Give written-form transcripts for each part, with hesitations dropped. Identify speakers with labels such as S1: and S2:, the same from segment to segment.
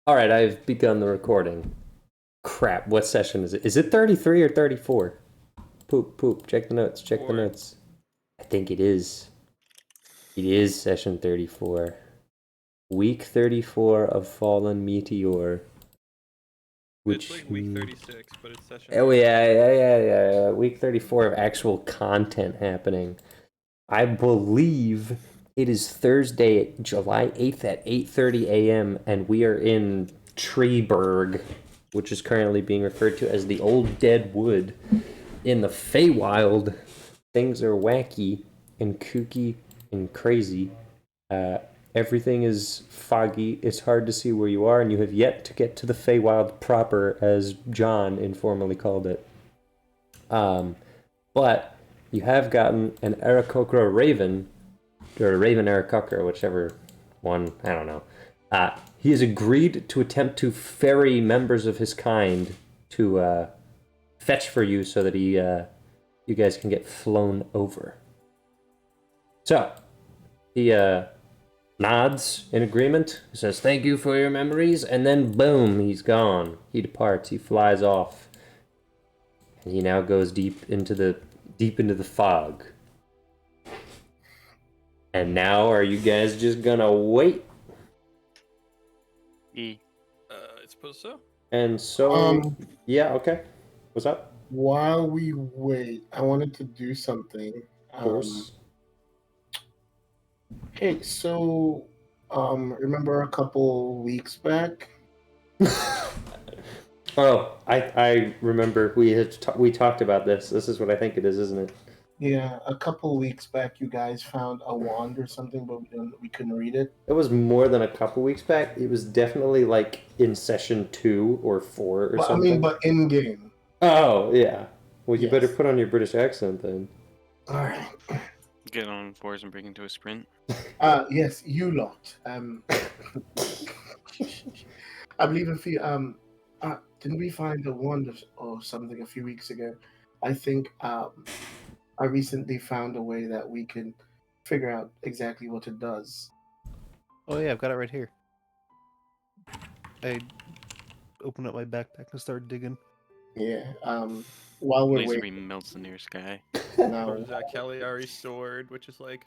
S1: All right, I've begun the recording. Crap, what session is it? Is it 33 or 34? Poop, poop, check the notes, check the notes. I think it is. It is session 34. Week 34 of Fallen Meteor.
S2: It's like week 36, but it's session.
S1: Oh, yeah. Week 34 of actual content happening. I believe it is Thursday, July 8th at 8:30 a.m. and we are in Treeburg, which is currently being referred to as the Old Dead Wood. In the Feywild, things are wacky and kooky and crazy. Everything is foggy. It's hard to see where you are, and you have yet to get to the Feywild proper, as John informally called it. But you have gotten an Aarakocra Raven, or a Raven Aarakocra, whichever one, I don't know. He has agreed to attempt to ferry members of his kind to fetch for you so that you guys can get flown over. So, he nods in agreement, says thank you for your memories, and then boom, he's gone. He departs, he flies off. And he now goes deep into the fog. And now, are you guys just gonna wait?
S2: I suppose so.
S1: And so, yeah, okay. What's up?
S3: While we wait, I wanted to do something.
S1: Of course.
S3: Hey, so, remember a couple weeks back?
S1: Oh, I remember we talked about this. This is what I think it is, isn't it?
S3: Yeah, a couple weeks back, you guys found a wand or something, but we couldn't read it.
S1: It was more than a couple weeks back. It was definitely like in session 2 or 4 or something.
S3: I mean, but in game.
S1: Oh yeah. Well, you
S3: Yes.
S1: better put on your British accent then.
S3: All right.
S2: Get on fours and break into a sprint.
S3: Yes, you lot. I believe if you didn't we find a wand or something a few weeks ago? I think I recently found a way that we can figure out exactly what it does.
S4: Oh yeah, I've got it right here. I opened up my backpack and started digging.
S3: Yeah. While we're
S2: Laser
S3: waiting,
S2: beam melts the near sky.
S3: now,
S5: Throws out Cagliari's sword, which is like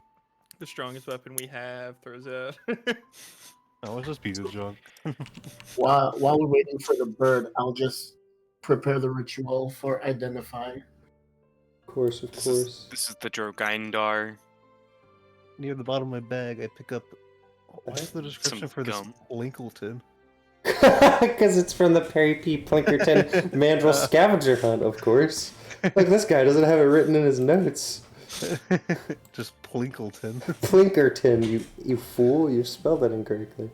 S5: the strongest weapon we have. Throws out.
S4: Oh, let's just be good, John.
S3: while we're waiting for the bird, I'll just prepare the ritual for identify.
S1: Of course.
S2: This is the Drogaindar.
S4: Near the bottom of my bag, I pick up. What's the description for this
S2: gum.
S4: Linkleton?
S1: Because it's from the Perry P. Plinkerton Mandrill Scavenger Hunt, of course. Look, this guy doesn't have it written in his notes.
S4: Just Plinkleton.
S1: Plinkerton, you fool! You spelled that incorrectly.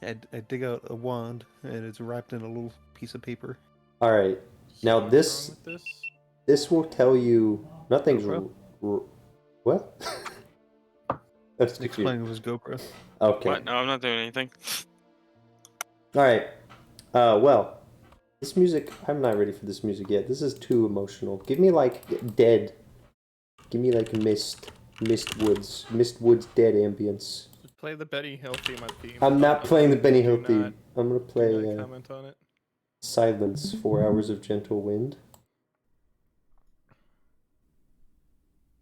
S4: I dig out a wand, and it's wrapped in a little piece of paper.
S1: All right. Now
S5: What's
S1: this
S5: wrong with this?
S1: this will tell you nothing's
S4: GoPro?
S1: what? That's too cute.
S4: Explaining it was GoPro.
S1: Okay.
S2: What? No, I'm not doing anything.
S1: All right. Well, this music. I'm not ready for this music yet. This is too emotional. Give me like Dead. Give me like Mist Woods, Dead ambience.
S5: Just play the Benny Hill theme on theme.
S1: I'm not playing the Benny Hill
S5: Do
S1: theme.
S5: not-
S1: I'm gonna
S5: do
S1: play
S5: not comment on it.
S1: Silence. 4 hours of gentle wind.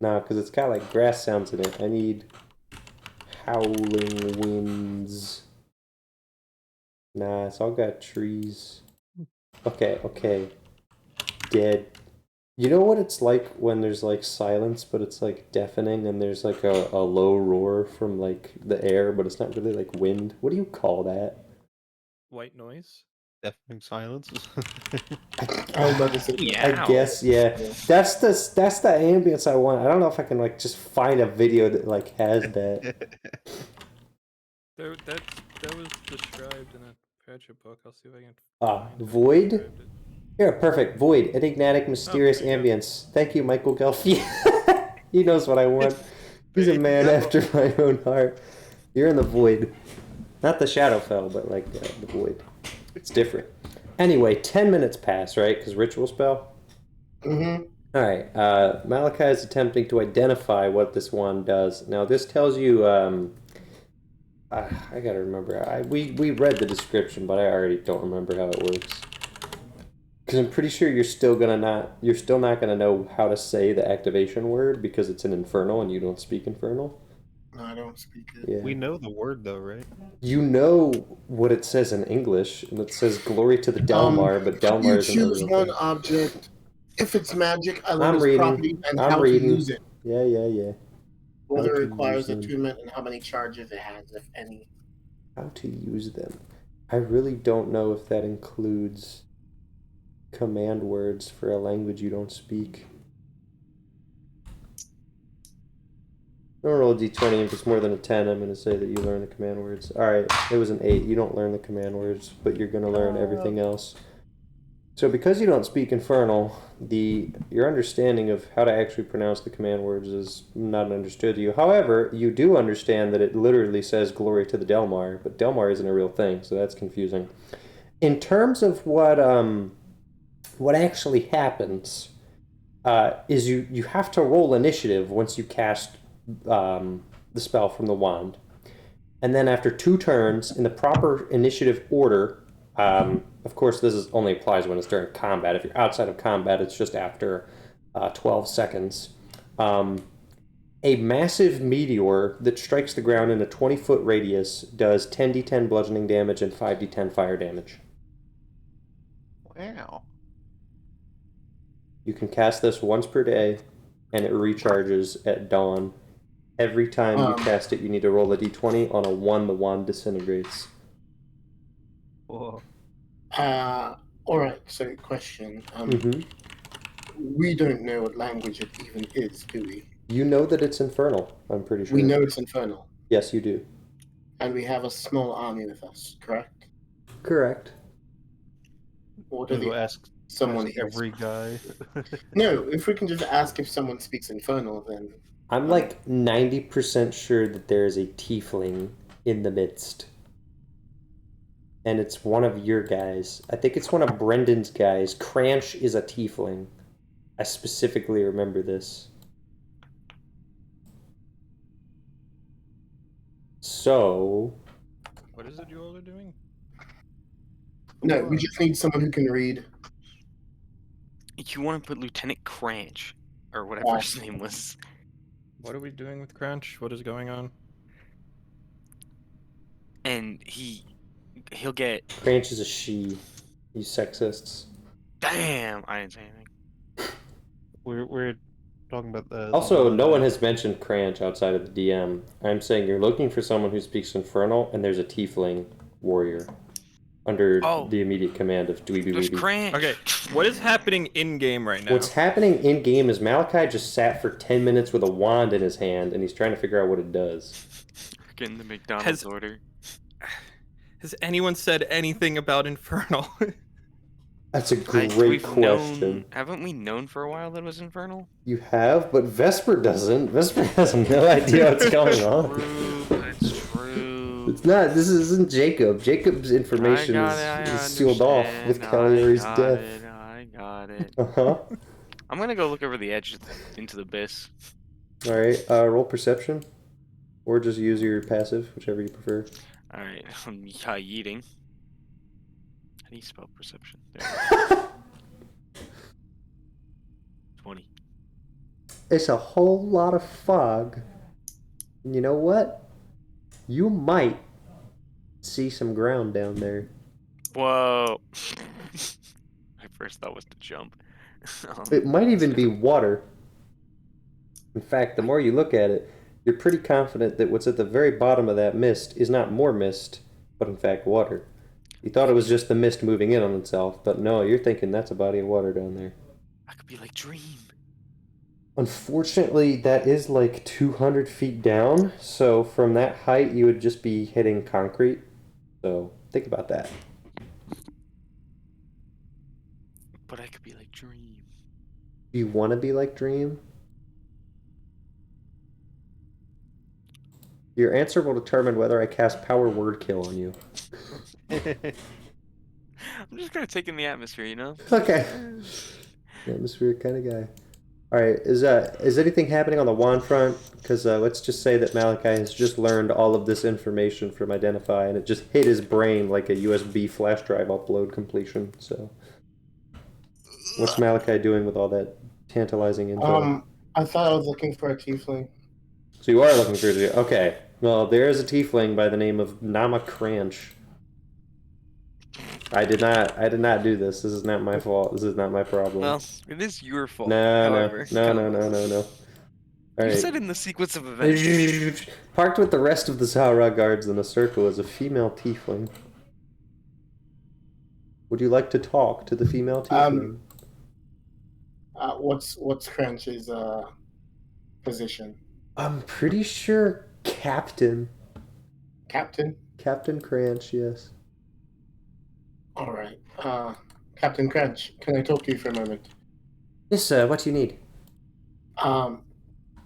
S1: Nah, because it's got like grass sounds in it. I need howling winds. Nah, it's all got trees. Okay. Dead. You know what it's like when there's like silence, but it's like deafening, and there's like a low roar from like the air, but it's not really like wind. What do you call that?
S5: White noise.
S4: Deafening silence.
S3: I was about to say,
S1: I guess, yeah. That's the ambience I want. I don't know if I can like just find a video that like has that.
S5: That was described in a Pratchett book. I'll see if I can. find it.
S1: Void?
S5: Described it.
S1: Here, perfect. Void, enigmatic, mysterious
S5: there you go.
S1: ambience. Thank you, Michael Gelfi. He knows what I want. He's a man after my own heart. You're in the void. Not the Shadowfell, but like the void. It's different. Anyway, 10 minutes pass, right? Because ritual spell?
S3: Mm-hmm.
S1: All right. Malakai is attempting to identify what this wand does. Now, this tells you I gotta remember. We read the description, but I already don't remember how it works. Because I'm pretty sure you're still not gonna know how to say the activation word because it's an infernal and you don't speak infernal.
S3: No, I don't speak it.
S1: Yeah.
S4: We know the word though, right?
S1: You know what it says in English, and it says "Glory to the Delmar," but
S3: Can you
S1: Delmar isn't a
S3: choose
S1: real
S3: one
S1: thing.
S3: object? If it's magic, I learn
S1: I'm
S3: its properties
S1: reading.
S3: and
S1: I'm
S3: how to
S1: reading.
S3: use it.
S1: Yeah.
S3: Whether
S1: How
S3: it
S1: to use
S3: requires
S1: them.
S3: attunement and how many charges it has, if any.
S1: How to use them. I really don't know if that includes command words for a language you don't speak. I'm gonna roll a d20. If it's more than a 10, I'm gonna say that you learn the command words. Alright, it was an 8. You don't learn the command words, but you're gonna learn everything else. So because you don't speak Infernal, your understanding of how to actually pronounce the command words is not understood to you. However, you do understand that it literally says "Glory to the Delmar," but Delmar isn't a real thing, so that's confusing. In terms of what actually happens, is you have to roll initiative once you cast the spell from the wand, and then after 2 turns in the proper initiative order. Of course, only applies when it's during combat. If you're outside of combat, it's just after 12 seconds. A massive meteor that strikes the ground in a 20-foot radius does 10d10 bludgeoning damage and 5d10 fire damage.
S4: Wow.
S1: You can cast this once per day, and it recharges at dawn. Every time you cast it, you need to roll a d20. On a 1, the wand disintegrates.
S4: Whoa.
S3: Alright, so question. We don't know what language it even is, do we?
S1: You know that it's infernal, I'm pretty sure.
S3: We know it's infernal.
S1: Yes, you do.
S3: And we have a small army with us, correct?
S1: Correct.
S3: What
S4: We'll ask
S3: here?
S4: every guy.
S3: No, if we can just ask if someone speaks infernal, then
S1: I'm like 90% sure that there is a tiefling in the midst. And it's one of your guys. I think it's one of Brendan's guys. Cranch is a tiefling. I specifically remember this. So...
S5: What is it you all are doing?
S3: no, we just need someone who can read.
S6: You want to put Lieutenant Cranch, or whatever his name was.
S5: What are we doing with Crunch? What is going on?
S6: And he'll get...
S1: Cranch is a she. You sexists.
S6: Damn! I didn't say anything.
S4: We're talking about the...
S1: Also, no one has mentioned Cranch outside of the DM. I'm saying you're looking for someone who speaks Infernal, and there's a tiefling warrior under the immediate command of Dweeby
S6: There's
S1: Weeby.
S6: Cranch!
S5: Okay, what is happening in-game right now?
S1: What's happening in-game is Malakai just sat for 10 minutes with a wand in his hand, and he's trying to figure out what it does.
S6: Getting the McDonald's order.
S5: Has anyone said anything about Infernal?
S1: That's a great question.
S6: Haven't we known for a while that it was Infernal?
S1: You have, but Vesper doesn't. Vesper has no idea what's going on.
S6: That's true.
S1: It's not. This isn't Jacob. Jacob's information is sealed off with Callier's death.
S6: I got it.
S1: Uh-huh.
S6: I'm gonna go look over the edge into the abyss.
S1: Alright, roll perception. Or just use your passive, whichever you prefer.
S6: Alright, I'm yeeting. How do you spell perception? 20.
S1: It's a whole lot of fog. And you know what? You might see some ground down there.
S6: Whoa. My first thought was to jump.
S1: It might even be water. In fact, the more you look at it, you're pretty confident that what's at the very bottom of that mist is not more mist, but in fact water. You thought it was just the mist moving in on itself, but no, you're thinking that's a body of water down there.
S6: I could be like Dream.
S1: Unfortunately, that is like 200 feet down, so from that height you would just be hitting concrete. So think about that.
S6: But I could be like Dream.
S1: Do you want to be like Dream? Your answer will determine whether I cast Power Word Kill on you.
S6: I'm just gonna take in the atmosphere, you know?
S1: Okay. Atmosphere kind of guy. All right, is anything happening on the wand front? Because let's just say that Malachi has just learned all of this information from Identify, and it just hit his brain like a USB flash drive upload completion. So, what's Malachi doing with all that tantalizing info?
S3: I thought I was looking for a tiefling.
S1: So you are looking for it. Okay. Well, there is a tiefling by the name of Nama Cranch. I did not do this. This is not my fault. This is not my problem.
S6: Well, it is your fault.
S1: No,
S6: However,
S1: no. All
S6: You
S1: right.
S6: said in the sequence of events.
S1: Parked with the rest of the Sahara guards in a circle is a female tiefling. Would you like to talk to the female tiefling?
S3: What's Cranch's position?
S1: I'm pretty sure Captain.
S3: Captain?
S1: Captain Cranch, yes.
S3: All right. Captain Cranch, can I talk to you for a moment?
S1: Yes, sir. What do you need?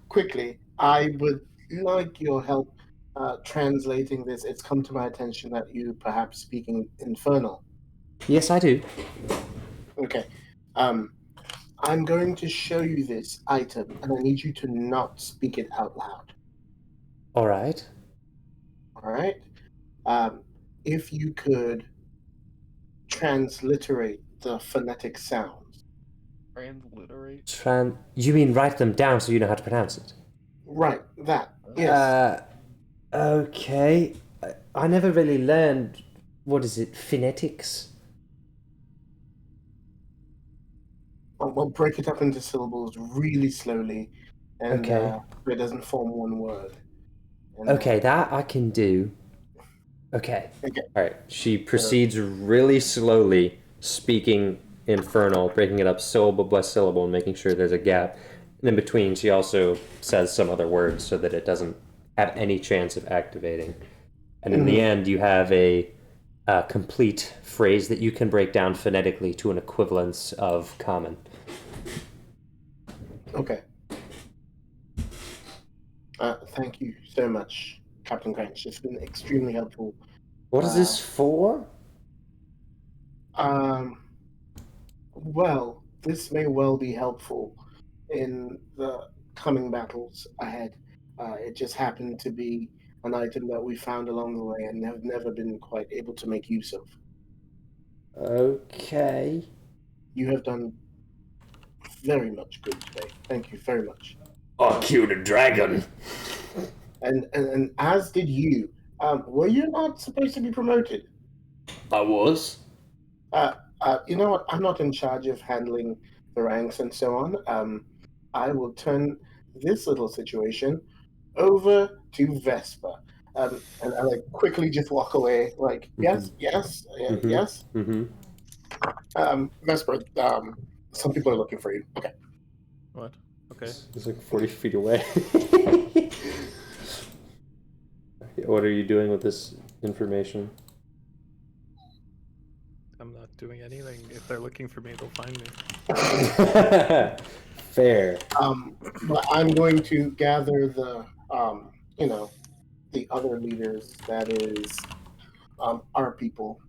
S3: Quickly, I would like your help translating this. It's come to my attention that you perhaps speaking Infernal.
S1: Yes, I do.
S3: Okay. I'm going to show you this item, and I need you to not speak it out loud.
S1: All right.
S3: All right? If you could transliterate the phonetic sounds.
S4: Transliterate?
S1: You mean write them down so you know how to pronounce it?
S3: Right, that. Yes.
S1: Okay. I never really learned, what is it, phonetics?
S3: We'll break it up into syllables really slowly, and
S1: Okay.
S3: it doesn't form one word. And,
S1: Okay, that I can do. Okay.
S3: Okay.
S1: All right. She proceeds really slowly, speaking Infernal, breaking it up syllable by syllable and making sure there's a gap. And in between, she also says some other words so that it doesn't have any chance of activating. And in the end, you have a complete phrase that you can break down phonetically to an equivalence of common.
S3: Okay. Thank you so much, Captain Cranch. It's been extremely helpful.
S1: What is this for?
S3: Well, this may well be helpful in the coming battles ahead. It just happened to be an item that we found along the way and have never been quite able to make use of.
S1: Okay.
S3: You have done very much good today. Thank you very much.
S1: I killed a dragon.
S3: And as did you. Were you not supposed to be promoted?
S1: I was.
S3: You know what? I'm not in charge of handling the ranks and so on. I will turn this little situation over to Vespa. And I like quickly just walk away. Like, yes.
S1: Mm-hmm.
S3: Vespa. Some people are looking for you. Okay.
S5: What? Okay.
S1: It's like 40 feet away. What are you doing with this information?
S5: I'm not doing anything. If they're looking for me, they'll find me.
S1: Fair.
S3: But I'm going to gather the the other leaders. That is, our people.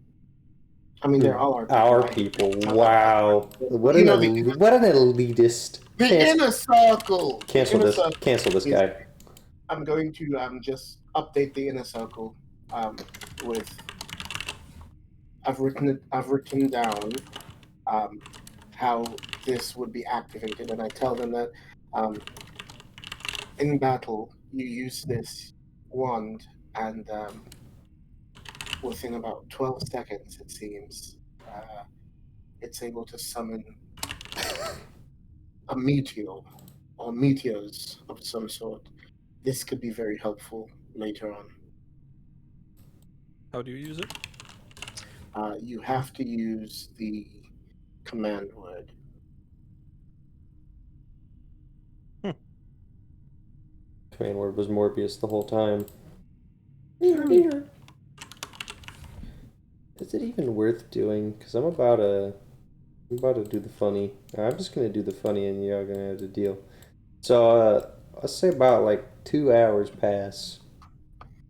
S3: I mean, they're all our people.
S1: Our
S3: right?
S1: people. Wow. What
S3: You
S1: an,
S3: know,
S1: what an elitist.
S3: The inner circle.
S1: Cancel
S3: The inner
S1: this.
S3: circle
S1: Cancel this
S3: is-
S1: guy.
S3: I'm going to just update the inner circle with. I've written down how this would be activated, and I tell them that in battle you use this wand, and within about 12 seconds, it seems, it's able to summon a meteor or meteors of some sort. This could be very helpful later on.
S5: How do you use it?
S3: You have to use the command word.
S1: Command word was Morbius the whole time. Is it even worth doing? Because I'm about to do the funny. I'm just gonna do the funny, and you're gonna have to deal. So let's say about like 2 hours pass.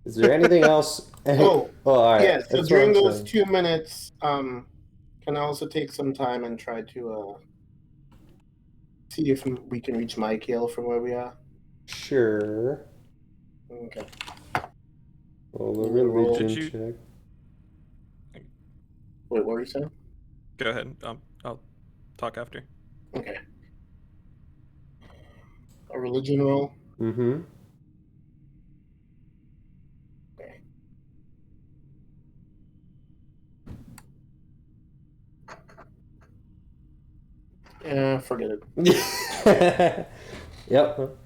S1: Is there anything else?
S3: Oh,
S1: all right.
S3: yeah. So
S1: That's
S3: during
S1: what I'm
S3: those
S1: saying.
S3: 2 minutes, can I also take some time and try to see if we can reach Michael from where we are?
S1: Sure.
S3: Okay.
S1: Roll a
S3: Roll.
S1: religion
S5: Did you-
S1: check.
S3: Wait, what were you saying?
S5: Go ahead. I'll talk after.
S3: Okay. A religion roll.
S1: Mm-hmm.
S3: Okay. Yeah, forget it.
S1: Yep.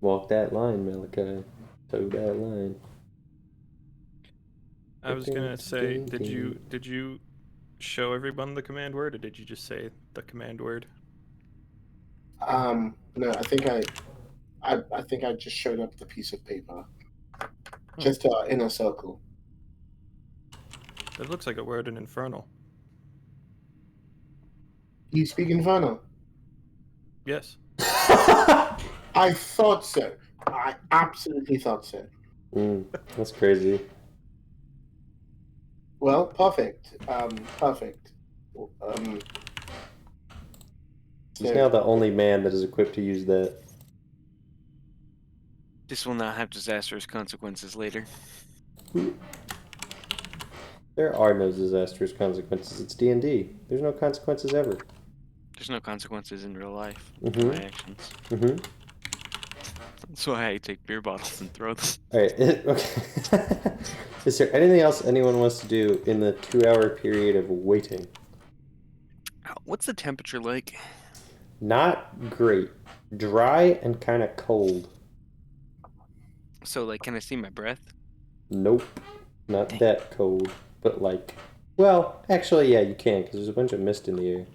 S1: Walk that line, Malakai. Toe that line.
S5: I was gonna say, did you show everyone the command word, or did you just say the command word?
S3: No, I think I just showed up the piece of paper.
S5: Hmm.
S3: Just in a circle.
S5: It looks like a word in infernal.
S3: You speak Infernal?
S5: Yes.
S3: I thought so. I absolutely thought so.
S1: That's crazy.
S3: Well, perfect. Perfect.
S1: He's
S3: So,
S1: now the only man that is equipped to use that.
S6: This will not have disastrous consequences later.
S1: There are no disastrous consequences. It's D&D. There's no consequences ever.
S6: There's no consequences in real life for
S1: Mhm.
S6: my actions.
S1: Mm-hmm.
S6: That's why I take beer bottles and throw them.
S1: Alright, okay. Is there anything else anyone wants to do in the 2-hour period of waiting?
S6: What's the temperature like?
S1: Not great. Dry and kind of cold.
S6: So, like, can I see my breath?
S1: Nope. Not
S6: Dang.
S1: that cold. But like... Well, actually, yeah, you can, because there's a bunch of mist in the air.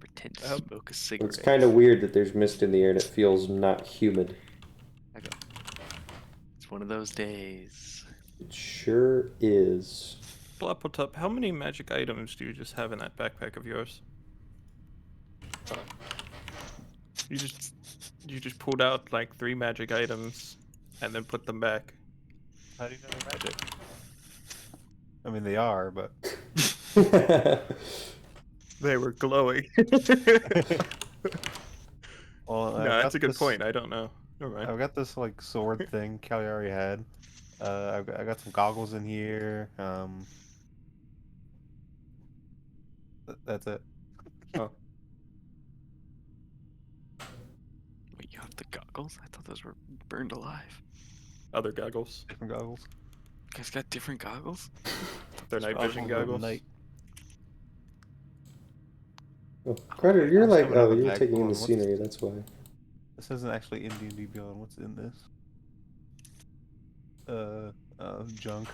S6: Pretend to smoke a cigarette.
S1: It's kind of weird that there's mist in the air and it feels not humid.
S6: It's one of those days.
S1: It sure is.
S5: Floppertop, how many magic items do you just have in that backpack of yours? You just pulled out like 3 magic items and then put them back.
S4: How do you know they're magic? I mean, they are, but
S5: They were glowing.
S4: well,
S5: No, that's a good point. I don't know. Never mind.
S4: I've got this like sword thing Cagliari had. I got some goggles in here. That's it.
S5: Oh,
S6: Wait, you have the goggles? I thought those were burned alive.
S5: other goggles.
S4: Different goggles.
S6: You guys got different goggles?
S5: They're night vision
S4: Goggles at
S5: goggles.
S4: night.
S1: Oh, Carter, you're
S4: I'm
S1: like,
S4: coming out
S1: oh,
S4: of the
S1: you're
S4: bag.
S1: taking
S4: Hold
S1: in the
S4: on, what's-
S1: scenery, that's why.
S4: This isn't actually in D&D Beyond. What's in this? Junk.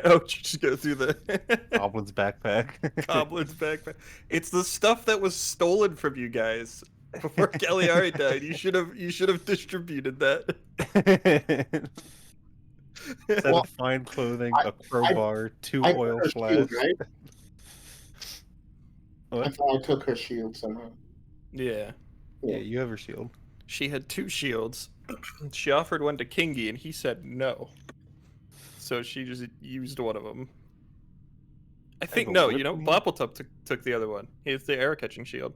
S5: Oh, just go through the
S4: Goblin's backpack.
S5: Goblin's backpack. It's the stuff that was stolen from you guys before Cagliari died. You should have distributed that.
S4: Set
S3: Well,
S4: of fine clothing,
S3: I-
S4: a crowbar, 2
S3: I
S4: oil
S3: took her shield,
S4: flasks.
S3: right? I
S4: What?
S3: thought I took her shield somehow.
S5: Yeah.
S4: Yeah, you have her shield.
S5: She had 2 shields. She offered one to Kingy and he said no. So she just used one of them. I think
S4: a
S5: no,
S4: whip
S5: you know,
S4: in here?
S5: Blappletup took the other one. He has the arrow catching shield.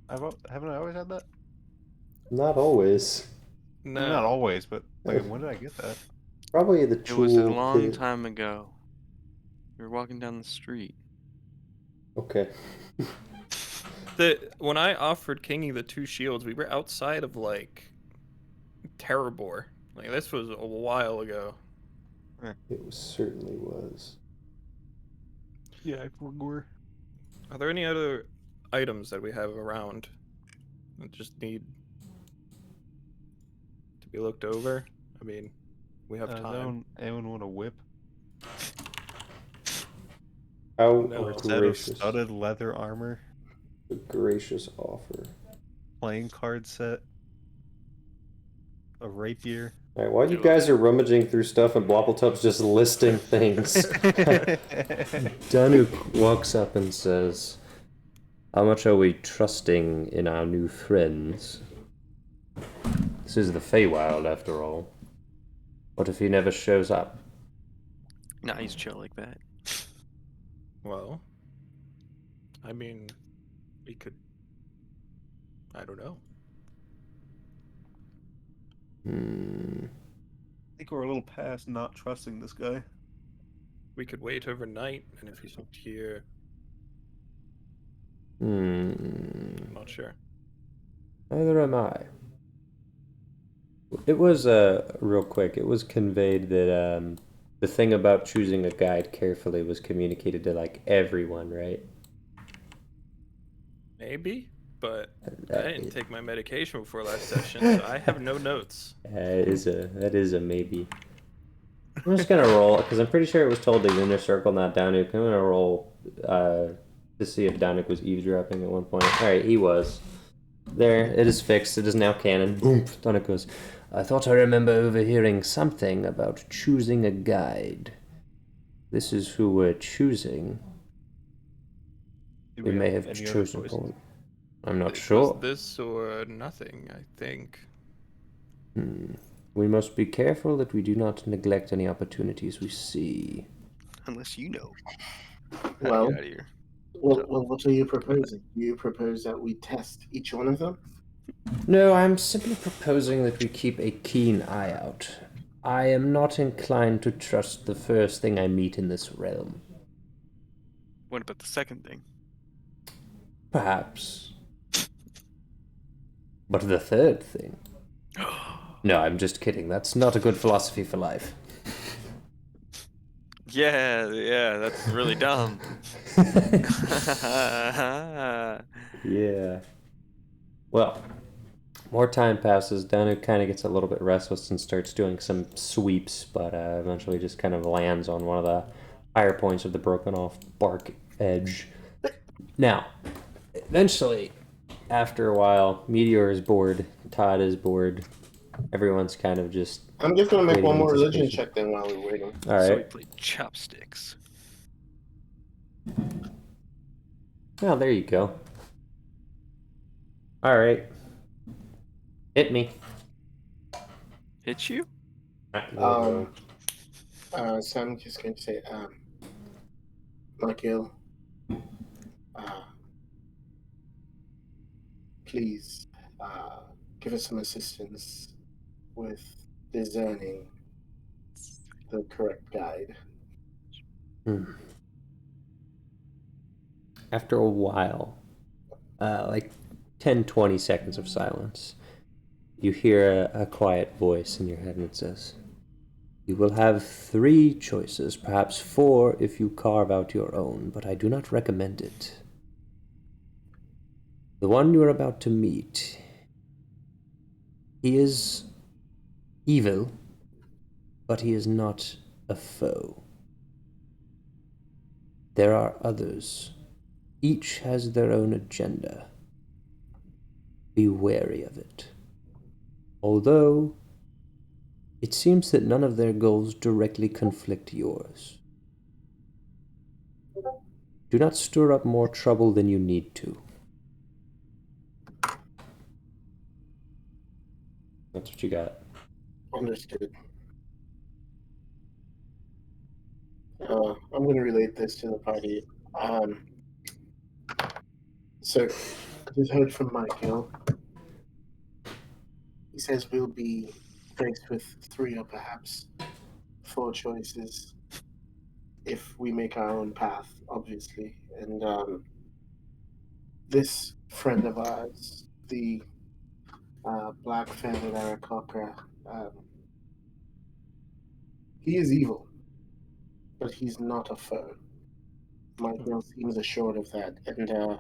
S4: Haven't I always had that?
S1: Not always.
S4: I mean,
S5: No.
S4: not always, but like, when did I get that?
S1: Probably the
S6: It was a
S1: tool
S6: long
S1: kit.
S6: time ago. We were walking down the street.
S1: Okay.
S5: When I offered Kingy the 2 shields, we were outside of like Terrabor. Like this was a while ago.
S1: Certainly was.
S4: Yeah, I forgot.
S5: Are there any other items that we have around that just need to be looked over? I mean, we have time.
S4: Anyone want a whip?
S1: How
S5: No.
S4: Or a set of
S1: gracious.
S4: studded leather armor?
S1: A gracious offer.
S4: Playing card set? A rapier?
S1: Alright, while you
S5: Do
S1: guys are rummaging through stuff and Bloppletup's just listing things, Danuk walks up and says, "How much are we trusting in our new friends? This is the Feywild, after all. What if he never shows up?"
S6: Nah, he's chill like that.
S5: Well, I mean, we could. I don't know.
S4: I think we're a little past not trusting this guy.
S5: We could wait overnight, and if he's not here,
S1: Hmm.
S5: I'm not sure.
S1: Neither am I. It was real quick. It was conveyed that the thing about choosing a guide carefully was communicated to like everyone, right?
S5: Maybe, but I
S1: That
S5: didn't
S1: is,
S5: take my medication before last session, so I have no notes.
S1: that is a maybe. I'm just gonna roll because I'm pretty sure it was told to Inner Circle, not Danik. I'm gonna roll to see if Danik was eavesdropping at one point. All right, he was. There, it is fixed. It is now canon. Boom. Danik goes. I thought I remember overhearing something about choosing a guide. This is who we're choosing.
S4: Do
S1: We may have
S4: any other
S1: chosen
S4: choices?
S1: Paul. I'm not
S5: It
S1: sure.
S5: was this or nothing, I think.
S1: We must be careful that we do not neglect any opportunities we see.
S6: Unless you know how to
S3: Well,
S6: get out of here.
S3: well, what are you proposing? Do you propose that we test each one of them?
S1: No, I'm simply proposing that we keep a keen eye out. I am not inclined to trust the first thing I meet in this realm.
S6: What about the second thing?
S1: Perhaps. But the third thing? No, I'm just kidding. That's not a good philosophy for life.
S6: Yeah, that's really dumb.
S1: Yeah. Well, more time passes. Danu kind of gets a little bit restless and starts doing some sweeps, but eventually just kind of lands on one of the higher points of the broken off bark edge. Now, eventually, after a while, Meteor is bored, Todd is bored. Everyone's kind of just.
S3: I'm just gonna make
S1: waiting
S3: one
S1: in
S3: more religion
S1: anticipation.
S3: check then while we're waiting.
S1: All
S6: So we
S1: right.
S6: played chopsticks.
S1: Well, there you go. All right. Hit me.
S6: Hit you?
S3: So I'm just going to say, Michael, please give us some assistance with discerning the correct guide.
S1: After a while, like 10-20 seconds of silence, you hear a quiet voice in your head and it says, "You will have 3 choices, perhaps 4 if you carve out your own, but I do not recommend it. The one you are about to meet, he is evil, but he is not a foe. There are others. Each has their own agenda. Be wary of it. Although, it seems that none of their goals directly conflict yours. Do not stir up more trouble than you need to." That's what you got.
S3: Understood. I'm going to relate this to the party. So, I just heard from Michael. He says we'll be faced with 3 or perhaps 4 choices if we make our own path, obviously. And this friend of ours, the black-feathered Arakocra, he is evil, but he's not a foe. Michael seems assured of that, and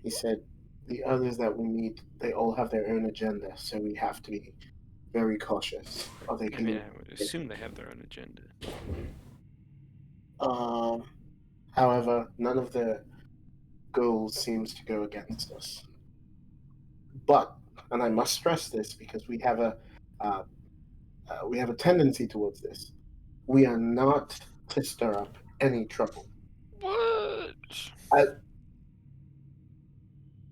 S3: he said the others that we meet, they all have their own agenda, so we have to be very cautious. Or they
S6: I
S3: can.
S6: mean, I would assume they have their own agenda.
S3: However, none of their goals seems to go against us. But, and I must stress this because we have a tendency towards this. We are not to stir up any trouble.
S6: What?
S3: I-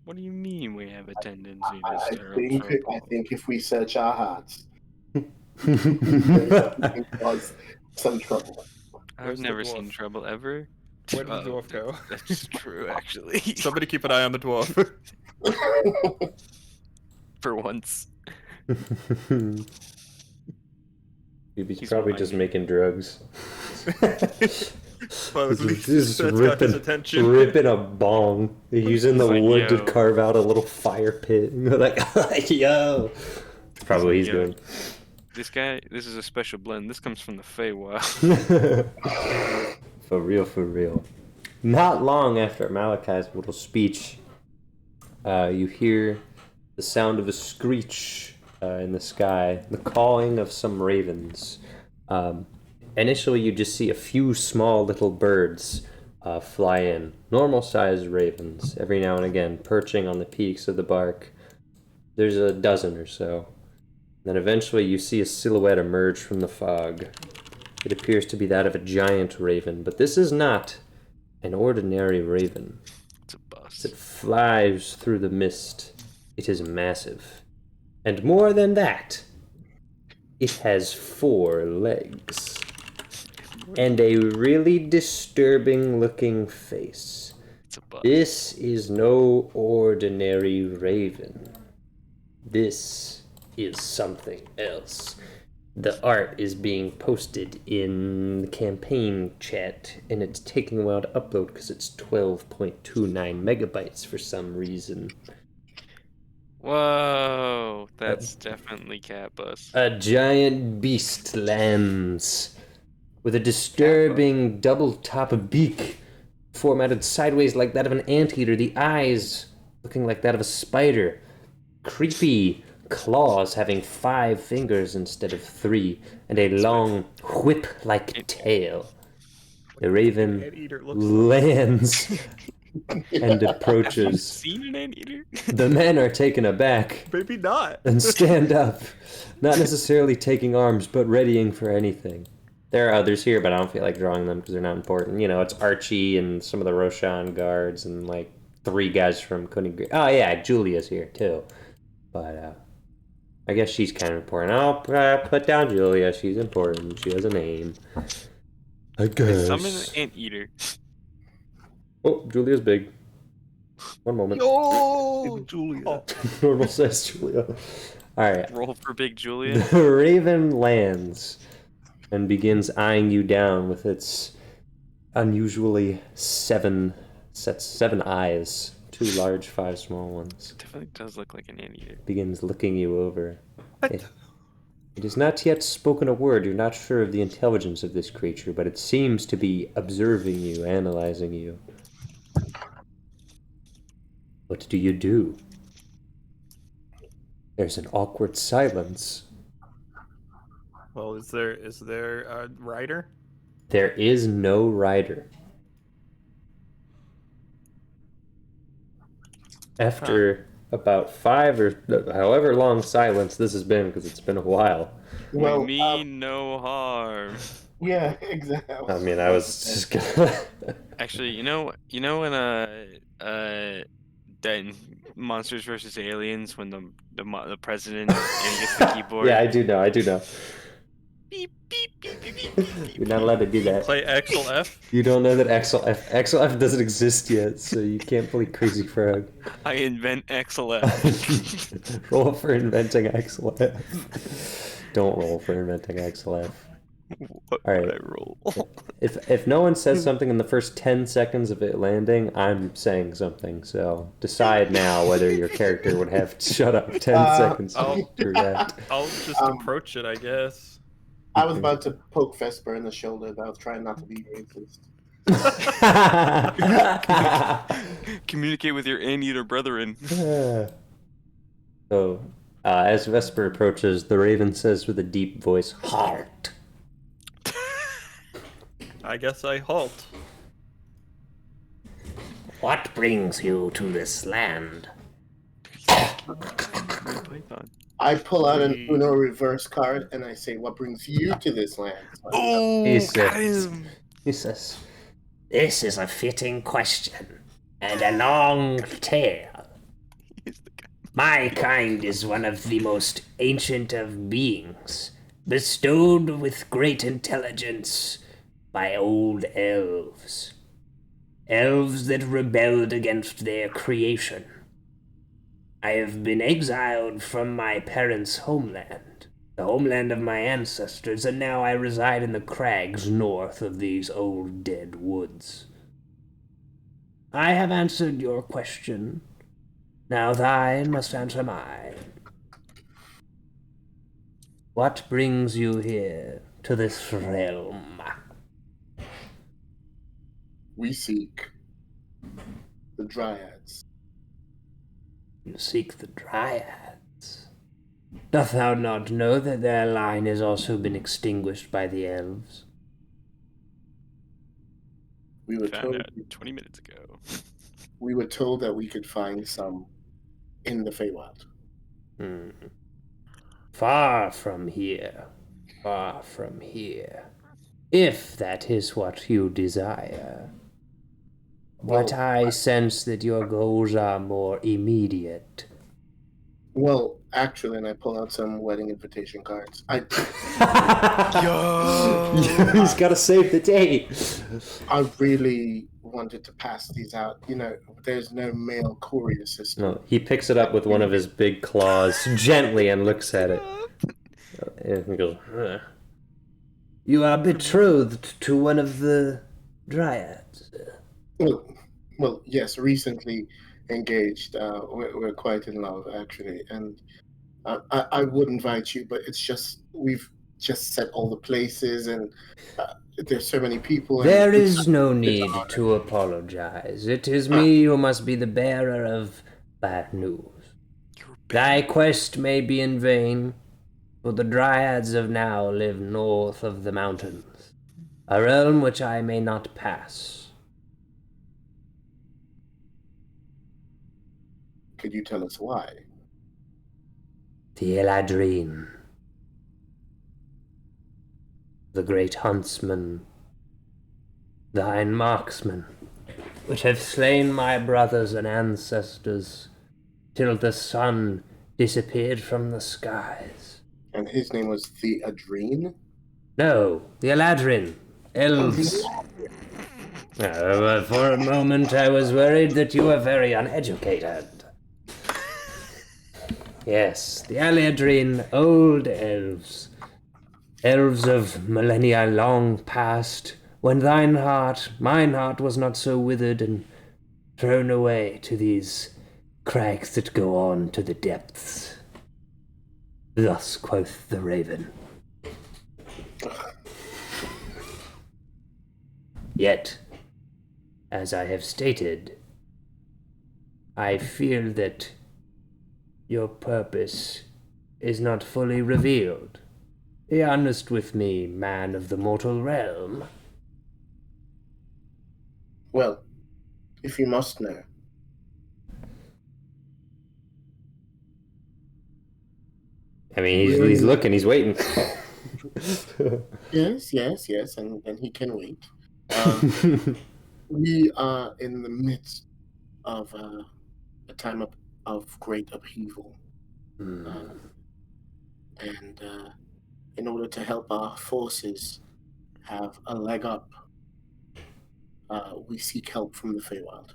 S6: What do you mean we have a tendency to
S3: I
S6: stir up
S3: think
S6: trouble?
S3: if we search our hearts, we can cause some trouble.
S6: I've
S5: Where's the
S6: never
S5: dwarf?
S6: seen trouble ever.
S5: Where did the dwarf go?
S6: That's true, actually.
S5: Somebody keep an eye on the dwarf.
S6: For once.
S1: He's
S6: He's
S1: probably just
S6: whining.
S1: making drugs.
S5: Well, at least
S1: Just
S5: that's got his attention.
S1: ripping a bong, using the
S6: Like,
S1: wood to
S6: yo.
S1: carve out a little fire pit. Like, yo. Probably what he's
S6: Yo.
S1: doing.
S6: This is a special blend. This comes from the Feywild.
S1: For real, for real. Not long after Malakai's little speech, you hear the sound of a screech in the sky, the cawing of some ravens. Initially, you just see a few small little birds fly in, normal-sized ravens, every now and again, perching on the peaks of the bark. There's a dozen or so. Then eventually you see a silhouette emerge from the fog. It appears to be that of a giant raven, but this is not an ordinary raven.
S6: It's a
S1: As
S6: bus.
S1: it flies through the mist, it is massive. And more than that, it has 4 legs. And a really disturbing looking face.
S6: It's a bus.
S1: This is no ordinary raven. This is something else. The art is being posted in the campaign chat, and it's taking a while to upload because it's 12.29 megabytes for some reason.
S6: Whoa, that's definitely cat bus.
S1: A giant beast lands with a disturbing double top beak formatted sideways like that of an anteater, the eyes looking like that of a spider, creepy claws having 5 fingers instead of 3, and a long whip-like tail. The raven
S5: Anteater looks
S1: lands and
S6: Have you
S1: approaches.
S6: seen an anteater?
S1: The men are taken aback
S5: Maybe not.
S1: and stand up, not necessarily taking arms, but readying for anything. There are others here, but I don't feel like drawing them because they're not important. You know, it's Archie and some of the Roshan guards and like 3 guys from König. Oh yeah, Julia's here too. But I guess she's kind of important. I'll put down Julia. She's important. She has a name. I
S6: I
S1: guess.
S6: summon an anteater.
S1: Oh, Julia's big. One moment.
S5: Yo!
S4: Julia.
S5: Oh,
S1: Normal size Julia. Alright.
S6: Roll for Big Julia.
S1: The raven lands and begins eyeing you down with its unusually 7 eyes. 2 large, 5 small ones.
S6: Definitely does look like an anteater.
S1: Begins looking you over. It has not yet spoken a word. You're not sure of the intelligence of this creature, but it seems to be observing you, analyzing you. What do you do? There's an awkward silence.
S5: well, is there a rider?
S1: There is no rider. After about 5 or however long silence this has been, because it's been a while.
S3: Well,
S6: we mean no harm.
S3: yeah, exactly.
S1: I mean, I was just gonna...
S6: Actually, you know when that in Monsters vs. Aliens when the president and he gets the keyboard.
S1: Yeah, I do know.
S6: Beep, beep, beep, beep, beep, beep, beep.
S1: You're not allowed to do that.
S5: Play Axel F.
S1: You don't know that Axel F doesn't exist yet, so you can't play Crazy Frog.
S6: I invent XLF.
S1: Roll for inventing Axel F. Don't roll for inventing Axel F.
S6: What
S1: All right.
S6: would I roll?
S1: If no one says something in the first 10 seconds of it landing, I'm saying something. So decide now whether your character would have to shut up 10 seconds to react.
S5: I'll just approach it, I guess.
S3: I was about to poke Vesper in the shoulder, but I was trying not to be racist.
S6: Communicate with your anteater brethren.
S1: So, as Vesper approaches, the raven says with a deep voice, "Halt."
S5: I guess I halt.
S1: What brings you to this land?
S6: Python.
S3: I pull out an Uno reverse card and I say, "What brings you to this land?"
S6: Oh,
S1: He
S6: got
S1: says,
S6: him.
S1: "This is a fitting question and a long tale.
S6: He's the guy.
S1: My kind is one of the most ancient of beings, bestowed with great intelligence by old elves. Elves that rebelled against their creation. I have been exiled from my parents' homeland, the homeland of my ancestors, and now I reside in the crags north of these old dead woods. I have answered your question. Now thine must answer mine. What brings you here to this realm?
S3: We seek the Dryads.
S1: You seek the Dryads. Doth thou not know that their line has also been extinguished by the elves?
S3: We were
S6: Found
S3: told
S6: out 20 minutes ago.
S3: we were told that we could find some in the Feywild.
S1: Far from here. Far from here. If that is what you desire. But
S3: Well,
S1: I sense that your goals are more immediate.
S3: Well, actually, and I pull out some wedding invitation cards.
S1: He's got to save the day.
S3: I really wanted to pass these out. You know, there's no mail courier system.
S1: No, he picks it up with one of his big claws gently and looks at it. And he goes, "Huh. You are betrothed to one of the Dryads.
S3: Well, yes, recently engaged. We're quite in love, actually, and I would invite you, but it's just we've just set all the places, and there's so many people. And
S1: There is no need to apologize. It is me who must be the bearer of bad news. Thy quest may be in vain, for the Dryads of now live north of the mountains, a realm which I may not pass.
S3: Could you tell us why?
S1: The Eladrin, the great huntsman, thine marksman, which have slain my brothers and ancestors, till the sun disappeared from the skies.
S3: And his name was the Adrene?
S1: No, the Eladrin, elves. For a moment I was worried that you were very uneducated. Yes, the Eladrin, old elves. Elves of millennia long past, when mine heart was not so withered and thrown away to these crags that go on to the depths. Thus quoth the raven. Yet, as I have stated, I fear that your purpose is not fully revealed. Be honest with me, man of the mortal realm.
S3: Well, if you must know.
S1: I mean, he's looking, he's waiting.
S3: Yes, and he can wait. We are in the midst of a time of great upheaval. And in order to help our forces have a leg up, we seek help from the Feywild.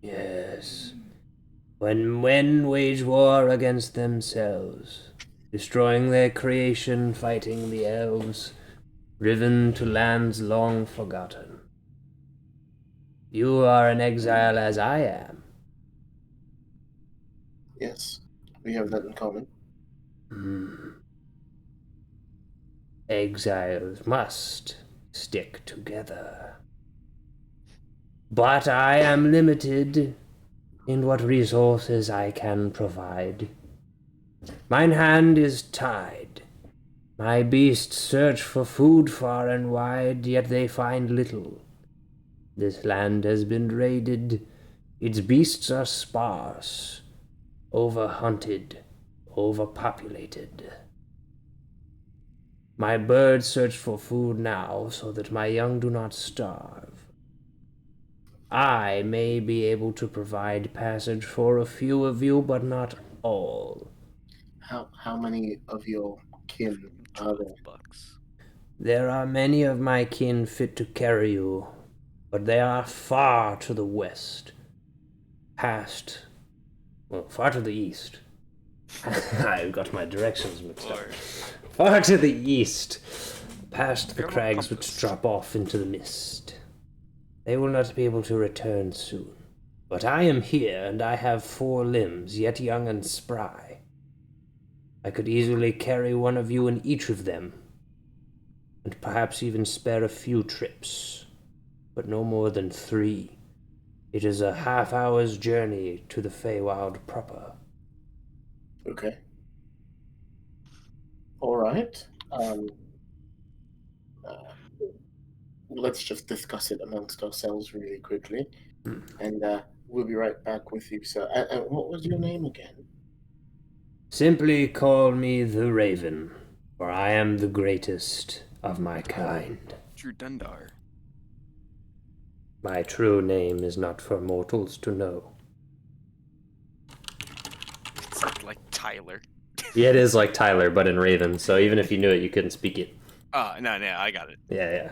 S1: Yes. When men wage war against themselves, destroying their creation, fighting the elves, driven to lands long forgotten. You are an exile as I am.
S3: Yes, we have that in common.
S1: Exiles must stick together. But I am limited in what resources I can provide. Mine hand is tied. My beasts search for food far and wide, yet they find little. This land has been raided. Its beasts are sparse, overhunted, overpopulated. My birds search for food now so that my young do not starve. I may be able to provide passage for a few of you, but not all.
S3: How many of your kin are there?
S6: $12.
S1: There are many of my kin fit to carry you, but they are far to the west. Far to the east. I've got my directions mixed up. Far to the east, past the crags which drop off into the mist. They will not be able to return soon. But I am here, and I have 4 limbs, yet young and spry. I could easily carry one of you in each of them, and perhaps even spare a few trips, but no more than 3. It is a half-hour's journey to the Feywild proper.
S3: Okay. All right. Let's just discuss it amongst ourselves really quickly, and we'll be right back with you. So, what was your name again?
S1: Simply call me the Raven, for I am the greatest of my kind.
S6: Drew Dundar.
S1: My true name is not for mortals to know.
S6: It's like Tyler.
S1: Yeah, it is like Tyler, but in Raven, so even if you knew it, you couldn't speak it.
S6: Oh, no, I got it.
S1: Yeah.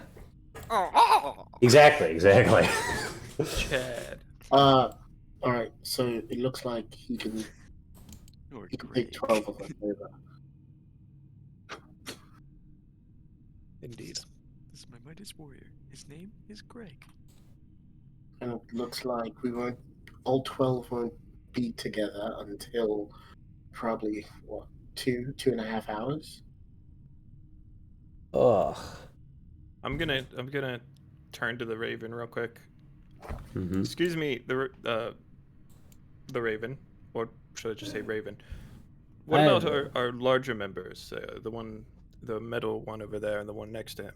S6: Oh.
S1: Exactly.
S5: Chad.
S3: All right. So it looks like he can
S6: You're
S3: take
S6: great.
S3: 12 of us over.
S5: Indeed.
S6: This is my mightiest warrior. His name is Greg.
S3: And it looks like all 12 won't be together until probably, 2.5 hours?
S1: Ugh.
S5: I'm gonna turn to the Raven real quick.
S1: Mm-hmm.
S5: Excuse me, the Raven, or should I just say Raven? What about our larger members? The metal one over there, and the one next to him.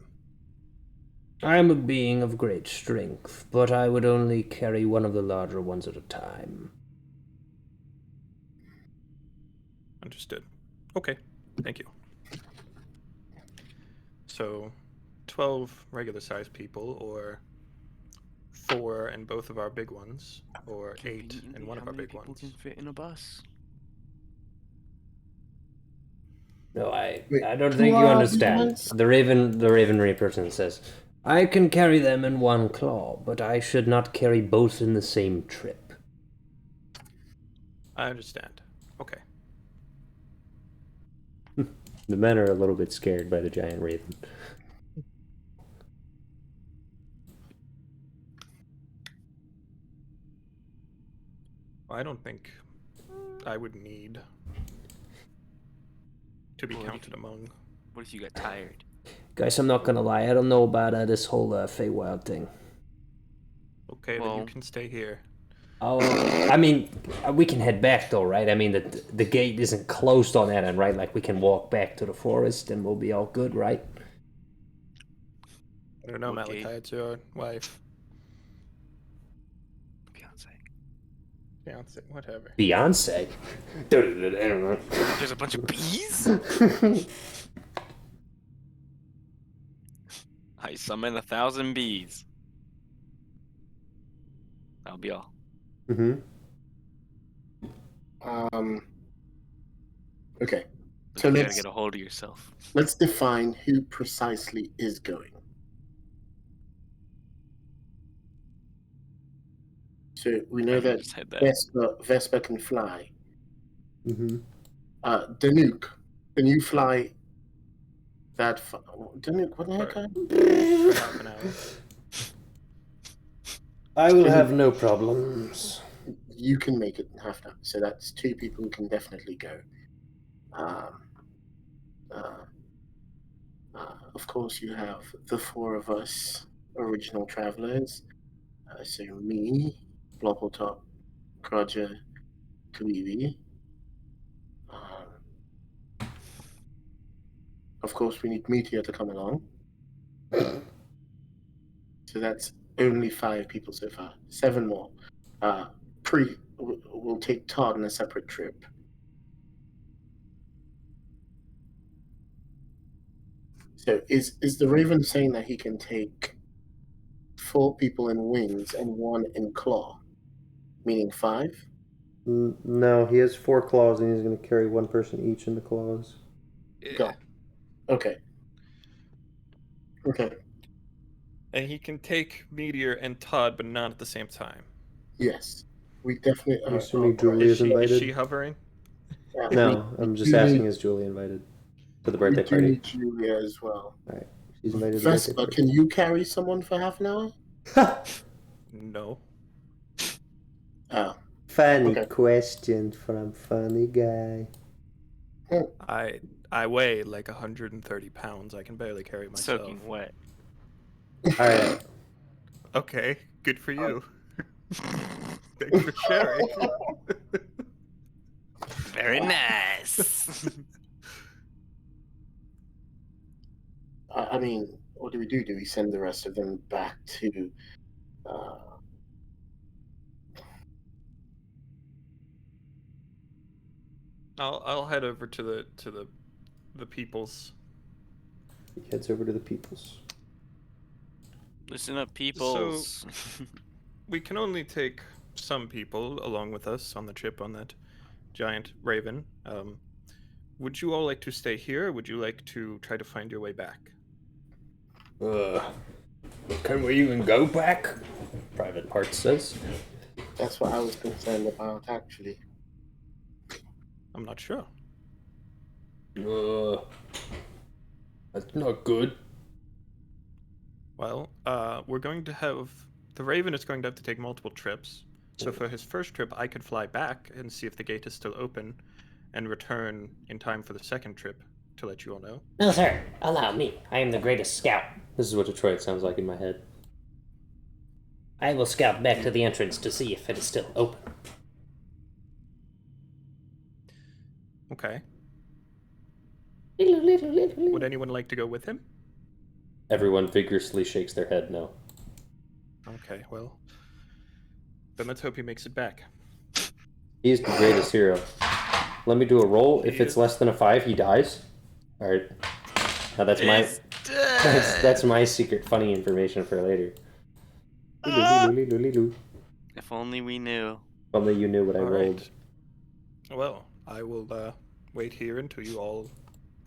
S1: I am a being of great strength, but I would only carry one of the larger ones at a time.
S5: Understood. Okay, thank you. So, 12 regular-sized people, or 4 and both of our big ones, or 8 and one of our big
S6: How many
S5: ones.
S6: people can fit in a bus?
S1: No, I
S3: Wait,
S1: don't
S3: who
S1: think you
S3: are the
S1: understand.
S3: ones?
S1: The Raven person says, I can carry them in one claw, but I should not carry both in the same trip.
S5: I understand. Okay.
S1: The men are a little bit scared by the giant raven.
S5: I don't think I would need to be
S6: Well, if
S5: counted
S6: you-
S5: among.
S6: What if you got tired?
S1: Guys, I'm not gonna lie, I don't know about this whole Feywild thing.
S5: Okay, then
S6: Well-
S5: you can stay here.
S1: I mean, we can head back though, right? I mean, the gate isn't closed on that end, right? Like, we can walk back to the forest and we'll be all good, right?
S5: I don't know,
S6: Okay.
S5: Malakai, it's your wife,
S6: Beyonce.
S5: fiance, whatever.
S1: Beyonce?
S6: There's a bunch of bees? I summon 1,000 bees. That'll be all.
S1: Mm-hmm.
S3: Okay.
S6: But
S3: So
S6: you gotta
S3: let's
S6: get a hold of yourself.
S3: define who precisely is going. So we know that
S6: Just said that.
S3: Vespa can fly.
S1: Mm-hmm.
S3: Danuk, can you fly that far? Danuk, what the heck?
S5: For half an hour.
S1: I will have no problems.
S3: You can make it in half an hour. So that's 2 people who can definitely go. Of course, you have the 4 of us original travelers. So me, Bloppletop, Kroger, Kabibi. Of course, we need Meteor to come along. So that's only 5 people so far. 7 more. We'll take Todd on a separate trip. So is the Raven saying that he can take 4 people in wings and 1 in claw, meaning 5?
S1: No, he has 4 claws and he's going to carry one person each in the claws.
S5: Yeah.
S3: Go. Okay. Okay.
S5: And he can take Meteor and Todd, but not at the same time.
S3: Yes. We definitely.
S1: I'm assuming
S3: alright.
S1: Julie is
S5: Is
S1: invited.
S5: she hovering?
S3: Yeah,
S1: No,
S3: we
S1: I'm just
S3: do
S1: asking,
S3: need-
S1: is Julie invited to the
S3: We
S1: birthday
S3: do
S1: party?
S3: need Julia as well.
S1: She's invited to the birthday
S3: Vespa,
S1: party.
S3: can you carry someone for half an hour?
S5: No.
S3: Oh.
S1: Funny
S3: Okay.
S1: question from funny guy.
S5: I weigh like 130 pounds. I can barely carry myself.
S6: Soaking wet.
S1: All right.
S5: Okay, good for you. Thanks for sharing.
S6: Very nice.
S3: I mean, what do we do? Do we send the rest of them back to?
S5: I'll head over to the peoples.
S1: He heads over to the peoples.
S6: Listen up, peoples.
S5: We can only take some people along with us on the trip on that giant raven. Would you all like to stay here, or would you like to try to find your way back?
S1: Can we even go back? Private Part says.
S3: That's what I was concerned about, actually.
S5: I'm not sure.
S1: That's not good.
S5: Well, we're going to have... The Raven is going to have to take multiple trips. So for his first trip, I could fly back and see if the gate is still open and return in time for the second trip to let you all know.
S7: No, sir. Allow me. I am the greatest scout.
S1: This is what Detroit sounds like in my head.
S7: I will scout back to the entrance to see if it is still open.
S5: Okay.
S7: Would
S5: Would anyone like to go with him?
S1: Everyone vigorously shakes their head no.
S5: Okay, well... Then let's hope he makes it back.
S1: He's the greatest hero. Let me do a roll. If it's less than a 5, he dies. Alright. Now that's my... That's my secret funny information for later.
S6: If only we knew.
S1: Only you knew what I
S5: All
S1: rolled.
S5: right. Well, I will wait here until you all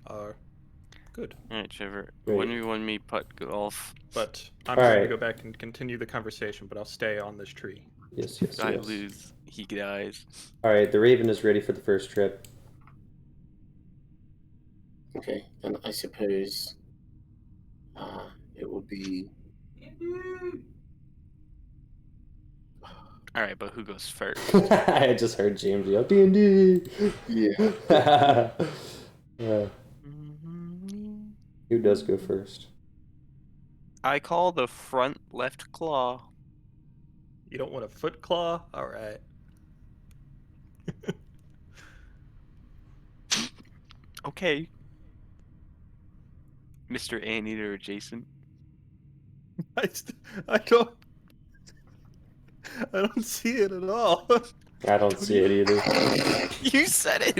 S5: are good.
S6: Alright, Trevor.
S1: Great.
S6: When do you want me putt golf?
S5: But I'm
S1: All
S5: going to
S1: right.
S5: go back and continue the conversation, but I'll stay on this tree.
S1: Yes, yes,
S6: I
S1: yes.
S6: lose. He dies.
S1: Alright, the Raven is ready for the first trip.
S3: Okay, and I suppose it will be.
S6: Alright, but who goes first?
S1: I just heard James yell, D&D!
S3: Yeah.
S1: Who does go first?
S6: I call the front left claw.
S5: You don't want a foot claw? Alright.
S6: Okay. Mr. Anteater adjacent.
S5: I don't see it at all.
S1: I don't see it either.
S6: You said it.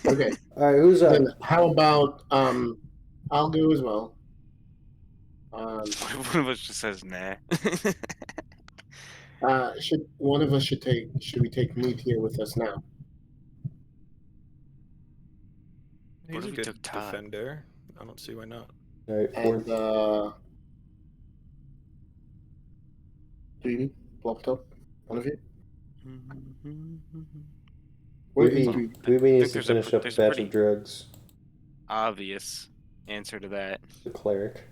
S3: Okay.
S1: Alright, who's up?
S3: Then how about I'll go as well.
S6: One of us just says nah.
S3: Should one of us should we take Meteor with us now?
S5: He's
S6: What
S5: a
S6: if we
S5: good
S6: took Todd?
S5: defender. I don't see why not.
S1: Alright,
S3: And
S1: fourth.
S3: do you block top? One of you?
S1: We
S3: Where is
S1: need,
S3: we?
S1: we need to
S6: there's a-
S1: finish up a
S6: there's a
S1: batch
S6: pretty-
S1: of drugs.
S6: Obvious answer to that.
S1: The cleric.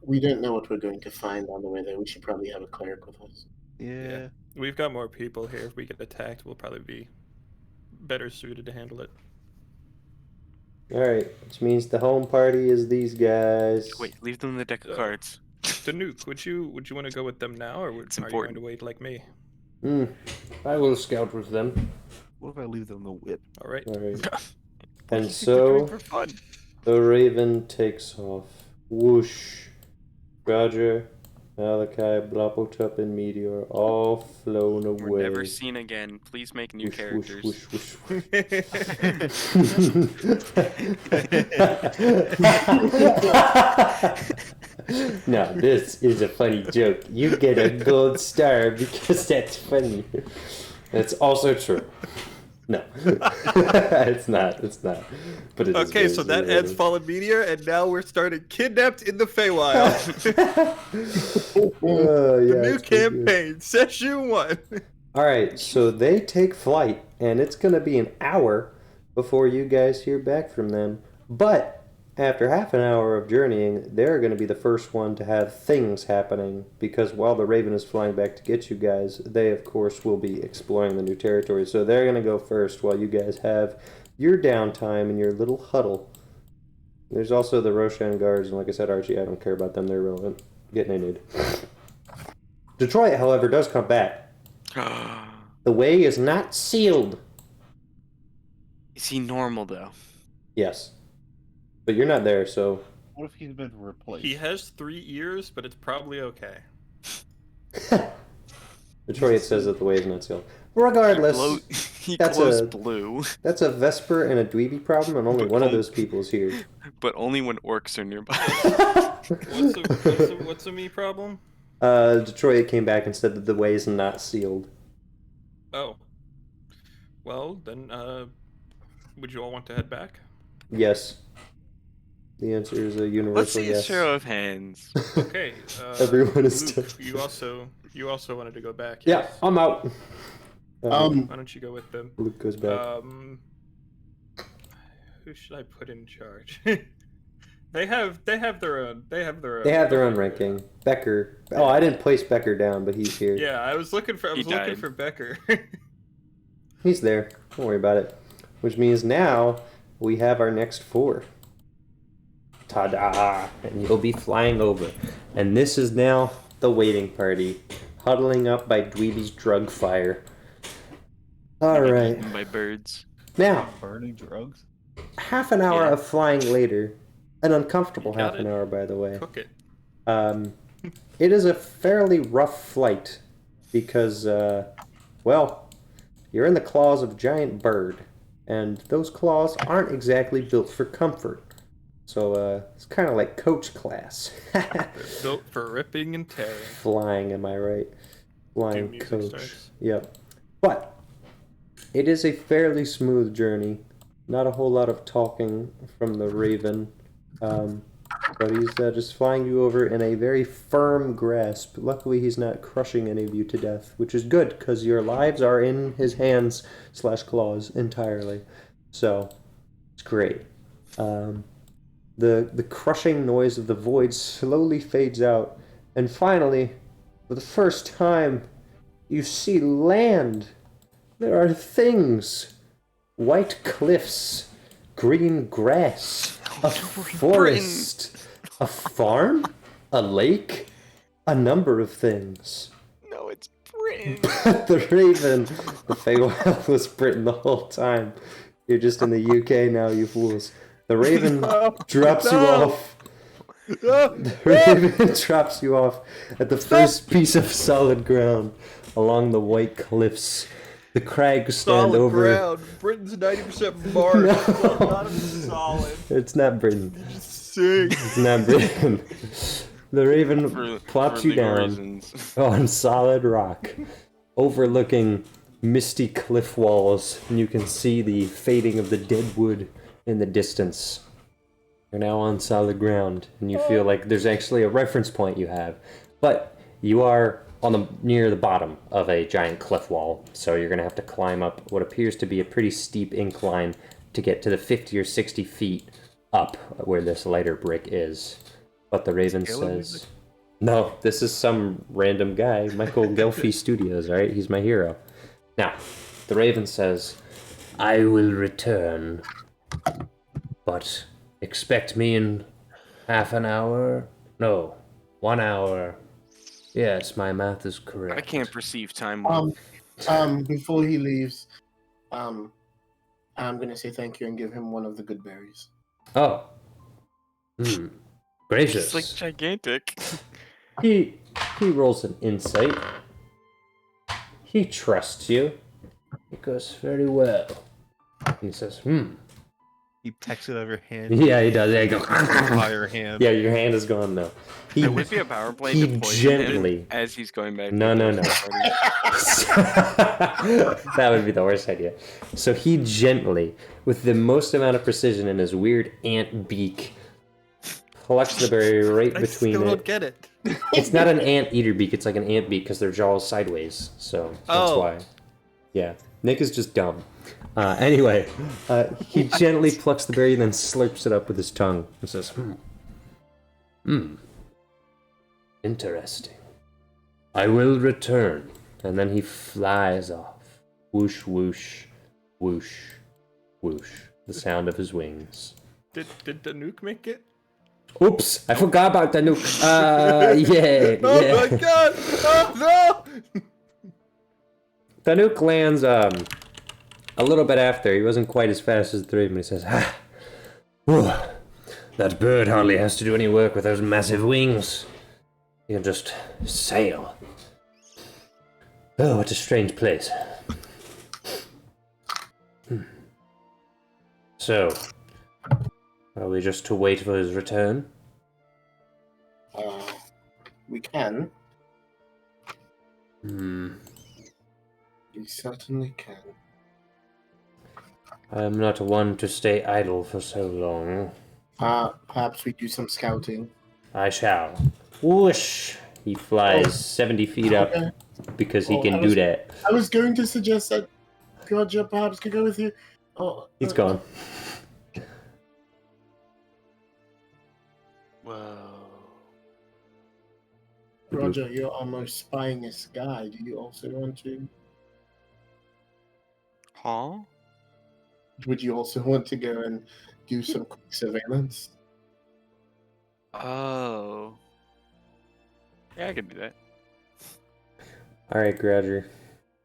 S3: We don't know what we're going to find on the way there. We should probably have a cleric with us.
S4: Yeah.
S5: We've got more people here. If we get attacked, we'll probably be better suited to handle it.
S1: Alright, which means the home party is these guys.
S6: Wait, leave them in the deck of cards.
S5: Danuke, would you want to go with them now, or
S6: It's
S5: are you going
S6: important.
S5: to wait like me?
S1: I will scout with them.
S4: What if I leave them the whip?
S5: All right.
S1: Alright.
S6: What do
S1: And
S6: you think they're doing
S1: so,
S6: for fun?
S1: the Raven takes off. Whoosh. Roger, Malakai, Blopotop, and Meteor all flown away.
S6: We're never seen again. Please make new
S1: Whoosh,
S6: characters.
S1: whoosh, whoosh, whoosh. No, this is a funny joke. You get a gold star because that's funny. That's also true. No, it's not. It's not. But it is
S5: Okay, so that ends Fallen Meteor, and now we're starting Kidnapped in the Feywild.
S1: Yeah,
S5: The new
S1: it's pretty good.
S5: campaign, session 1.
S1: All right, so they take flight, and it's gonna be an hour before you guys hear back from them. But after half an hour of journeying, they're gonna be the first one to have things happening because while the Raven is flying back to get you guys, they of course will be exploring the new territory. So they're gonna go first while you guys have your downtime and your little huddle. There's also the Roshan guards, and like I said, Archie, I don't care about them; they're irrelevant. Getting needed. Detroit, however, does come back. The way is not sealed.
S6: Is he normal though?
S1: Yes. But you're not there, so...
S4: What if he's been replaced?
S5: He has 3 ears, but it's probably okay.
S1: Detroit says that the way is not sealed. Regardless,
S6: He
S1: that's
S6: glows
S1: a-
S6: blue,
S1: that's a Vesper and a Dweeby problem, and only
S6: But
S1: one of
S6: only-
S1: those people is here.
S6: but only when orcs are nearby.
S5: What's a me problem?
S1: Detroit came back and said that the way is not sealed.
S5: Oh. Well, then, would you all want to head back?
S1: Yes. The answer is a
S6: Let's
S1: universal
S6: see a
S1: yes.
S6: show of hands.
S5: Okay.
S1: Everyone is
S5: Luke,
S1: still-
S5: you also wanted to go back.
S1: Yeah,
S5: Yes?
S1: I'm out.
S5: Why don't you go with them?
S1: Luke goes back.
S5: Who should I put in charge? They have their own. They have their own.
S1: They have their own ranking. Becker. Oh, I didn't place Becker down, but he's here.
S5: Yeah, I was looking for
S6: died.
S5: Becker.
S1: He's there. Don't worry about it. Which means now we have our next 4. Ta-da! And you'll be flying over. And this is now the waiting party, huddling up by Dweeby's drug fire. Alright.
S6: Eaten by birds.
S1: Now,
S4: Burning drugs?
S1: half an hour
S6: Yeah.
S1: of flying later. An uncomfortable
S5: You got
S1: half an
S5: it.
S1: hour, by the way.
S5: Cook it.
S1: It is a fairly rough flight because, well, you're in the claws of a giant bird, and those claws aren't exactly built for comfort. So, it's kind of like coach class.
S5: They're built for ripping and tearing.
S1: Flying, am I right? Flying
S5: music
S1: coach.
S5: starts.
S1: Yep. But it is a fairly smooth journey. Not a whole lot of talking from the Raven. But he's just flying you over in a very firm grasp. Luckily, he's not crushing any of you to death, which is good because your lives are in his hands/claws entirely. So it's great. The crushing noise of the void slowly fades out, and finally, for the first time, you see land. There are things. White cliffs, green grass, a forest, a farm, a lake, a number of things.
S6: No, it's Britain.
S1: The Raven, the Feywild was Britain the whole time. You're just in the UK now, you fools. The Raven drops you off. The Raven drops you off at the first piece of solid ground along the white cliffs. The crags stand
S5: Solid
S1: over.
S5: ground. Britain's 90% marsh.
S1: No.
S5: So none of it's solid.
S1: It's not Britain.
S5: Sing.
S1: It's not Britain. The Raven
S6: For
S1: plops you
S6: legal
S1: down
S6: reasons.
S1: on solid rock, overlooking misty cliff walls, and you can see the fading of the dead wood in the distance. You're now on solid ground, and you feel like there's actually a reference point you have, but you are near the bottom of a giant cliff wall, so you're going to have to climb up what appears to be a pretty steep incline to get to the 50 or 60 feet up where this lighter brick is. But the Raven
S4: Halo
S1: says,
S4: music?
S1: no, this is some random guy, Michael Gelfi Studios, alright? He's my hero. Now, the Raven says, I will return, but expect me in half an hour? No, 1 hour. Yes, my math is correct.
S6: I can't perceive time.
S3: Before he leaves, I'm gonna say thank you and give him one of the good berries.
S1: Oh. Gracious.
S6: It's like gigantic.
S1: He rolls an insight. He trusts you. He goes, very well. He says,
S4: He pecks it out of your hand.
S1: Yeah, he does. Yeah, he goes.
S4: Fire hand.
S1: Yeah, your hand is gone now.
S6: There would be a power blade
S1: he
S6: to poison
S1: gently-
S6: it as he's going back.
S1: No,
S6: to
S1: no,
S6: the
S1: no.
S6: party.
S1: That would be the worst idea. So he gently, with the most amount of precision in his weird ant beak, plucks the berry right
S5: I
S1: between
S5: still don't
S1: it.
S5: get it.
S1: It's not an ant eater beak, it's like an ant beak because their jaw's sideways. So that's
S5: Oh.
S1: why. Yeah. Nick is just dumb. Anyway, he gently plucks the berry and then slurps it up with his tongue and says, interesting. I will return. And then he flies off. Whoosh, whoosh, whoosh, whoosh. The sound of his wings.
S5: Did the nuke make it?
S1: Oops, I forgot about the nuke. Yeah.
S5: Oh
S1: yeah.
S5: my god! Oh no!
S1: The nuke lands a little bit after. He wasn't quite as fast as the Raven. He says, whew, that bird hardly has to do any work with those massive wings. He can just sail. Oh, what a strange place. So, are we just to wait for his return?
S3: We can.
S1: Hmm.
S3: We certainly can.
S1: I'm not one to stay idle for so long.
S3: Perhaps we do some scouting.
S1: I shall. Whoosh! He flies 70 feet up
S3: Okay.
S1: because he
S3: Oh,
S1: can
S3: I
S1: do
S3: was-
S1: that.
S3: I was going to suggest that Roger perhaps could go with you. Oh,
S1: He's gone.
S6: Whoa.
S3: Roger, you're our most spyingest guy. Do you also want to?
S6: Huh?
S3: Would you also want to go and do some quick surveillance?
S6: Oh. Yeah, I could do that.
S1: Alright, Grouger.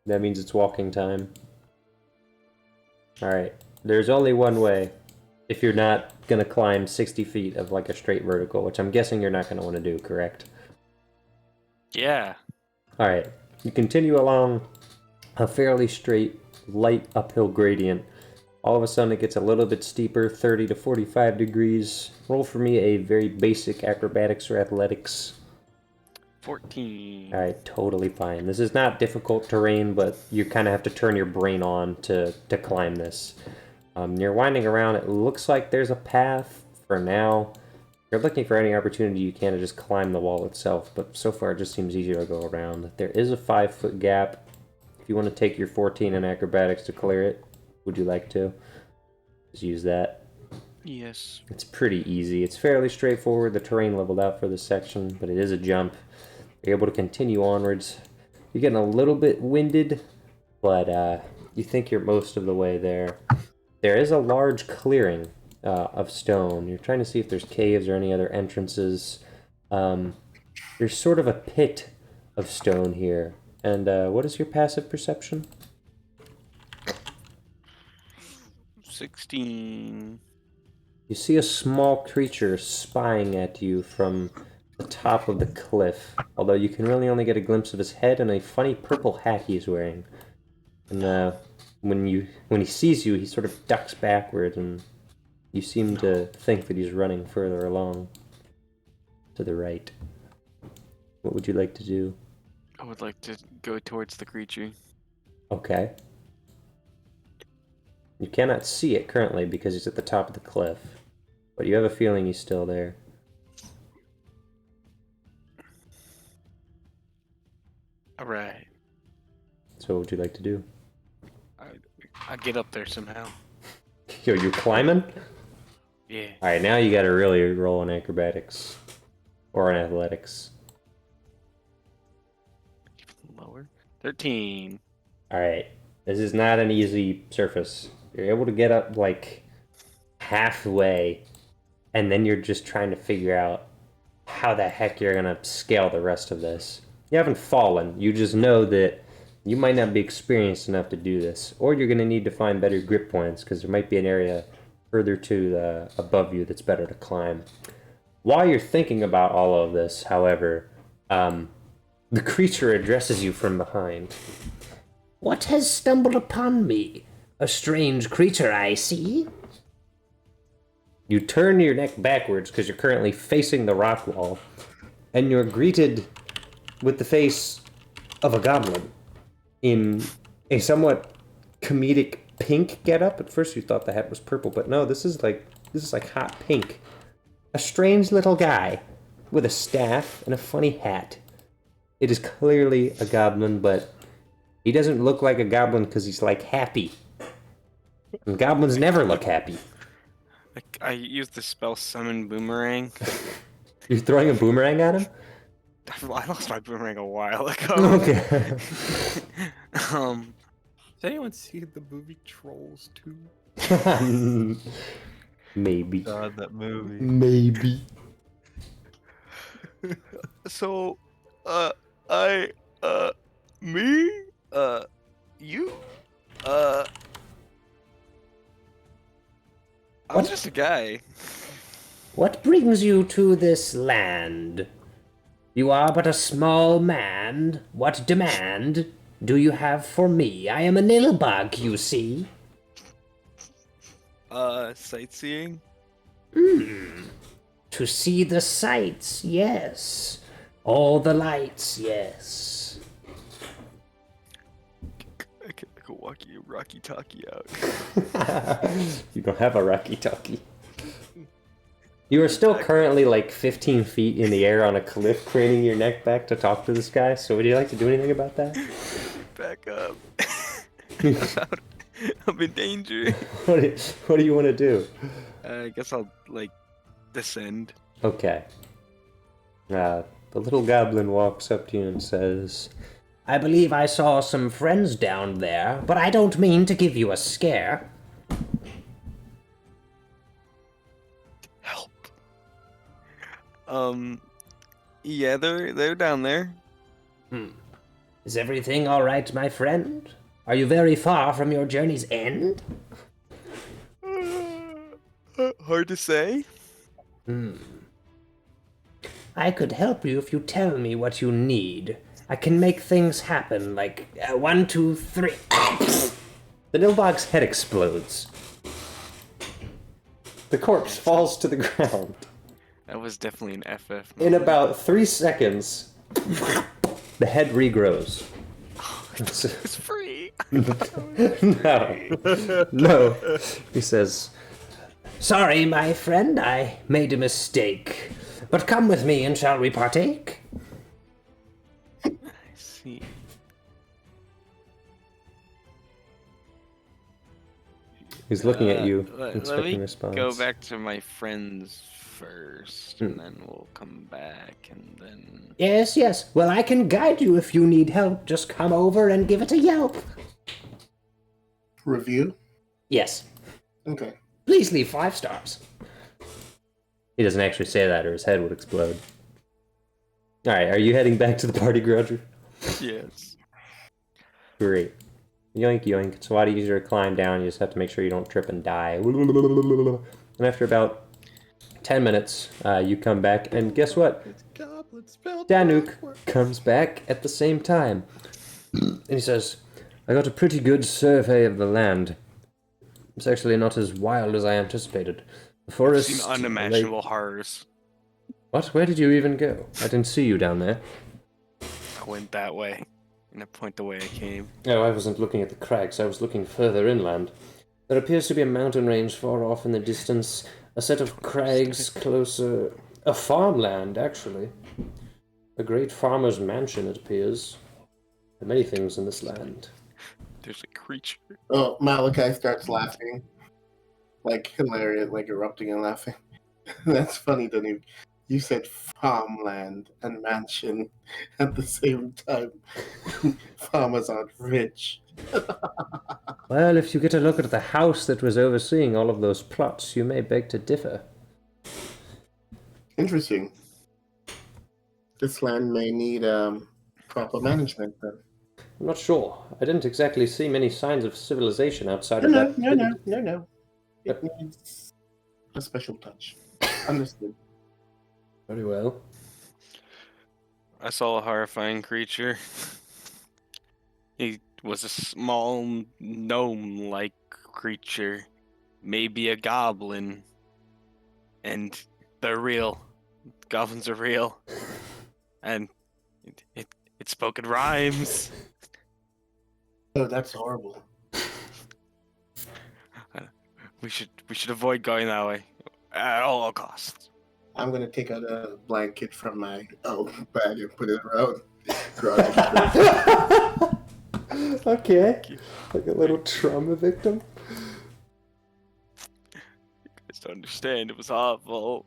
S1: That means it's walking time. Alright. There's only one way. If you're not gonna climb 60 feet of like a straight vertical, which I'm guessing you're not gonna want to do, correct?
S6: Yeah.
S1: Alright. You continue along a fairly straight, light uphill gradient. All of a sudden it gets a little bit steeper, 30 to 45 degrees. Roll for me a very basic acrobatics or athletics.
S6: 14.
S1: Alright, totally fine. This is not difficult terrain, but you kind of have to turn your brain on to climb this. You're winding around, it looks like there's a path for now. You're looking for any opportunity you can to just climb the wall itself, but so far it just seems easier to go around. There is a 5-foot gap. If you want to take your 14 in acrobatics to clear it, would you like to? Just use that.
S6: Yes.
S1: It's pretty easy. It's fairly straightforward. The terrain leveled out for this section, but it is a jump. You're able to continue onwards. You're getting a little bit winded, but you think you're most of the way there. There is a large clearing of stone. You're trying to see if there's caves or any other entrances. There's sort of a pit of stone here. And what is your passive perception?
S6: 16.
S1: You see a small creature spying at you from the top of the cliff, although you can really only get a glimpse of his head and a funny purple hat he's wearing. And when he sees you, he sort of ducks backward, and you seem to think that he's running further along to the right. What would you like to do?
S6: I would like to go towards the creature.
S1: Okay. You cannot see it currently because he's at the top of the cliff, but you have a feeling he's still there.
S6: Alright.
S1: So what would you like to do?
S6: I'd get up there somehow.
S1: Yo, you climbing?
S6: Yeah.
S1: Alright, now you gotta really roll in acrobatics. Or in athletics.
S6: Even lower. 13.
S1: Alright. This is not an easy surface. You're able to get up like halfway, and then you're just trying to figure out how the heck you're gonna scale the rest of this. You haven't fallen, you just know that you might not be experienced enough to do this, or you're gonna need to find better grip points because there might be an area further to the above you that's better to climb. While you're thinking about all of this, however, the creature addresses you from behind.
S7: What has stumbled upon me? A strange creature, I see.
S1: You turn your neck backwards because you're currently facing the rock wall, and you're greeted with the face of a goblin in a somewhat comedic pink getup. At first you thought the hat was purple, but no, this is like hot pink. A strange little guy with a staff and a funny hat. It is clearly a goblin, but he doesn't look like a goblin because he's like happy. And goblins never look happy.
S6: Like, I used the spell Summon Boomerang.
S1: You're throwing a boomerang at him?
S6: I lost my boomerang a while ago.
S1: Okay.
S5: Has anyone seen the movie Trolls 2?
S1: Maybe.
S4: God, that movie.
S1: Maybe.
S6: So, you, I'm
S1: What?
S6: just a guy.
S7: What brings you to this land? You are but a small man. What demand do you have for me? I am a nilbug, you see.
S6: Sightseeing?
S7: To see the sights, yes. All the lights, yes.
S6: I could walk you Rocky Talkie out.
S1: You don't have a Rocky Talkie. You are still currently like 15 feet in the air on a cliff, craning your neck back to talk to this guy. So would you like to do anything about that?
S6: Back up. I'm in danger.
S1: What do you want to do?
S6: I guess I'll, like, descend.
S1: Okay. The little goblin walks up to you and says,
S7: I believe I saw some friends down there, but I don't mean to give you a scare.
S6: Help. Yeah, they're down there.
S7: Is everything all right, my friend? Are you very far from your journey's end?
S6: Hard to say.
S7: I could help you if you tell me what you need. I can make things happen, like 1, 2, 3.
S1: the Nilbog's head explodes. The corpse falls to the ground.
S6: That was definitely an FF.
S1: In about 3 seconds, the head regrows.
S6: It's free.
S1: No. He says,
S7: Sorry, my friend, I made a mistake. But come with me and shall we partake?
S6: I see.
S1: he's looking at you,
S6: Let
S1: expecting
S6: me
S1: response.
S6: go back to my friends first, and then we'll come back, and then...
S7: Yes, yes. Well, I can guide you if you need help. Just come over and give it a yelp.
S3: Review?
S7: Yes.
S3: Okay.
S7: Please leave 5 stars.
S1: He doesn't actually say that, or his head would explode. Alright, are you heading back to the party, Grudger?
S6: Yes.
S1: Great. Yoink, yoink. It's a lot easier to climb down. You just have to make sure you don't trip and die. And after about 10 minutes, you come back, and guess what? Danuk comes back at the same time. And he says, I got a pretty good survey of the land. It's actually not as wild as I anticipated. The
S6: I've
S1: forest...
S6: seen unimaginable horrors.
S1: What? Where did you even go? I didn't see you down there.
S6: I went that way. And I point the way I came.
S1: No, I wasn't looking at the crags. I was looking further inland. There appears to be a mountain range far off in the distance. A set of crags closer... A farmland, actually. A great farmer's mansion, it appears. There are many things in this land.
S6: There's a creature.
S3: Oh, Malakai starts laughing. Like, hilarious, like erupting and laughing. That's funny, Danuk. You said farmland and mansion at the same time. Farmers aren't rich.
S1: Well, if you get a look at the house that was overseeing all of those plots, you may beg to differ.
S3: Interesting. This land may need proper management then.
S1: I'm not sure. I didn't exactly see many signs of civilization outside of that.
S3: No. It needs a special touch. Understood.
S1: Very well.
S6: I saw a horrifying creature. He was a small gnome-like creature. Maybe a goblin. and they're real. Goblins are real, and it spoke in rhymes.
S3: Oh, that's horrible.
S6: We should avoid going that way at all costs.
S3: I'm gonna take out a blanket from my bag and put it around.
S1: Okay. Like a little trauma victim.
S6: You guys don't understand. It was awful.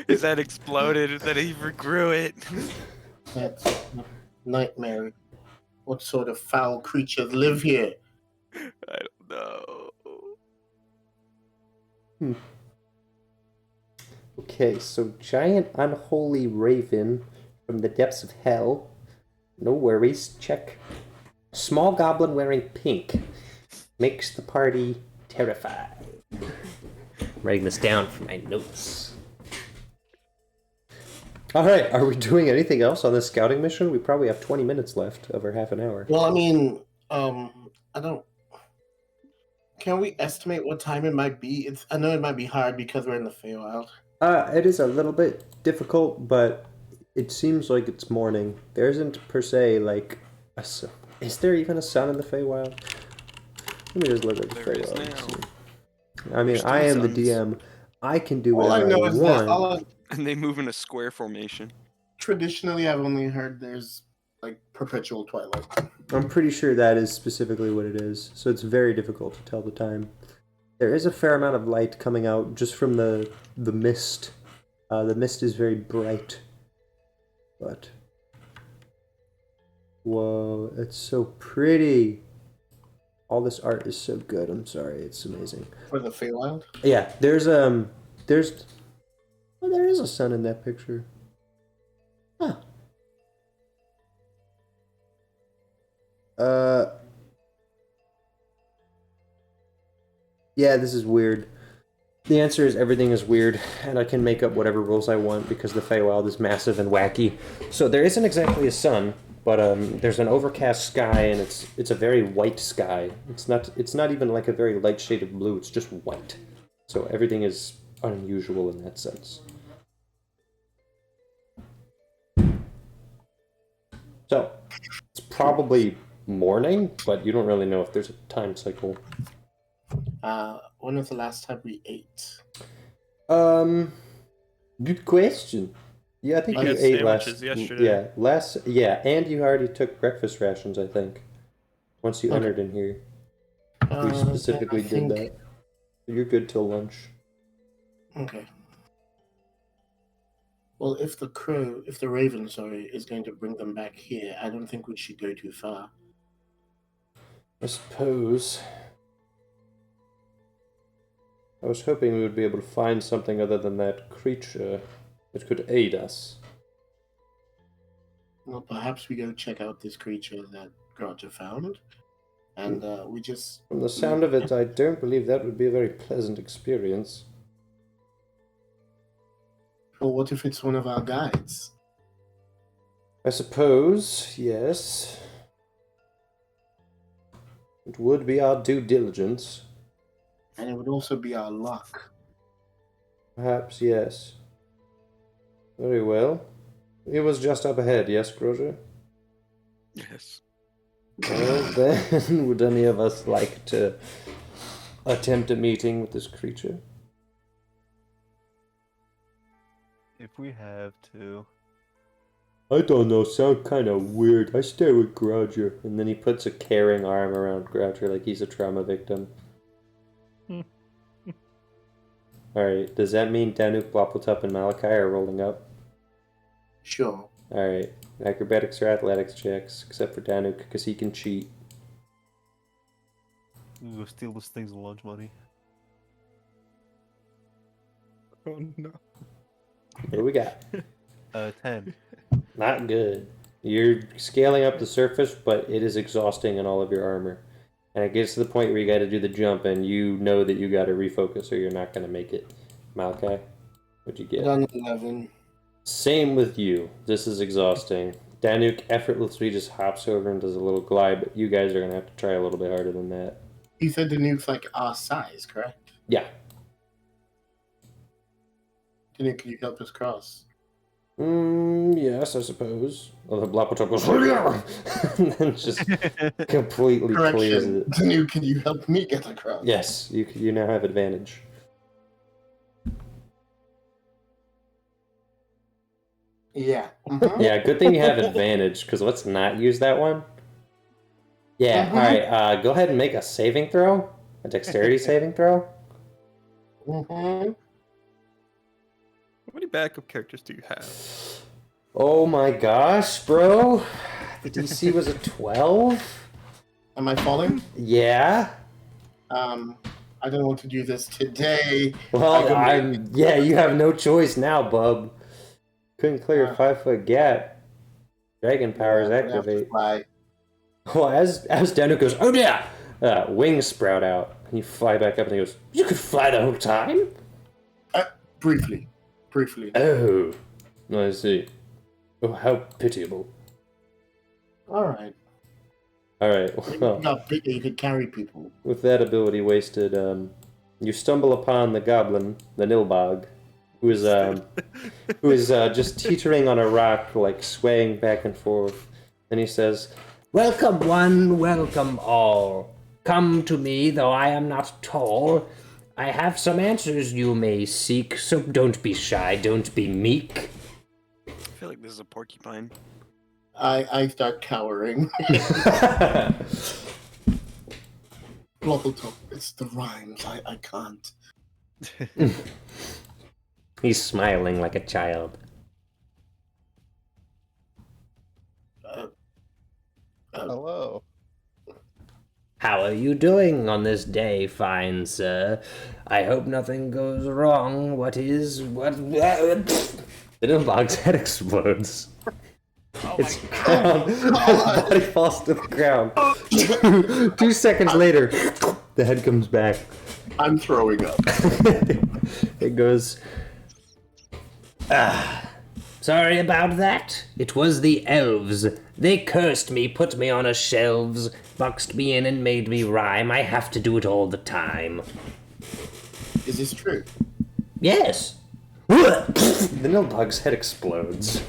S6: His head exploded, and then he regrew it.
S3: That's a nightmare. What sort of foul creatures live here?
S6: I don't know.
S1: Okay, so giant unholy raven from the depths of hell. No worries. Check. Small goblin wearing pink makes the party terrified. Writing this down for my notes. Alright, are we doing anything else on this scouting mission? We probably have 20 minutes left over half an hour.
S3: Well, I mean, I don't. Can we estimate what time it might be? I know it might be hard because we're in the Feywild.
S1: It is a little bit difficult, but it seems like it's morning. There isn't per se like a sun. Is there even a sun in the Feywild? Let me just look at the
S6: There is
S1: Feywild.
S6: now.
S1: I mean,
S6: There's
S1: I am the
S6: three suns.
S1: DM. I can do
S3: All I
S1: whatever
S3: know
S1: I
S3: is that
S1: want.
S6: And they move in a square formation.
S3: Traditionally, I've only heard there's like perpetual twilight.
S1: I'm pretty sure that is specifically what it is. So it's very difficult to tell the time. There is a fair amount of light coming out just from the mist. The mist is very bright. But whoa, it's so pretty. All this art is so good. I'm sorry, it's amazing.
S3: For the Feywild?
S1: Yeah, there's well, there is a sun in that picture. Huh. Yeah, this is weird. The answer is everything is weird, and I can make up whatever rules I want because the Feywild is massive and wacky. So there isn't exactly a sun, but there's an overcast sky, and it's a very white sky. It's not even like a very light shade of blue. It's just white. So everything is unusual in that sense. So it's probably morning, but you don't really know if there's a time cycle.
S3: When was the last time we ate?
S1: Good question. Yeah, I think
S5: We
S1: you
S5: had
S1: ate
S5: sandwiches
S1: last.
S5: yesterday.
S1: Yeah, and you already took breakfast rations, I think. Once you
S3: Okay.
S1: entered in here, we specifically
S3: I
S1: did
S3: think-
S1: that. You're good till lunch.
S3: Okay. Well, if the raven, is going to bring them back here, I don't think we should go too far.
S1: I suppose. I was hoping we would be able to find something other than that creature that could aid us.
S3: Well, perhaps we go check out this creature that Roger found, and we just.
S1: From the sound of it, I don't believe that would be a very pleasant experience.
S3: Well, what if it's one of our guides?
S1: I suppose, yes. It would be our due diligence.
S3: And it would also be our luck.
S1: Perhaps, yes. Very well. It was just up ahead, yes, Groger?
S6: Yes.
S1: Well, then, would any of us like to attempt a meeting with this creature?
S4: If we have to.
S1: I don't know, sound kind of weird. I stay with Groger. And then he puts a caring arm around Groger like he's a trauma victim. Alright, does that mean Danuk, Wappletup, and Malakai are rolling up?
S3: Sure.
S1: Alright, acrobatics or athletics checks, except for Danuk, because he can cheat.
S4: We go steal this thing's lunch money.
S5: Oh no.
S1: What do we got?
S4: 10.
S1: Not good. You're scaling up the surface, but it is exhausting in all of your armor. And it gets to the point where you gotta do the jump, and you know that you gotta refocus or you're not gonna make it. Malakai, what'd you get?
S3: Done 11.
S1: Same with you. This is exhausting. Danuk effortlessly just hops over and does a little glide, but you guys are gonna have to try a little bit harder than that.
S3: You said the nuke's like our size, correct?
S1: Yeah.
S3: Can you help us cross?
S1: Yes, I suppose. Well, the Blappertop goes, and then just completely clears
S3: Correction.
S1: it.
S3: Danu, can you help me get across?
S1: Yes, you now have advantage.
S3: Yeah. Mhm.
S1: Yeah, good thing you have advantage, because let's not use that one. Yeah, alright, go ahead and make a saving throw. A dexterity saving throw.
S3: Mhm.
S5: How many backup characters do you have?
S1: Oh my gosh, bro. The DC was a 12?
S3: Am I falling?
S1: Yeah.
S3: I don't want to do this today.
S1: Well,
S3: I
S1: yeah, you have no choice now, bub. Couldn't clear a 5-foot gap. Dragon powers
S3: I'm gonna have to
S1: activate.
S3: fly.
S1: Well, as Danu goes, oh yeah, wings sprout out, and you fly back up, and he goes, you could fly the whole time?
S3: Briefly.
S1: Oh, I see. Oh, how pitiable.
S3: All right.
S1: All right,
S3: You
S1: well,
S3: got bigger. You could carry people.
S1: with that ability wasted, you stumble upon the goblin, the Nilbog, who is just teetering on a rock, like swaying back and forth, and he says,
S7: Welcome one, welcome all. Come to me, though I am not tall. I have some answers you may seek, so don't be shy, don't be meek.
S6: I feel like this is a porcupine.
S3: I start cowering. Gloppletalk. It's the rhymes. I can't.
S1: he's smiling like a child.
S4: Hello.
S7: How are you doing on this day, fine sir? I hope nothing goes wrong. What?
S1: The Nilbog's head explodes. Its crown, its body falls to the ground. 2 seconds later, the head comes back.
S3: I'm throwing up.
S1: It goes,
S7: Sorry about that. It was the elves. They cursed me, put me on a shelves, boxed me in and made me rhyme. I have to do it all the time.
S3: Is this true?
S7: Yes.
S1: the Nilbog's head explodes.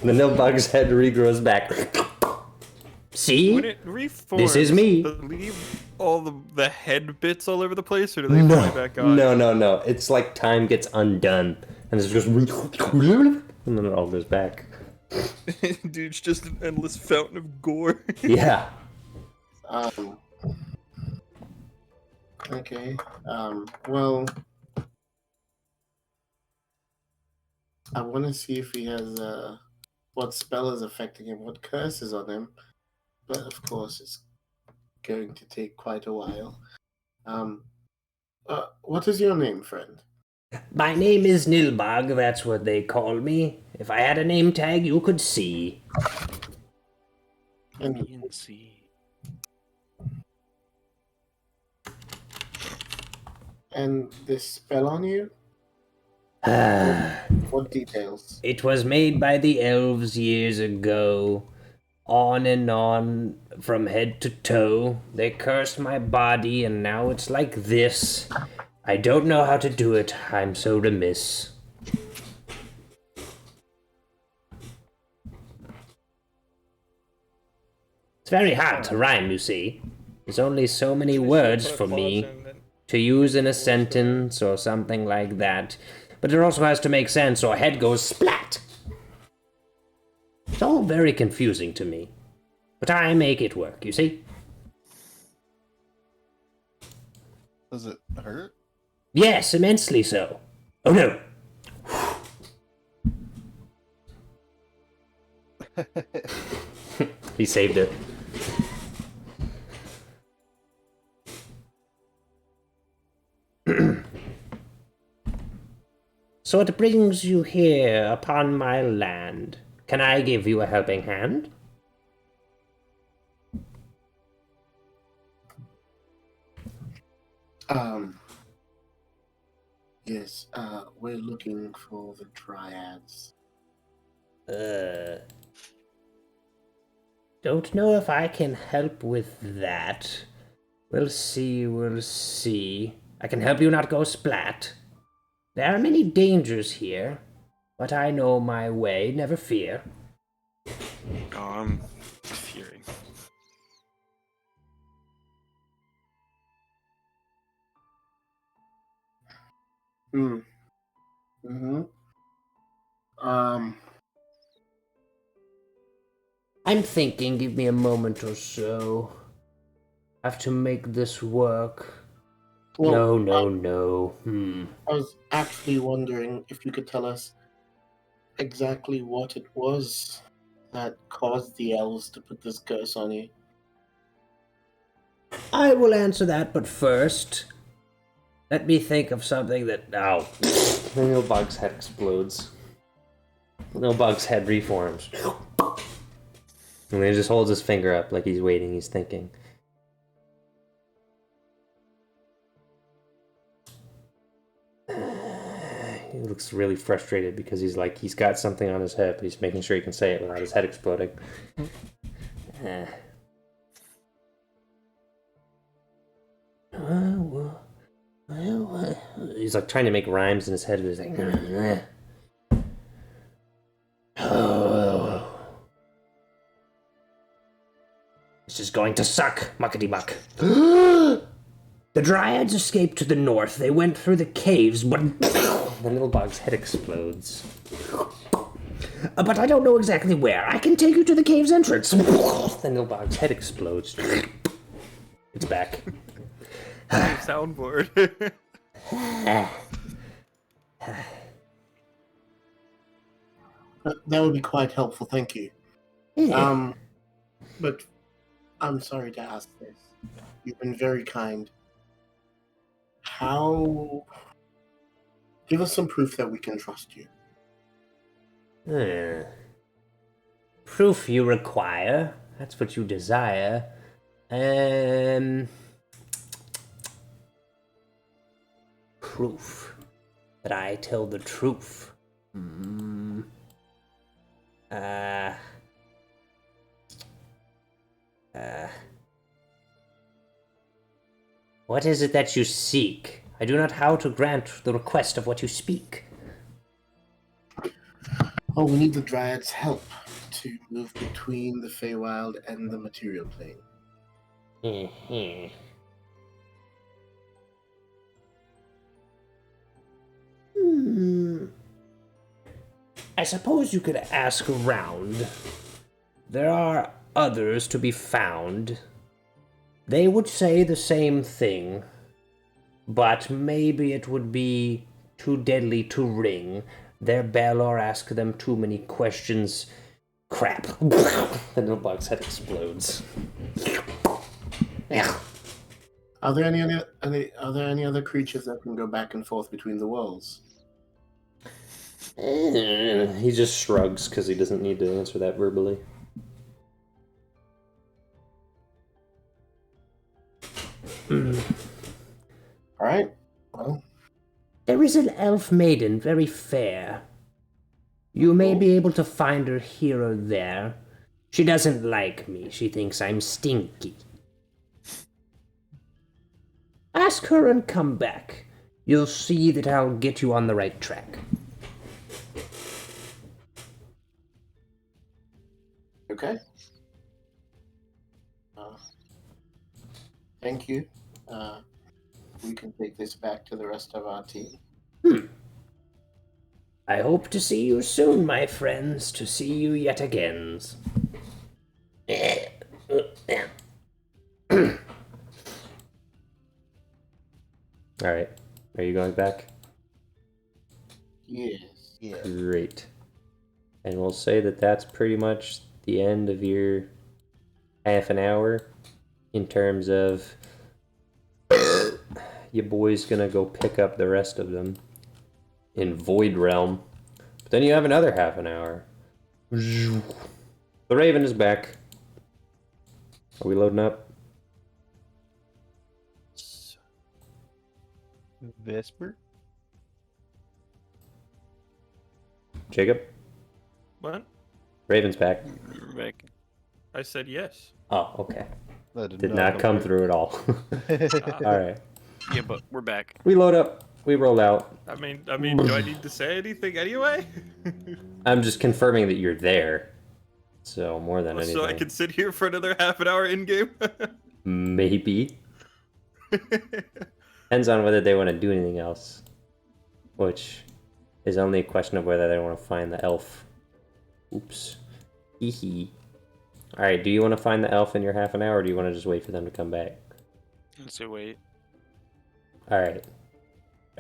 S1: The Nilbog's head regrows back.
S7: See?
S5: When it reforms,
S7: This is me.
S5: does it leave all the head bits all over the place, or do they fly back on?
S1: No. It's like time gets undone. And it just goes... And then it all goes back.
S5: Dude, it's just an endless fountain of gore.
S1: Yeah.
S3: Okay. Well, I want to see if he has what spell is affecting him, what curse is on him. But of course, it's going to take quite a while. What is your name, friend?
S7: My name is Nilbog, that's what they call me. If I had a name tag, you could see.
S3: And
S6: PNC.
S3: and this spell on you? What details?
S7: It was made by the elves years ago. On and on, from head to toe. They cursed my body, and now it's like this. I don't know how to do it. I'm so remiss. It's very hard to rhyme, you see. There's only so many words for me to use in a sentence or something like that. But it also has to make sense or head goes splat. It's all very confusing to me. But I make it work, you see?
S4: Does it hurt?
S7: Yes, immensely so. Oh no! He saved it. So what brings you here upon my land? Can I give you a helping hand?
S3: Yes, we're looking for the dryads.
S7: Don't know if I can help with that. We'll see, we'll see. I can help you not go splat. There are many dangers here, but I know my way, never fear.
S6: Oh, I'm fearing.
S3: Hmm. Mm-hmm. Um.
S7: I'm thinking, give me a moment or so. I have to make this work.
S3: Well,
S7: No.
S3: I was actually wondering if you could tell us exactly what it was that caused the elves to put this curse on you.
S7: I will answer that, but first, let me think of something that... Ow.
S1: The little bug's head explodes. The little bug's head reforms. And then he just holds his finger up like he's waiting, he's thinking. He looks really frustrated because he's got something on his head, but he's making sure he can say it without his head exploding. He's like trying to make rhymes in his head, but he's like...
S7: This is going to suck, muckety-muck. The Dryads escaped to the north. They went through the caves, but...
S1: The little bug's head explodes.
S7: But I don't know exactly where. I can take you to the cave's entrance.
S1: The little bug's head explodes. It's back.
S5: Soundboard.
S3: That would be quite helpful, thank you. But I'm sorry to ask this. You've been very kind. How... Give us some proof that we can trust you.
S7: Proof you require. That's what you desire. Proof that I tell the truth. What is it that you seek? I do not how to grant the request of what you speak.
S3: Oh, we need the Dryad's help to move between the Feywild and the material plane.
S7: I suppose you could ask around. There are others to be found. They would say the same thing, but maybe it would be too deadly to ring. Their bell or ask them too many questions. Crap.
S1: The little bug's head explodes.
S3: Are there any other creatures that can go back and forth between the worlds?
S1: He just shrugs because he doesn't need to answer that verbally.
S3: Alright, well...
S7: There is an elf maiden, very fair. You may be able to find her here or there. She doesn't like me. She thinks I'm stinky. Ask her and come back. You'll see that I'll get you on the right track.
S3: Okay. Thank you. We can take this back to the rest of our team.
S7: I hope to see you soon, my friends, to see you yet again.
S1: Alright. Are you going back?
S3: Yes.
S4: Yeah.
S1: Great. And we'll say that that's pretty much the end of your half an hour in terms of your boy's gonna go pick up the rest of them in Void Realm. But then you have another half an hour. The Raven is back. Are we loading up?
S4: Vesper?
S1: Jacob?
S5: What?
S1: Raven's back.
S6: Back.
S5: I said yes.
S1: Oh, okay.
S4: That
S1: Did not come through at all. Alright.
S6: Yeah, but we're back.
S1: We load up. We roll out.
S5: I mean, do I need to say anything anyway?
S1: I'm just confirming that you're there. So more than anything.
S5: So I can sit here for another half an hour in game.
S1: Maybe. Depends on whether they want to do anything else. Which is only a question of whether they want to find the elf. Oops. Hee hee. Alright, do you want to find the elf in your half an hour, or do you want to just wait for them to come back?
S6: Let's say wait.
S1: Alright.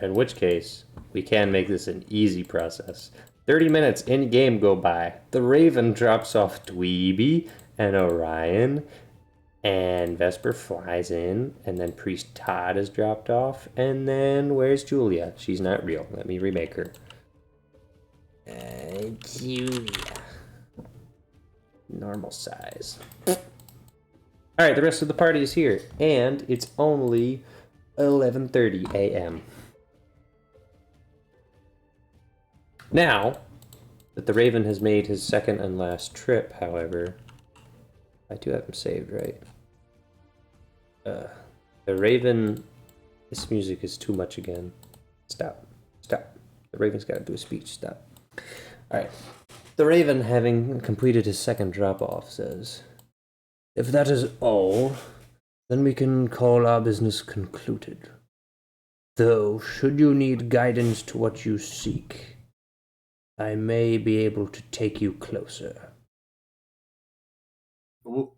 S1: In which case, we can make this an easy process. 30 minutes in-game go by. The Raven drops off Dweeby and Orion, and Vesper flies in, and then Priest Todd is dropped off, and then where's Julia? She's not real. Let me remake her. Julia. Normal size. Alright, the rest of the party is here, and it's only 11:30 a.m. Now that the Raven has made his second and last trip, however, I do have him saved, right? The Raven... This music is too much again. Stop. Stop. The Raven's got to do a speech. Stop. Alright. The Raven, having completed his second drop-off, says, "If that is all, then we can call our business concluded. Though, should you need guidance to what you seek, I may be able to take you closer."
S3: Ooh.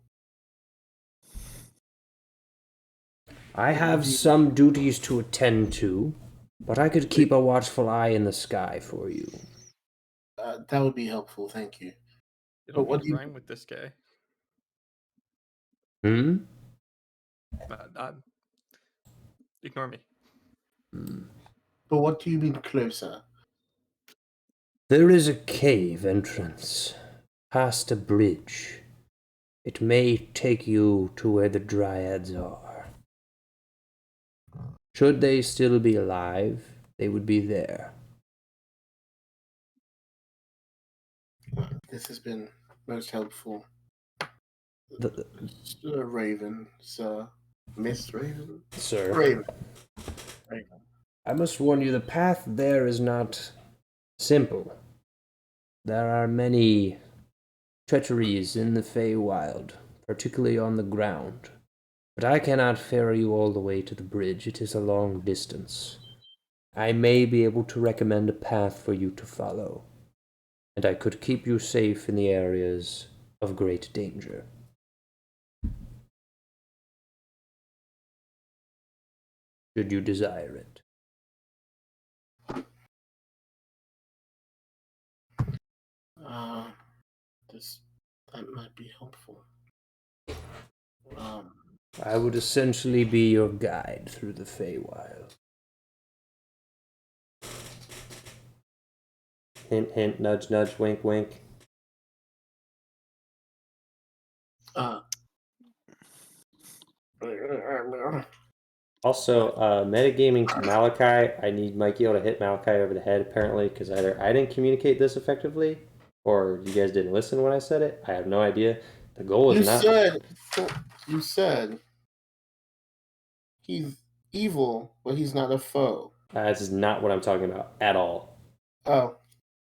S7: I have some duties to attend to, but I could keep a watchful eye in the sky for you.
S3: That would be helpful, thank you.
S5: It'll
S3: what
S5: be
S3: do you-
S5: rhyme with this guy.
S1: Hmm?
S5: Ignore me.
S3: But what do you mean closer?
S7: There is a cave entrance, past a bridge. It may take you to where the Dryads are. Should they still be alive, they would be there.
S3: This has been most helpful.
S7: The,
S3: Raven, sir. Miss Raven?
S7: sir,
S3: Raven.
S7: I must warn you, the path there is not simple. There are many treacheries in the Feywild, particularly on the ground. But I cannot ferry you all the way to the bridge. It is a long distance. I may be able to recommend a path for you to follow, and I could keep you safe in the areas of great danger. Should you desire it.
S3: That might be helpful.
S7: I would essentially be your guide through the Feywild.
S1: Hint, hint, nudge, nudge, wink, wink. Also, metagaming to Malakai. I need Mikey to hit Malakai over the head, apparently, because either I didn't communicate this effectively, or you guys didn't listen when I said it. I have no idea. The goal is
S3: You said he's evil, but he's not a foe.
S1: This is not what I'm talking about at all.
S3: Oh,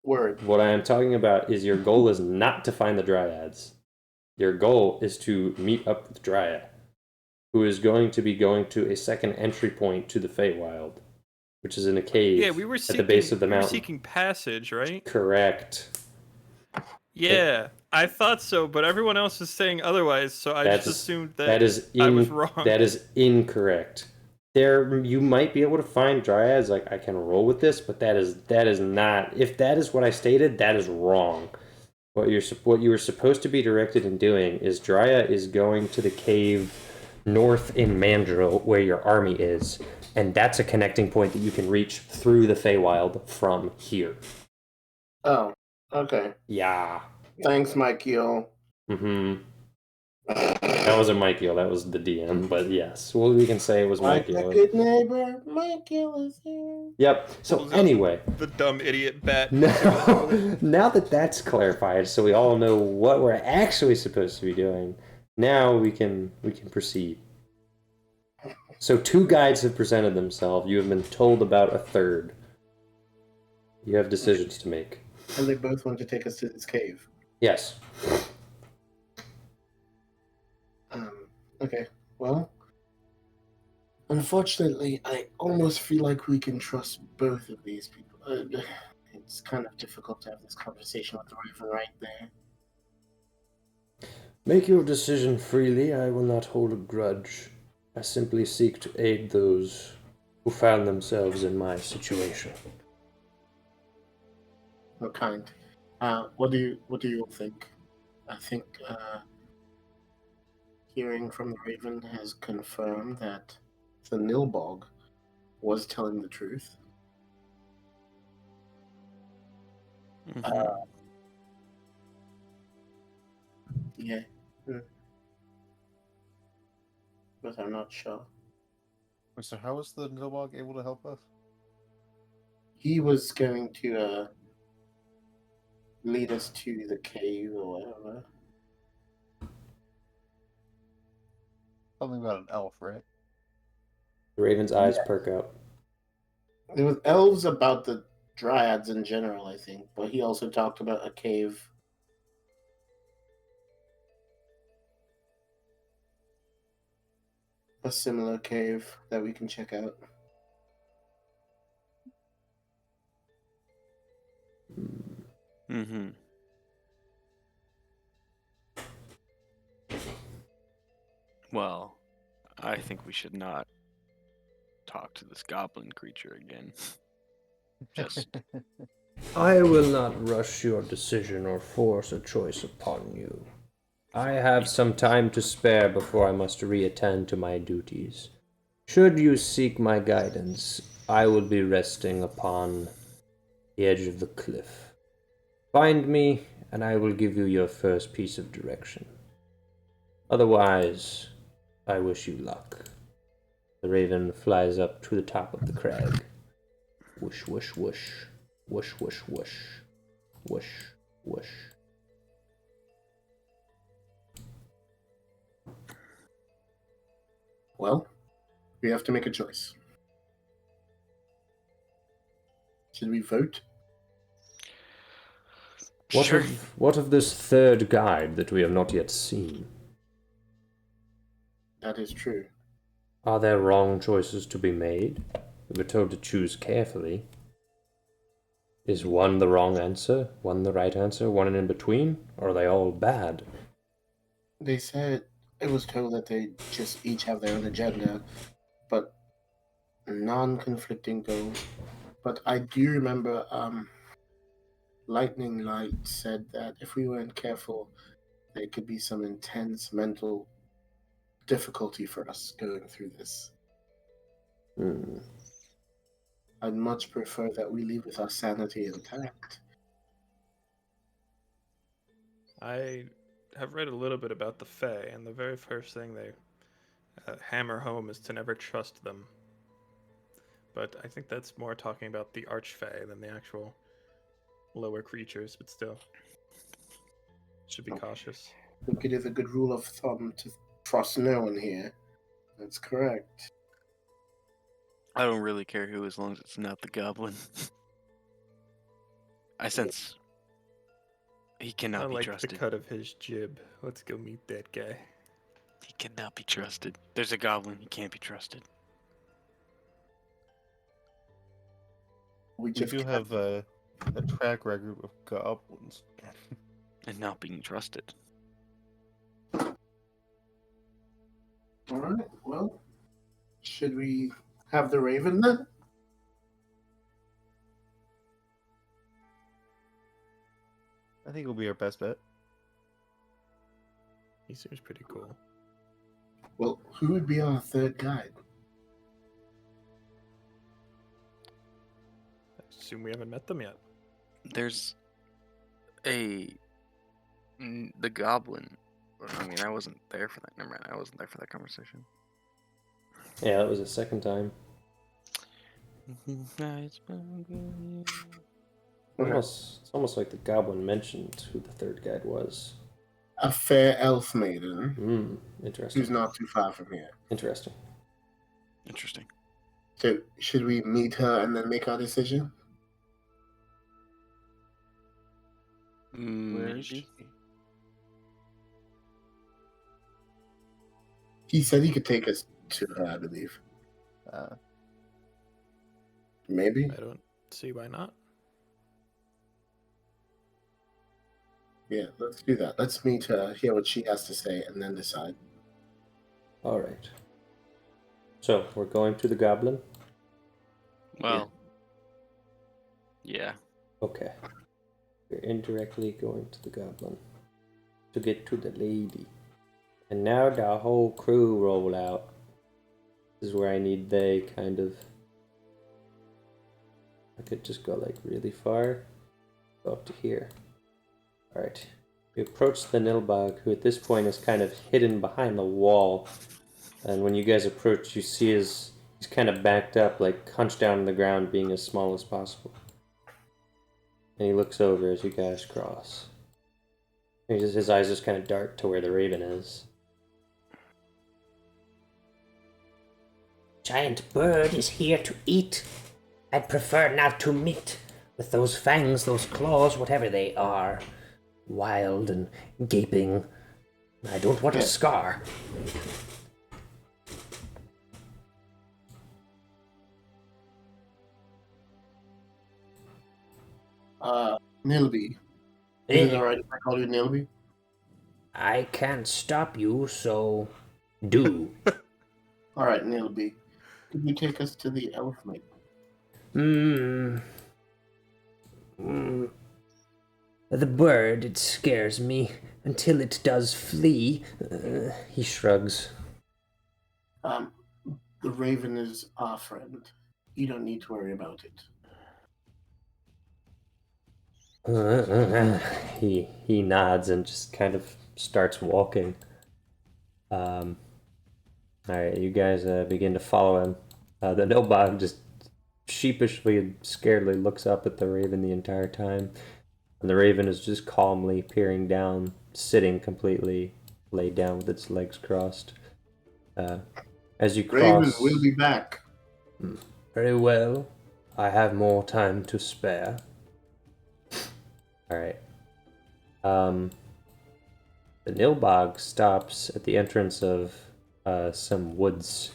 S3: word.
S1: What I am talking about is your goal is not to find the Dryads. Your goal is to meet up with Dryad, who is going to be going to a second entry point to the Feywild, which is in a cave
S5: Yeah, we were
S1: at the base of the
S5: we were
S1: mountain.
S5: seeking passage, right?
S1: Correct.
S5: Yeah, I thought so, but everyone else is saying otherwise, so I just assumed that I was wrong.
S1: That is incorrect. You might be able to find Dryads. Like, I can roll with this, but that is not. If that is what I stated, that is wrong. What you were supposed to be directed in doing is Dryad is going to the cave north in Mandrill, where your army is, and that's a connecting point that you can reach through the Feywild from here.
S3: Oh, okay.
S1: Yeah.
S3: Thanks, Mikey-o.
S1: Mm-hmm. That wasn't Mikey-o, that was the DM, but yes. Well, we can say it was
S3: Like
S1: Mikey-o.
S3: a good neighbor, Mikey-o is here.
S1: Yep. So anyway.
S5: The dumb idiot bat.
S1: Now that that's clarified, so we all know what we're actually supposed to be doing, now we can proceed. So 2 guides have presented themselves. You have been told about a third. You have decisions to make.
S3: And they both want to take us to this cave.
S1: Yes.
S3: Okay, well, unfortunately, I almost feel like we can trust both of these people. It's kind of difficult to have this conversation with the Raven right there.
S1: Make your decision freely. I will not hold a grudge. I simply seek to aid those who found themselves in my situation.
S3: No kind. What do you all think? I think hearing from the Raven has confirmed that the Nilbog was telling the truth.
S6: Mhm.
S3: Yeah. But I'm not sure.
S4: So how was the Nilbog able to help us?
S3: He was going to lead us to the cave or whatever.
S4: Something about an elf, right?
S1: The Raven's eyes perk up.
S3: There was elves about the dryads in general, I think, but he also talked about a cave. A similar cave that we can check out.
S6: Mm-hmm. Well, I think we should not talk to this goblin creature again. Just
S1: I will not rush your decision or force a choice upon you. I have some time to spare before I must reattend to my duties. Should you seek my guidance, I will be resting upon the edge of the cliff. Find me, and I will give you your first piece of direction. Otherwise, I wish you luck. The raven flies up to the top of the crag. Whoosh, whoosh, whoosh. Whoosh, whoosh, whoosh. Whoosh, whoosh.
S3: Well, we have to make a choice. Should we vote?
S6: sure.
S1: What of this third guide that we have not yet seen?
S3: That is true.
S1: Are there wrong choices to be made? We were told to choose carefully. Is one the wrong answer, one the right answer, one in between, or are they all bad?
S3: They said it was told that they just each have their own agenda, but non-conflicting goals. But I do remember Lightning Light said that if we weren't careful, there could be some intense mental difficulty for us going through this. I'd much prefer that we leave with our sanity intact.
S5: I have read a little bit about the Fae, and the very first thing they hammer home is to never trust them. But I think that's more talking about the Archfey than the actual lower creatures, but still. Should be cautious.
S3: I think it is a good rule of thumb to trust no one here. That's correct.
S6: I don't really care who, as long as it's not the goblin. I sense he
S5: I
S6: cannot be
S5: like
S6: trusted.
S5: the cut of his jib. Let's go meet that guy.
S6: He cannot be trusted. There's a goblin. He can't be trusted.
S3: We
S4: We
S3: just
S4: do
S3: can't-
S4: have a track record of goblins.
S6: And not being trusted.
S3: All right. Well, should we have the Raven then?
S4: I think it'll be our best bet.
S5: He seems pretty cool.
S3: Well, who would be our third guide?
S5: I assume we haven't met them yet.
S6: There's the goblin. I mean, I wasn't there for that. Never mind. I wasn't there for that conversation.
S1: Yeah, that was the second time.
S3: Okay.
S1: It's almost like the goblin mentioned who the third guide was.
S3: A fair elf maiden
S1: Interesting.
S3: who's not too far from here.
S1: Interesting.
S6: Interesting.
S3: So should we meet her and then make our decision?
S4: Where is
S6: Maybe.
S4: he?
S3: He said he could take us to her, I believe. Maybe.
S5: I don't see why not.
S3: Yeah, let's do that. Let's meet her, hear what she has to say, and then decide.
S1: All right. So we're going to the goblin.
S6: Well, yeah.
S1: Okay. We're indirectly going to the goblin to get to the lady. And now the whole crew roll out. This is where I need they kind of. I could just go like really far. Go up to here. Alright. We approach the Nilbog, who at this point is kind of hidden behind the wall. And when you guys approach, you see he's kind of backed up, like hunched down on the ground, being as small as possible. And he looks over as you guys cross. His eyes just kind of dart to where the raven is.
S7: Giant bird is here to eat. I'd prefer not to meet with those fangs, those claws, whatever they are. Wild and gaping. I don't want a scar.
S3: Nilby. Is it alright if I call you Nilby?
S7: I can't stop you, so do.
S3: Alright, Nilby. Could you take us to the elf maiden?
S7: The bird, it scares me until it does flee. He shrugs.
S3: The raven is our friend. You don't need to worry about it.
S1: He nods and just kind of starts walking. Alright, you guys begin to follow him. The Nilbog just sheepishly and scaredly looks up at the raven the entire time. And the raven is just calmly peering down, sitting completely laid down with its legs crossed. As you cross...
S3: Raven, we'll be back.
S1: Very well. I have more time to spare. Alright. The Nilbog stops at the entrance of some woods,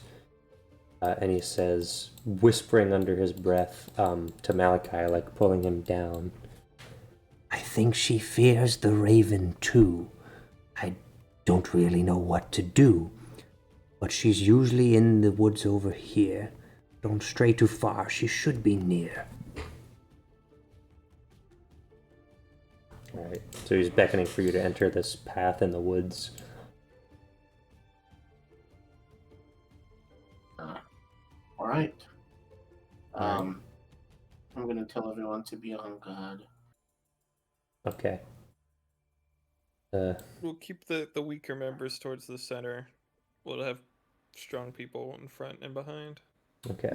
S1: and he says, whispering under his breath to Malakai, like pulling him down.
S7: I think she fears the raven too. I don't really know what to do, but she's usually in the woods over here. Don't stray too far, she should be near.
S1: Alright, so he's beckoning for you to enter this path in the woods.
S3: Alright. I'm gonna tell everyone to be on guard.
S1: Okay.
S5: We'll keep the weaker members towards the center. We'll have strong people in front and behind.
S1: Okay.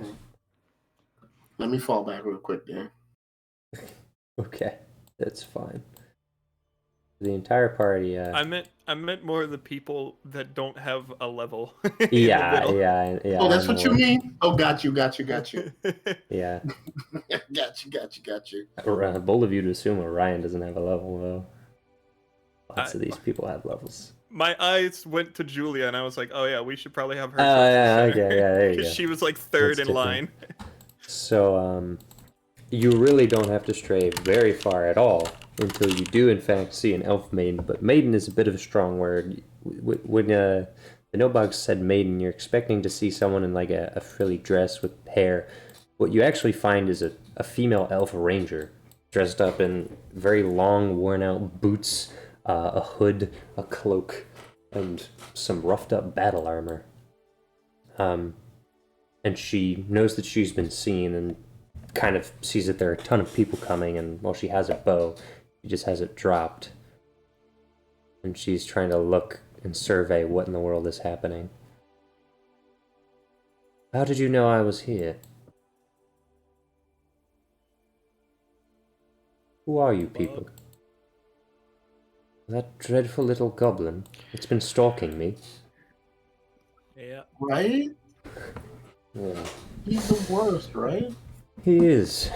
S3: Let me fall back real quick there.
S1: Okay, that's fine. The entire party.
S5: I meant more the people that don't have a level.
S1: Yeah.
S3: Oh, that's what you
S1: more.
S3: mean? Oh, got you.
S1: Yeah.
S3: got you.
S1: Bold of you to assume Orion doesn't have a level, though. Lots of these people have levels.
S5: My eyes went to Julia, and I was like, "Oh yeah, we should probably have her."
S1: Oh yeah, okay, yeah, there you go.
S5: Because she was like third
S1: That's
S5: in
S1: different.
S5: line.
S1: So, you really don't have to stray very far at all until you do, in fact, see an elf maiden. But maiden is a bit of a strong word. When the Nilbog said maiden, you're expecting to see someone in like a frilly dress with hair. What you actually find is a female elf ranger dressed up in very long, worn-out boots, a hood, a cloak, and some roughed-up battle armor. And she knows that she's been seen and kind of sees that there are a ton of people coming, and while she has a bow, she just has it dropped. And she's trying to look and survey what in the world is happening. How did you know I was here? Who are you people? That dreadful little goblin. It's been stalking me.
S5: Yeah.
S3: Right?
S1: Yeah.
S3: He's the worst, right?
S1: He is.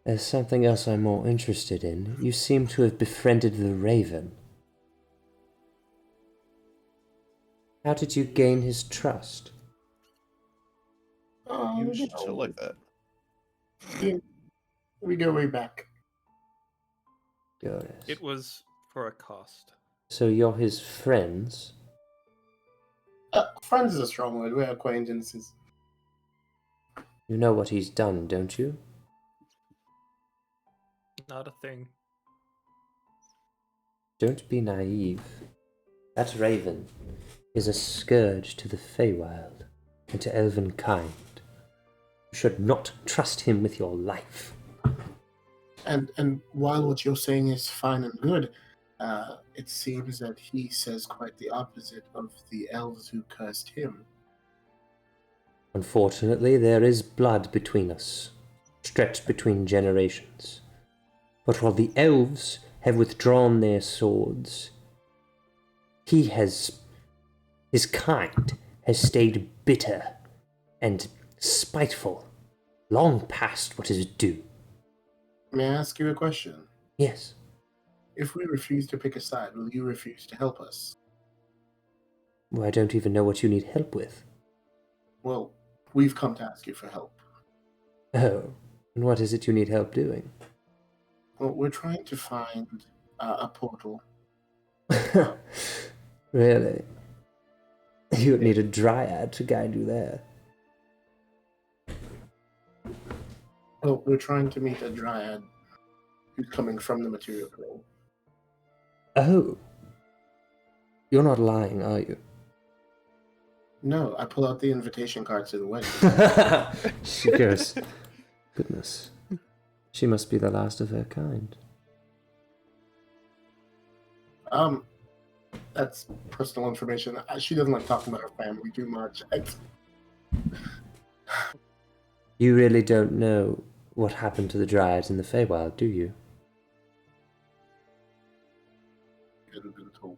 S1: There's something else I'm more interested in. You seem to have befriended the Raven. How did you gain his trust?
S4: You
S3: You
S4: should tell
S3: know,
S4: like that.
S3: we go way back.
S1: Goddess.
S5: It was for a cost.
S1: So you're his friends?
S3: Friends is a strong word. We're acquaintances.
S1: You know what he's done, don't you?
S5: Not a thing.
S1: Don't be naive. That Raven is a scourge to the Feywild and to elven kind. You should not trust him with your life.
S3: And while what you're saying is fine and good, it seems that he says quite the opposite of the elves who cursed him.
S1: Unfortunately, there is blood between us, stretched between generations. But while the elves have withdrawn their swords, his kind has stayed bitter and spiteful, long past what is due.
S3: May I ask you a question?
S1: Yes.
S3: If we refuse to pick a side, will you refuse to help us?
S1: Well, I don't even know what you need help with.
S3: Well, we've come to ask you for help.
S1: Oh, and what is it you need help doing?
S3: Well, we're trying to find a portal.
S1: Really? You would need a dryad to guide you there.
S3: Well, we're trying to meet a dryad who's coming from the material plane.
S1: Oh. You're not lying, are you?
S3: No, I pull out the invitation card to the wedding.
S1: She goes, goodness. She must be the last of her kind.
S3: That's personal information. She doesn't like talking about her family too much.
S1: You really don't know what happened to the Dryads in the Feywild, do you?
S3: I haven't been told.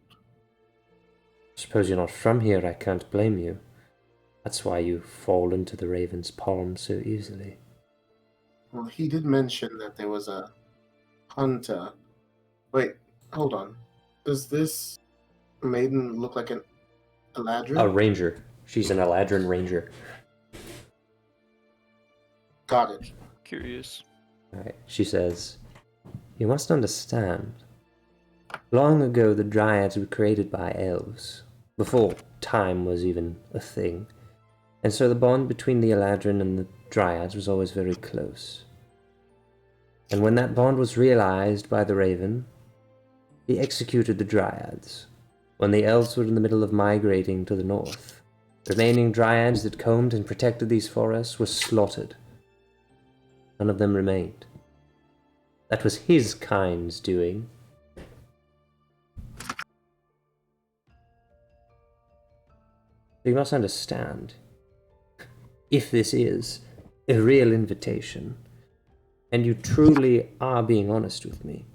S1: Suppose you're not from here, I can't blame you. That's why you fall into the Raven's palm so easily.
S3: Well, he did mention that there was a hunter. Wait, hold on. Does this maiden look like an Eladrin?
S1: A ranger. She's an Eladrin ranger.
S3: Got it.
S6: Curious.
S1: Right. She says, you must understand. Long ago, the Dryads were created by elves, before time was even a thing. And so the bond between the Eladrin and the Dryads was always very close. And when that bond was realized by the Raven, he executed the Dryads. When the elves were in the middle of migrating to the north, the remaining Dryads that combed and protected these forests were slaughtered. None of them remained. That was his kind's doing. You must understand, if this is a real invitation, and you truly are being honest with me,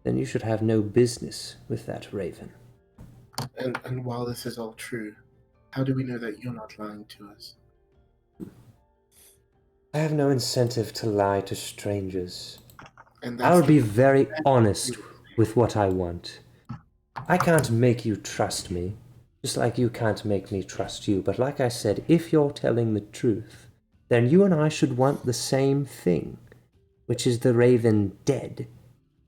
S1: then you should have no business with that Raven.
S3: And while this is all true, how do we know that you're not lying to us?
S1: I have no incentive to lie to strangers.
S3: And
S1: I will
S3: the-
S1: be very honest with what I want. I can't make you trust me, just like you can't make me trust you. But like I said, if you're telling the truth, then you and I should want the same thing, which is the Raven dead,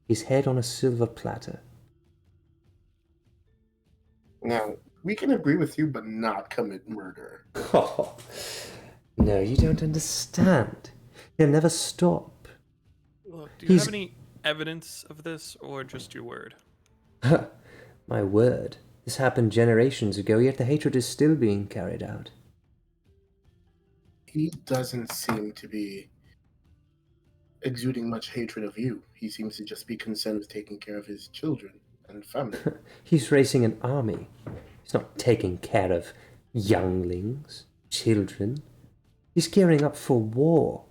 S1: his head on a silver platter.
S3: Now, we can agree with you, but not commit murder.
S1: Oh, no, you don't understand. He'll never stop.
S5: Look, do you
S1: He's-
S5: have any evidence of this, or just your word?
S1: My word, this happened generations ago, yet the hatred is still being carried out.
S3: He doesn't seem to be exuding much hatred of you. He seems to just be concerned with taking care of his children and family.
S1: He's racing an army. He's not taking care of younglings, children. He's gearing up for war.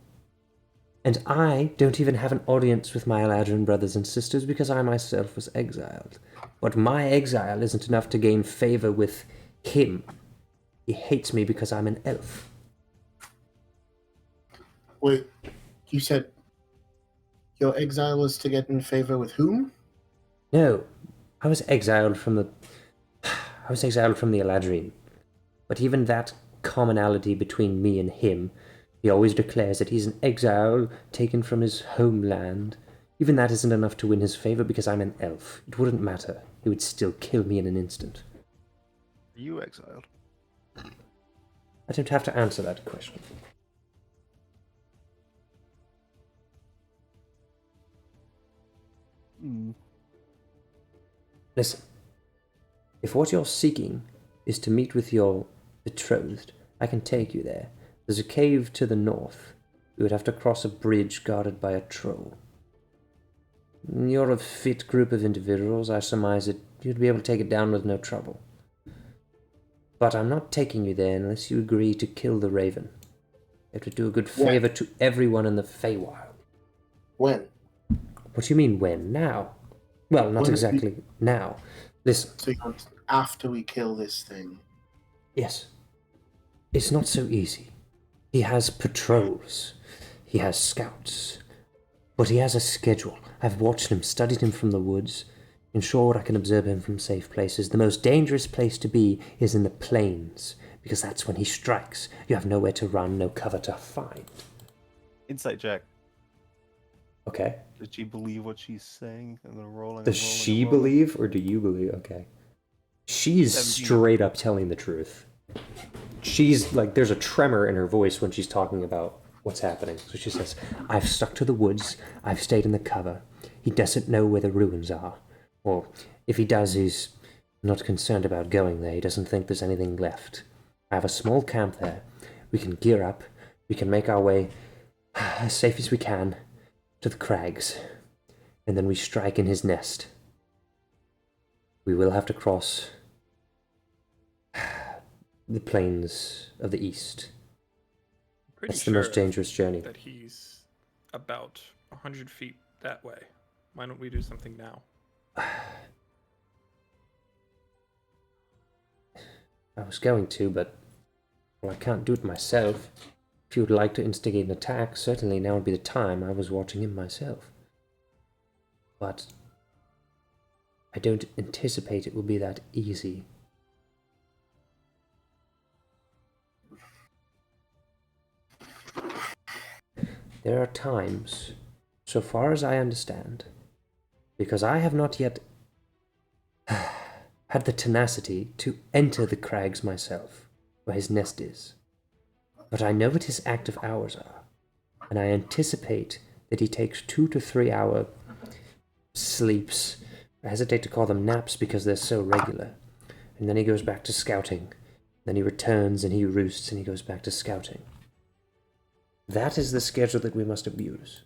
S1: And I don't even have an audience with my Eladrin brothers and sisters because I myself was exiled. But my exile isn't enough to gain favor with him. He hates me because I'm an elf.
S3: Wait, you said your exile was to get in favor with whom?
S7: No, I was exiled from the Eladrin. But even that commonality between me and him, he always declares that he's an exile taken from his homeland. Even that isn't enough to win his favor because I'm an elf. It wouldn't matter. He would still kill me in an instant.
S4: Are you exiled?
S7: I don't have to answer that question. Listen, if what you're seeking is to meet with your betrothed, I can take you there. There's a cave to the north. You would have to cross a bridge guarded by a troll. You're a fit group of individuals. I surmise that you'd be able to take it down with no trouble. But I'm not taking you there unless you agree to kill the raven. You have to do a good favor to everyone in the Feywild.
S3: When?
S7: What do you mean when? Now? Well, not exactly now. Listen.
S3: So you want after we kill this thing?
S7: Yes. It's not so easy. He has patrols. He has scouts. But he has a schedule. I've watched him, studied him from the woods. Ensured I can observe him from safe places. The most dangerous place to be is in the plains, because that's when he strikes. You have nowhere to run, no cover to find.
S4: Insight check.
S7: Okay.
S4: Does she believe what she's saying? And then rolling.
S1: Does she believe, or do you believe? Okay. She's
S4: 17.
S1: straight up telling the truth. She's like, there's a tremor in her voice when she's talking about what's happening. So she says, I've stuck to the woods. I've stayed in the cover. He doesn't know where the ruins are. Or if he does, he's not concerned about going there. He doesn't think there's anything left. I have a small camp there. We can gear up. We can make our way as safe as we can to the crags. And then we strike in his nest. We will have to cross the plains of the east.
S5: Pretty
S1: That's the most
S5: sure
S1: dangerous journey.
S5: that he's about 100 feet that way. Why don't we do something now?
S7: I was going to, but well, I can't do it myself. If you would like to instigate an attack, certainly now would be the time. I was watching him myself. But I don't anticipate it will be that easy. There are times, so far as I understand, because I have not yet had the tenacity to enter the crags myself, where his nest is. But I know what his active hours are, and I anticipate that he takes 2 to 3 hour sleeps. I hesitate to call them naps because they're so regular. And then he goes back to scouting. Then he returns and he roosts and he goes back to scouting. That is the schedule that we must abuse.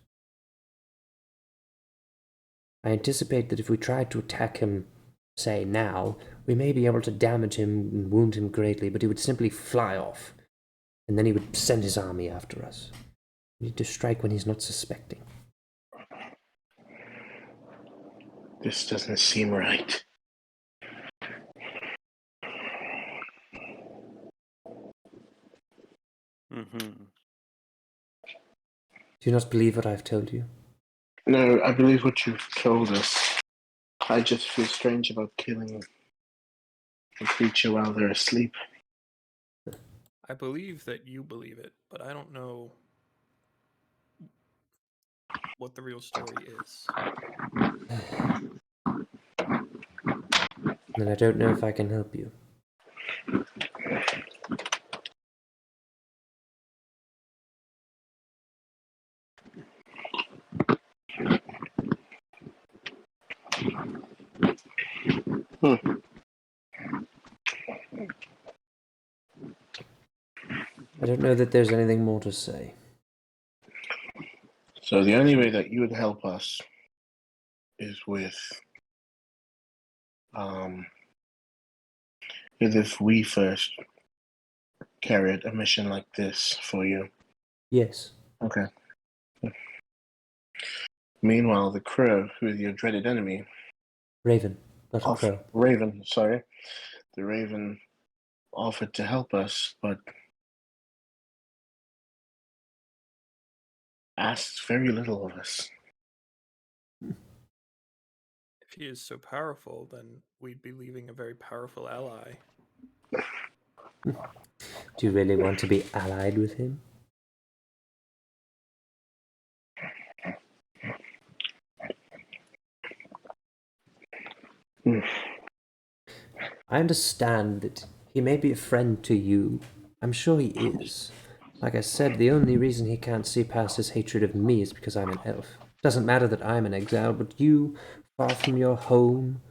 S7: I anticipate that if we tried to attack him, say now, we may be able to damage him and wound him greatly, but he would simply fly off. And then he would send his army after us. We need to strike when he's not suspecting.
S3: This doesn't seem right.
S6: Mm-hmm.
S7: Do you not believe what I've told you?
S3: No, I believe what you've told us. I just feel strange about killing a creature while they're asleep.
S5: I believe that you believe it, but I don't know what the real story is.
S7: Then I don't know if I can help you. I don't know that there's anything more to say.
S3: So the only way that you would help us is with if we first carried a mission like this for you.
S7: Yes.
S3: Okay. Meanwhile, the crow, who is your dreaded enemy,
S7: Raven, not a crow.
S3: Raven, sorry. The Raven offered to help us, but asks very little of us.
S5: If he is so powerful, then we'd be leaving a very powerful ally.
S7: Do you really want to be allied with him? I understand that he may be a friend to you. I'm sure he is. Like I said, the only reason he can't see past his hatred of me is because I'm an elf. Doesn't matter that I'm an exile, but you, far from your home,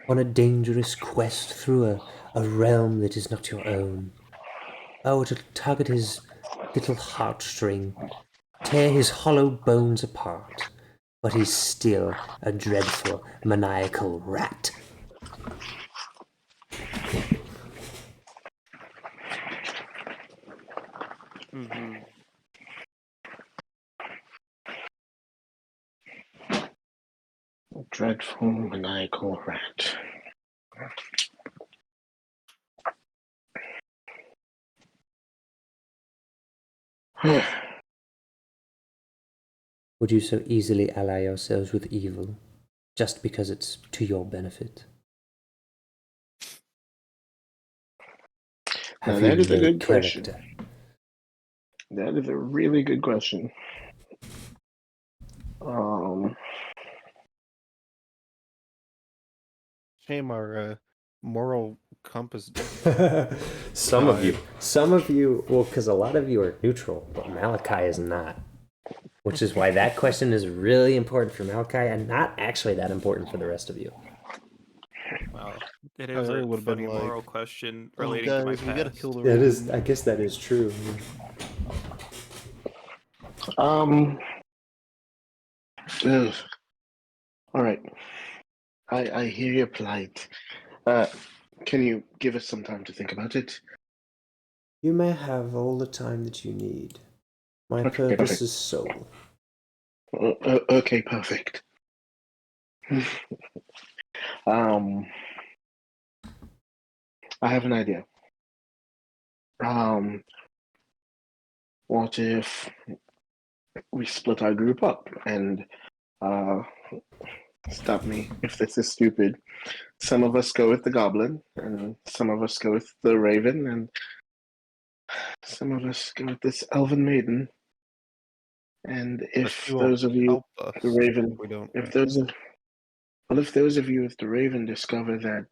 S7: on a dangerous quest through a realm that is not your own. Oh, to tug at his little heartstring, tear his hollow bones apart. But he's still a dreadful, maniacal rat.
S6: Mm-hmm.
S3: A dreadful, maniacal rat.
S7: Would you so easily ally yourselves with evil, just because it's to your benefit?
S3: Now,
S7: Have
S3: that
S7: you
S3: is a
S7: no
S3: good
S7: character?
S3: question. That is a really good question.
S4: Shame our moral compass.
S1: Some of you, well, because a lot of you are neutral, but Malakai is not. Which is why that question is really important for Malakai and not actually that important for the rest of you.
S5: Well, it is a
S4: would've been
S5: funny
S4: like,
S5: moral question
S4: "Oh,
S5: relating to my
S4: guys, we gotta
S5: past.
S4: kill the
S1: It is.
S4: Raven."
S1: I guess that is true.
S3: Ugh. All right. I hear your plight. Can you give us some time to think about it?
S1: You may have all the time that you need. My
S3: Okay,
S1: purpose
S3: perfect.
S1: is soul.
S3: Okay, perfect. I have an idea. What if we split our group up and stop me if this is stupid. Some of us go with the goblin, and some of us go with the raven, and some of us go with this elven maiden. And if
S4: But you
S3: those of
S4: won't
S3: you,
S4: help us
S3: the raven,
S4: if we don't.
S3: if
S4: Right?
S3: those of, well, if those of you with the raven discover that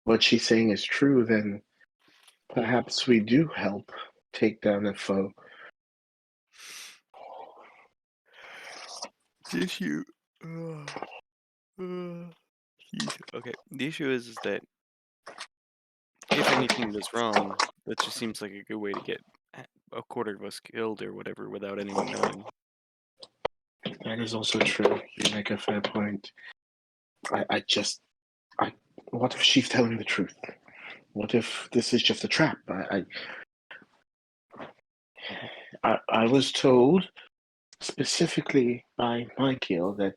S3: what she's saying is true, then perhaps we do help take down a foe.
S6: The issue. Okay. The issue is that if anything goes wrong, that just seems like a good way to get a quarter of us killed or whatever without anyone knowing.
S3: That is also true. You make a fair point. What if she's telling the truth? What if this is just a trap? I was told specifically by Michael that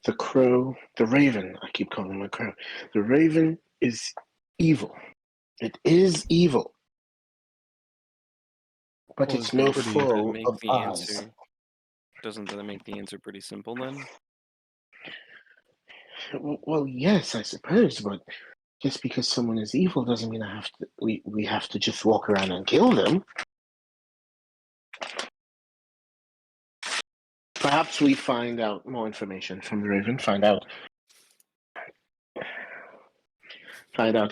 S3: the crow, the raven, I keep calling him a crow, the raven is evil. It is evil. But
S6: Well,
S3: it's no
S6: doesn't that
S3: foe
S6: make
S3: of
S6: the
S3: ours.
S6: answer? Doesn't that make the answer pretty simple then?
S3: Well, yes, I suppose, but just because someone is evil doesn't mean we have to just walk around and kill them. Perhaps we find out more information from the raven, find out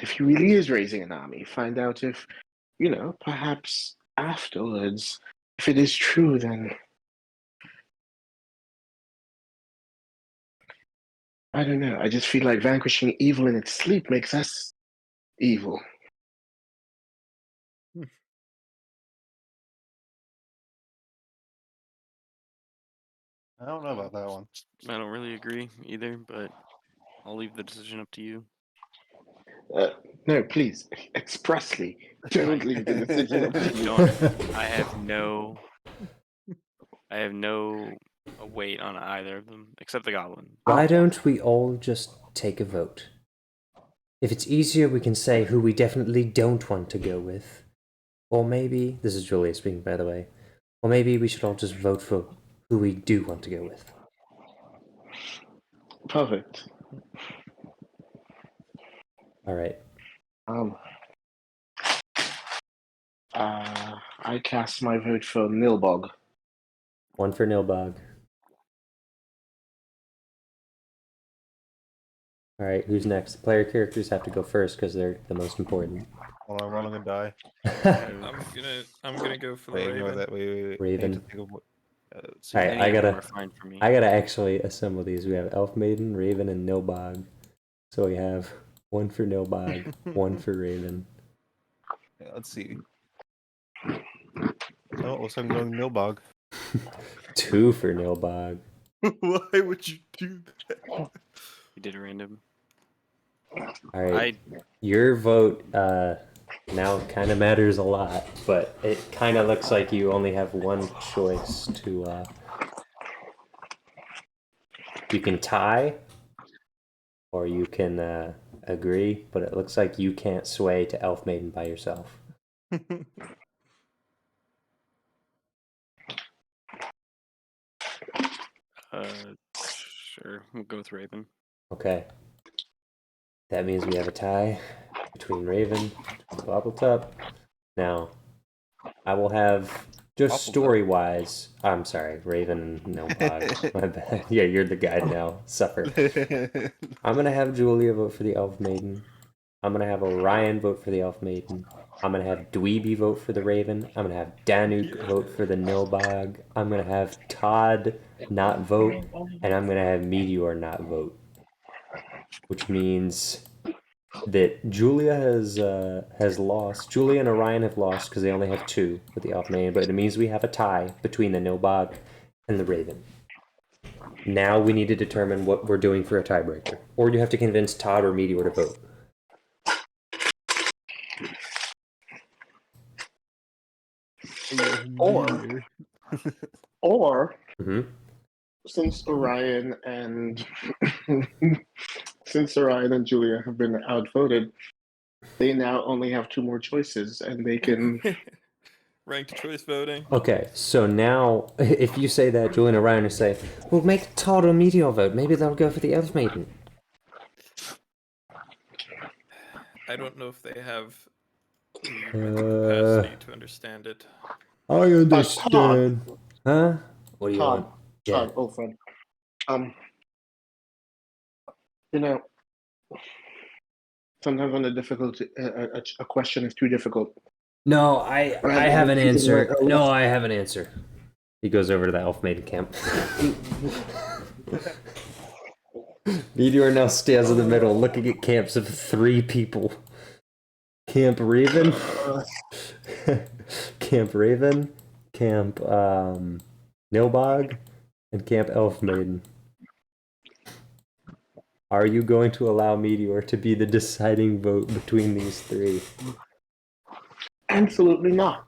S3: if he really is raising an army, find out if, perhaps afterwards, if it is true, then I don't know. I just feel like vanquishing evil in its sleep makes us evil.
S4: I don't know about that one.
S6: I don't really agree either, but I'll leave the decision up to you.
S3: No, please, expressly, don't leave the decision up to me.
S6: I have no weight on either of them except the goblin.
S1: Why don't we all just take a vote? If it's easier, we can say who we definitely don't want to go with. Or maybe, this is Julia speaking, by the way, or maybe we should all just vote for who we do want to go with.
S3: Perfect.
S1: All right.
S3: I cast my vote for Nilbog.
S1: 1 for Nilbog. All right, who's next? Player characters have to go first because they're the most important.
S4: Hold on, we're all gonna die.
S5: I'm gonna go for the
S4: Wait, ignore
S5: Raven.
S4: that. Wait.
S1: Raven.
S4: I need to think of what,
S1: All right,
S6: Any
S1: I
S6: of them
S1: gotta
S6: are fine for me.
S1: actually assemble these. We have Elf Maiden, Raven, and Nilbog. So we have 1 for Nilbog, 1 for Raven.
S4: yeah, let's see. Oh, looks like I'm going Nilbog.
S1: 2 for Nilbog.
S5: Why would you do that?
S6: You did a random.
S1: All right, your vote now kind of matters a lot, but it kind of looks like you only have one choice to. You can tie, or you can agree, but it looks like you can't sway to Elf Maiden by yourself.
S6: Sure. We'll go with Raven.
S1: Okay. That means we have a tie between Raven and Bobbletop. Now, I will have, just story-wise, I'm sorry, Raven and Nilbog. My bad. Yeah, you're the guide now. Suffer. I'm going to have Julia vote for the Elf Maiden. I'm going to have Orion vote for the Elf Maiden. I'm going to have Dweeby vote for the Raven. I'm going to have Danuk vote for the Nilbog. I'm going to have Todd not vote. And I'm going to have Meteor not vote. Which means that Julia has lost. Julia and Orion have lost because they only have 2 with the Elf Maiden. But it means we have a tie between the Nilbog and the Raven. Now we need to determine what we're doing for a tiebreaker. Or you have to convince Todd or Meteor to vote.
S3: Or
S1: Mm-hmm.
S3: since Orion and Julia have been outvoted, they now only have 2 more choices, and they can.
S5: Ranked choice voting.
S1: Okay, so now if you say that, Julia and Orion will say, "Well, make Todd or Meteor vote. Maybe they'll go for the Elf Maiden."
S5: I don't know if they have the mental capacity to understand it.
S1: I understand. Huh? What do you
S3: Todd,
S1: want? Yeah.
S3: Todd, old friend. You know, sometimes when a question is too difficult.
S1: No, I have an answer. No, I have an answer. He goes over to the Elf Maiden camp. Meteor now stands in the middle, looking at camps of 3 people. Camp Raven, Camp Raven, Camp Nilbog, and Camp Elf Maiden. Are you going to allow Meteor to be the deciding vote between these 3?
S3: Absolutely not.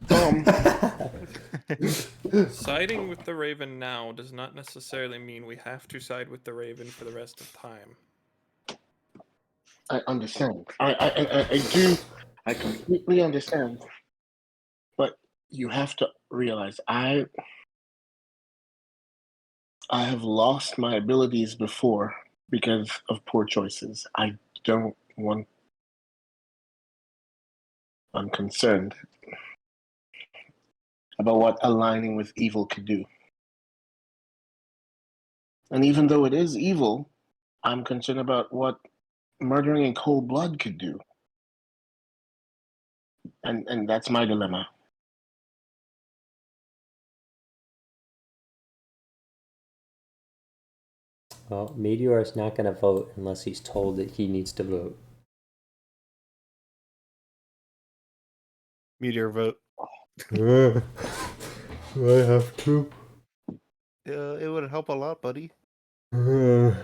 S5: Siding with the Raven now does not necessarily mean we have to side with the Raven for the rest of time.
S3: I understand. I do. I completely understand. But you have to realize I have lost my abilities before because of poor choices. I don't want. I'm concerned about what aligning with evil could do. And even though it is evil, I'm concerned about what murdering in cold blood could do. And that's my dilemma.
S1: Well, Meteor is not going to vote unless he's told that he needs to vote.
S4: Meteor vote.
S1: I have to.
S4: It would help a lot, buddy.
S1: I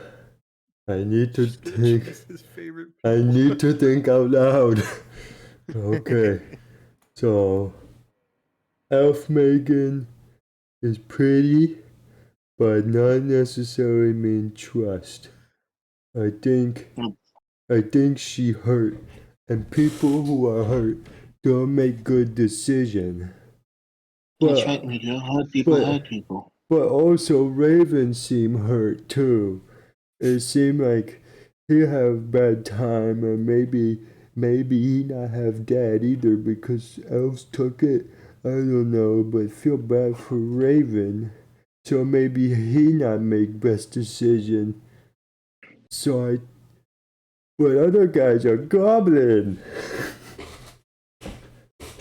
S1: need to think.
S5: His favorite.
S1: I need to think out loud. Okay. So, Elf Megan is pretty, but not necessarily mean trust. I think she hurt, and people who are hurt don't make good decisions.
S3: That's right, Meteor. Hurt people hurt people.
S1: But also Raven seemed hurt too. It seemed like he have bad time, and maybe he not have dad either because elves took it. I don't know, but feel bad for Raven. So maybe he not make best decision. But other guys are goblin.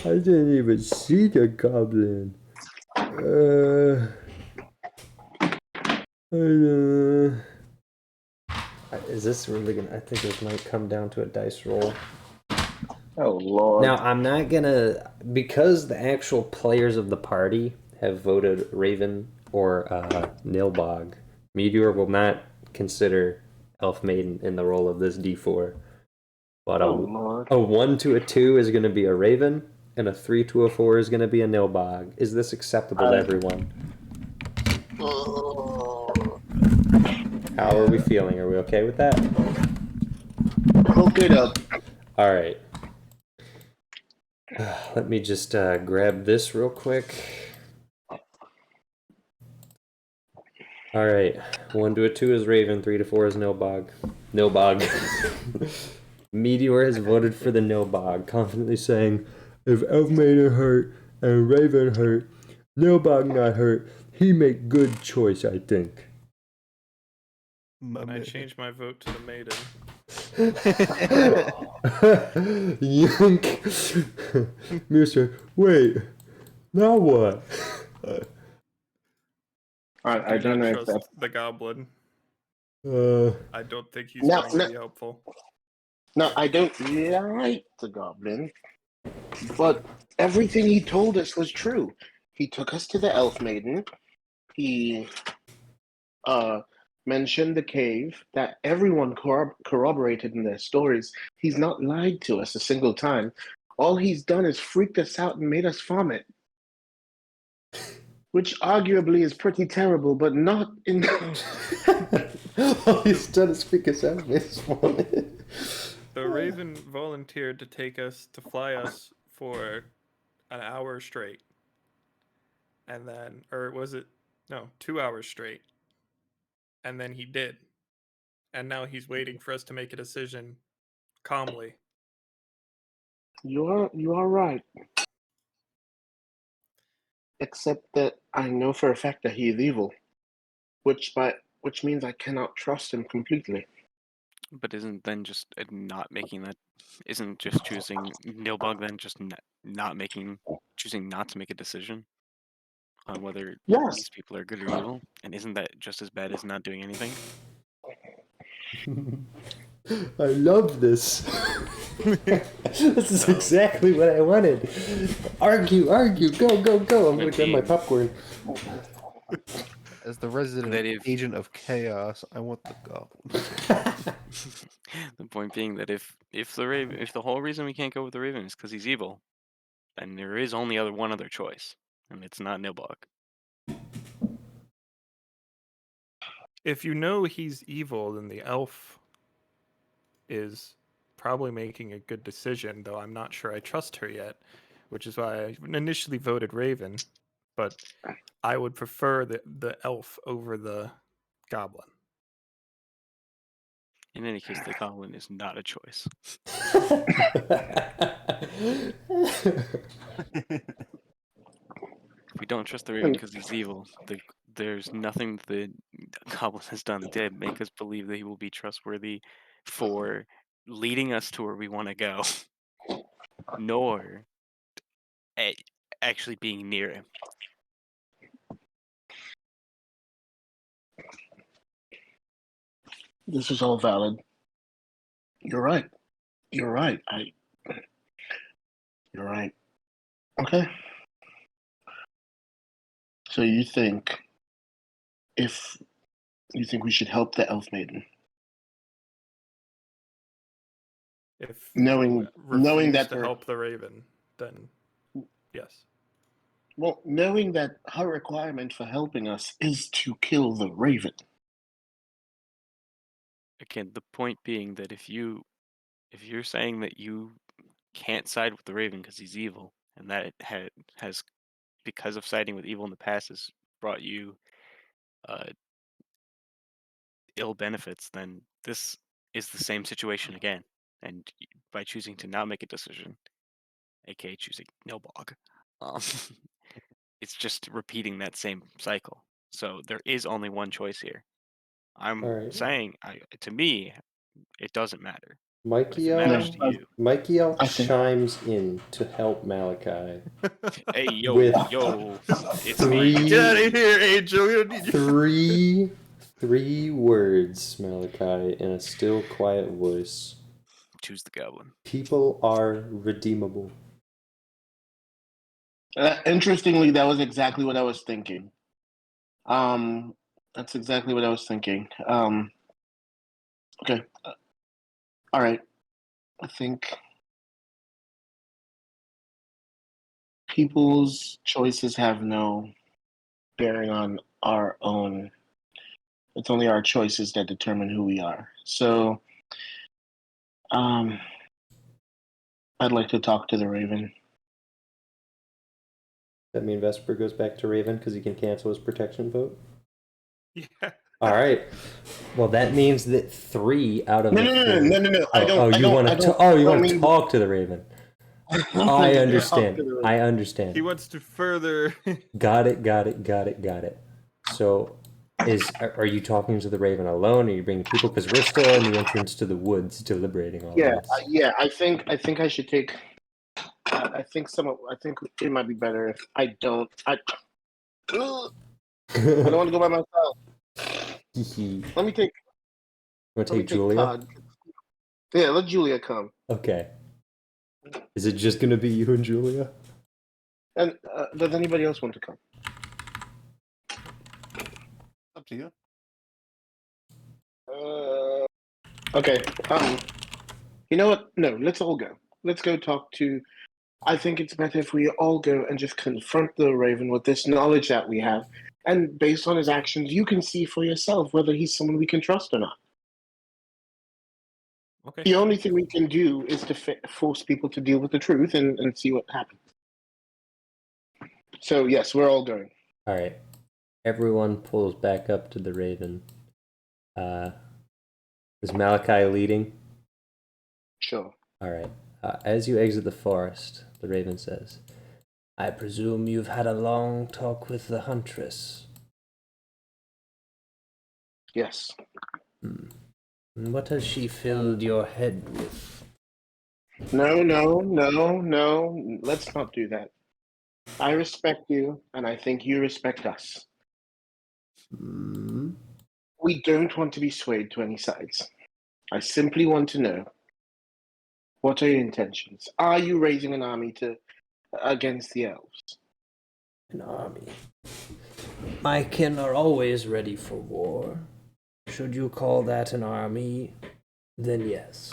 S1: I didn't even see the goblin. Is this really gonna? I think this might come down to a dice roll.
S3: Oh lord.
S1: Now, I'm not gonna, because the actual players of the party have voted Raven or Nilbog, Meteor will not consider Elf Maiden in the role of this D4. But
S3: Lord.
S1: a 1 to a 2 is gonna be a Raven, and a 3 to a 4 is gonna be a Nilbog. Is this acceptable to everyone? How are we feeling? Are we okay with that?
S3: Hook it up.
S1: All right. Let me just grab this real quick. All right. 1 to a 2 is Raven. 3 to 4 is Nilbog. Nilbog. Meteor has voted for the Nilbog, confidently saying, if Elf Maiden hurt and Raven hurt, Nilbog not hurt, he make good choice, I think.
S5: And I changed my vote to the maiden.
S1: Yank. Mister, wait. Now what?
S3: I don't know if
S5: trust
S3: that's
S5: the goblin. I don't think he's
S3: No,
S5: going to
S3: no.
S5: be helpful.
S3: no. I don't like the goblin, but everything he told us was true. He took us to the Elf Maiden. He mentioned the cave that everyone corroborated in their stories. He's not lied to us a single time. All he's done is freaked us out and made us vomit. Which arguably is pretty terrible, but not in.
S1: All he's done is speak us out this morning.
S5: The Raven volunteered to take us to fly us for an hour straight. And then, or was it? No, 2 hours straight. And then he did. And now he's waiting for us to make a decision calmly.
S3: You are right. Except that I know for a fact that he is evil, which means I cannot trust him completely.
S6: But isn't then just not making that? Isn't just choosing Nilbog then just choosing not to make a decision on whether
S3: Yes.
S6: these people are good or evil? And isn't that just as bad as not doing anything?
S1: I love this. This is exactly what I wanted. Argue, go, go, go. I'm gonna grab my popcorn.
S4: As the resident
S6: That if-
S4: agent of chaos, I want the goblin.
S6: The point being that if the whole reason we can't go with the Raven is because he's evil, then there is only one other choice, and it's not Nilbog.
S5: If you know he's evil, then the elf is probably making a good decision, though I'm not sure I trust her yet, which is why I initially voted Raven, but I would prefer the elf over the goblin.
S6: In any case, the goblin is not a choice. If we don't trust the Raven because he's evil, there's nothing the goblin has done to make us believe that he will be trustworthy for leading us to where we want to go, nor actually being near him.
S3: This is all valid. You're right. You're right. You're right. Okay. So you think we should help the Elf Maiden?
S5: If
S3: Knowing
S5: you refuse
S3: that
S5: to help the Raven, then yes.
S3: Well, knowing that her requirement for helping us is to kill the Raven.
S6: Again, the point being that if you're saying that you can't side with the Raven because he's evil, and that has because of siding with evil in the past has brought you ill benefits, then this is the same situation again. And by choosing to not make a decision, aka choosing no bog, um, it's just repeating that same cycle. So there is only one choice here. I'm
S1: Alright.
S6: saying, to me, it doesn't matter. But if it matters to you,
S1: Michael
S3: I think-
S1: chimes in to help Malachi.
S6: hey yo,
S1: With
S6: it's me.
S5: Get out of here, Angel. We don't need you.
S1: Three words, Malachi, in a still, quiet voice.
S6: Choose the goblin.
S1: People are redeemable.
S3: Interestingly, that was exactly what I was thinking. That's exactly what I was thinking. Okay. All right. I think people's choices have no bearing on our own. It's only our choices that determine who we are. So, I'd like to talk to the Raven.
S1: That mean Vesper goes back to Raven because he can cancel his protection vote?
S5: Yeah.
S1: All right. Well, that means that 3 out of
S3: No,
S1: the
S3: no, no,
S1: 4...
S3: no, no, no. I don't.
S1: Oh,
S3: I
S1: you
S3: don't-
S1: want
S3: I
S1: to?
S3: don't-
S1: Oh, you
S3: don't
S1: want to
S3: mean-
S1: talk to the Raven? I understand. I understand.
S5: He wants to further.
S1: Got it. So, are you talking to the Raven alone? Or are you bringing people? Because we're still in the entrance to the woods, deliberating all
S3: Yeah,
S1: this.
S3: yeah. I think I should take. I think it might be better if I don't. I don't want to go by myself. Let me take.
S1: Want to
S3: Let me
S1: take
S3: take
S1: Julia?
S3: Todd. Yeah, let Julia come.
S1: Okay. Is it just gonna be you and Julia?
S3: And does anybody else want to come?
S4: Up to you.
S3: Okay. You know what? No, let's all go. Let's go talk to. I think it's better if we all go and just confront the Raven with this knowledge that we have, and based on his actions, you can see for yourself whether he's someone we can trust or not.
S5: Okay.
S3: The only thing we can do is to force people to deal with the truth and see what happens. So yes, we're all going.
S1: All right. Everyone pulls back up to the Raven. Is Malachi leading?
S3: Sure.
S1: All right. As you exit the forest, the Raven says, "I presume you've had a long talk with the Huntress.
S3: Yes.
S1: And what has she filled your head with?"
S3: No. Let's not do that. I respect you, and I think you respect us.
S1: Hmm?
S3: We don't want to be swayed to any sides. I simply want to know, what are your intentions? Are you raising an army against the elves?
S1: An army. My kin are always ready for war. Should you call that an army, then yes,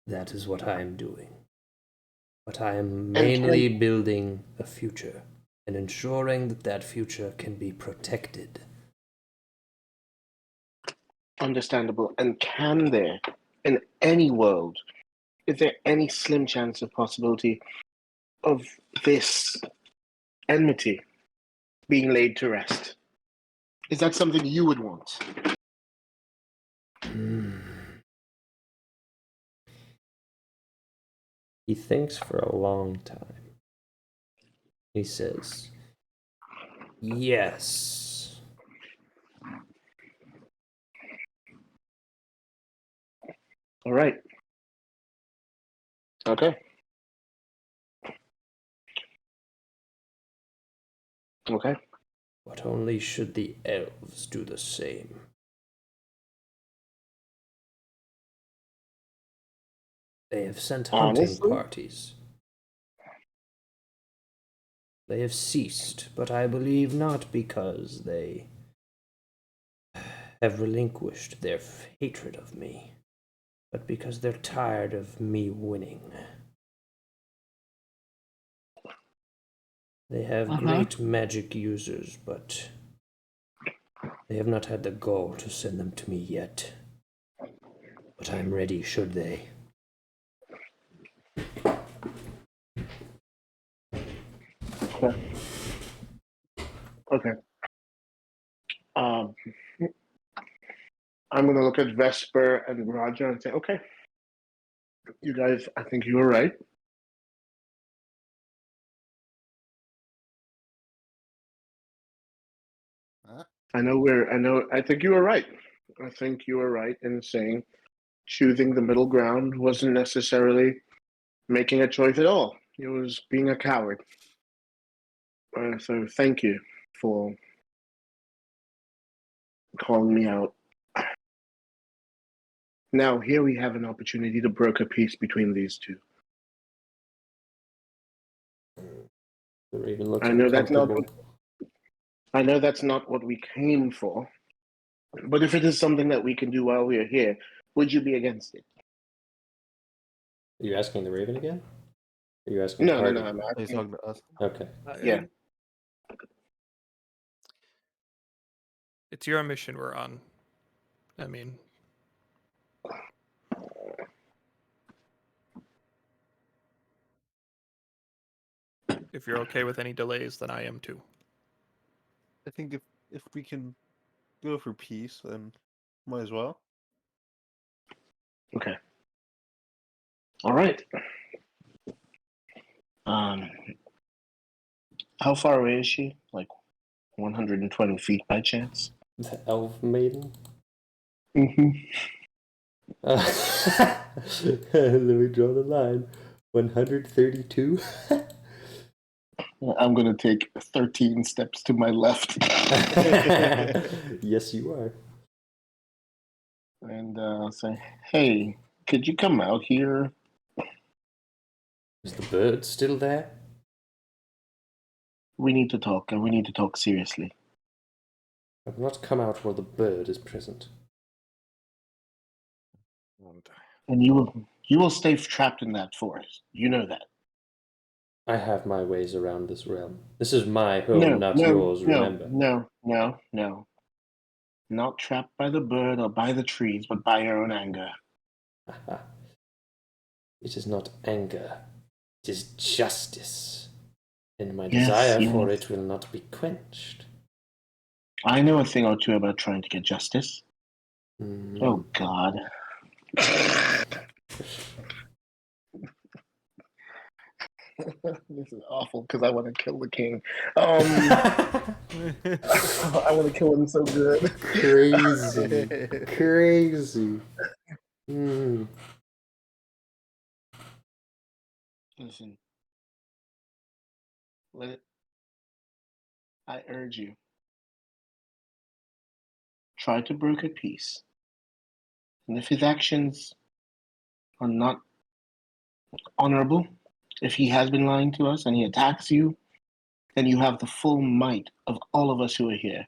S1: that is what I am doing. But I am mainly building a future and ensuring that that future can be protected.
S3: Understandable. And can there, in any world, is there any slim chance of possibility of this enmity being laid to rest? Is that something you would want?
S1: He thinks for a long time. He says, "Yes."
S3: All right. Okay. Okay.
S1: But only should the elves do the same. They have sent hunting
S3: Honestly?
S1: parties. They have ceased, but I believe not because they have relinquished their hatred of me, but because they're tired of me winning. They have great magic users, but they have not had the gall to send them to me yet. But I'm ready should they.
S3: Okay. Um, I'm gonna look at Vesper and Roger and say, okay, you guys, I think you were right.
S4: Huh?
S3: I think you were right. I think you were right in saying choosing the middle ground wasn't necessarily making a choice at all. It was being a coward. So thank you for calling me out. Now here we have an opportunity to broker peace between these two.
S1: The Raven looks
S3: I know that's not
S1: uncomfortable.
S3: I know that's not what we came for, but if it is something that we can do while we are here, would you be against it?
S1: Are you asking the Raven again? Are you asking
S3: No,
S1: Hardy?
S3: I'm
S4: He's
S3: asking.
S4: talking to us.
S1: Okay.
S3: Yeah.
S5: It's your mission we're on. I mean, if you're okay with any delays, then I am too.
S4: I think if we can go for peace, then might as well.
S3: Okay. All right. How far away is she? Like 120 feet by chance?
S1: The Elf Maiden?
S3: Mm-hmm.
S1: Let me draw the line. 132?
S3: I'm gonna take 13 steps to my left.
S1: Yes, you are.
S3: And say, hey, could you come out here?
S1: Is the bird still there?
S3: We need to talk, and we need to talk seriously.
S1: I will not come out while the bird is present.
S3: And you will stay trapped in that forest. You know that.
S1: I have my ways around this realm. This is my home, not yours, remember.
S3: No. Not trapped by the bird or by the trees, but by your own anger.
S1: It is not anger. It is justice. And my
S3: Yes,
S1: desire
S3: yes.
S1: for it will not be quenched.
S3: I know a thing or two about trying to get justice.
S1: Mm.
S3: Oh, God. This is awful because I want to kill the king. I want to kill him so good.
S1: Crazy. Crazy. Mm.
S3: Listen. I urge you. Try to broker peace. And if his actions are not honorable, if he has been lying to us and he attacks you, then you have the full might of all of us who are here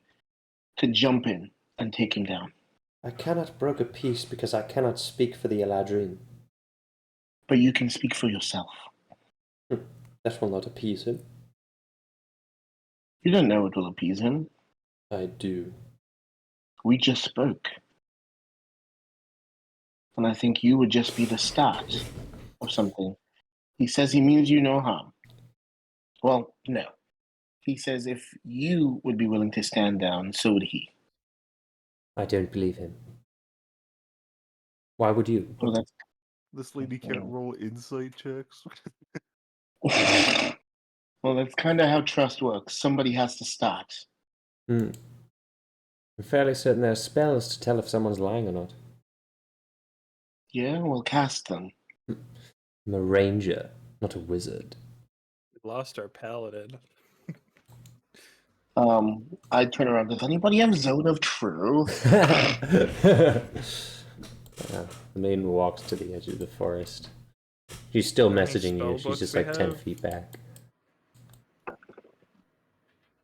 S3: to jump in and take him down.
S1: I cannot broker peace because I cannot speak for the Eladrin.
S3: But you can speak for yourself.
S1: That will not appease him.
S3: You don't know it will appease him.
S1: I do.
S3: We just spoke. And I think you would just be the start of something. He says he means you no harm. Well, no. He says if you would be willing to stand down, so would he.
S1: I don't believe him. Why would you?
S3: Well, that's
S4: This lady can't roll insight checks.
S3: well, that's kind of how trust works. Somebody has to start.
S1: I'm fairly certain there are spells to tell if someone's lying or not.
S3: Yeah, we'll cast them.
S1: I'm a ranger, not a wizard.
S5: We lost our paladin.
S3: I turn around. Does anybody have Zone of Truth?
S1: The maiden walks to the edge of the forest. She's still
S5: Are there any
S1: messaging you.
S5: spell
S1: She's
S5: books
S1: just
S5: we
S1: like 10
S5: have?
S1: feet back.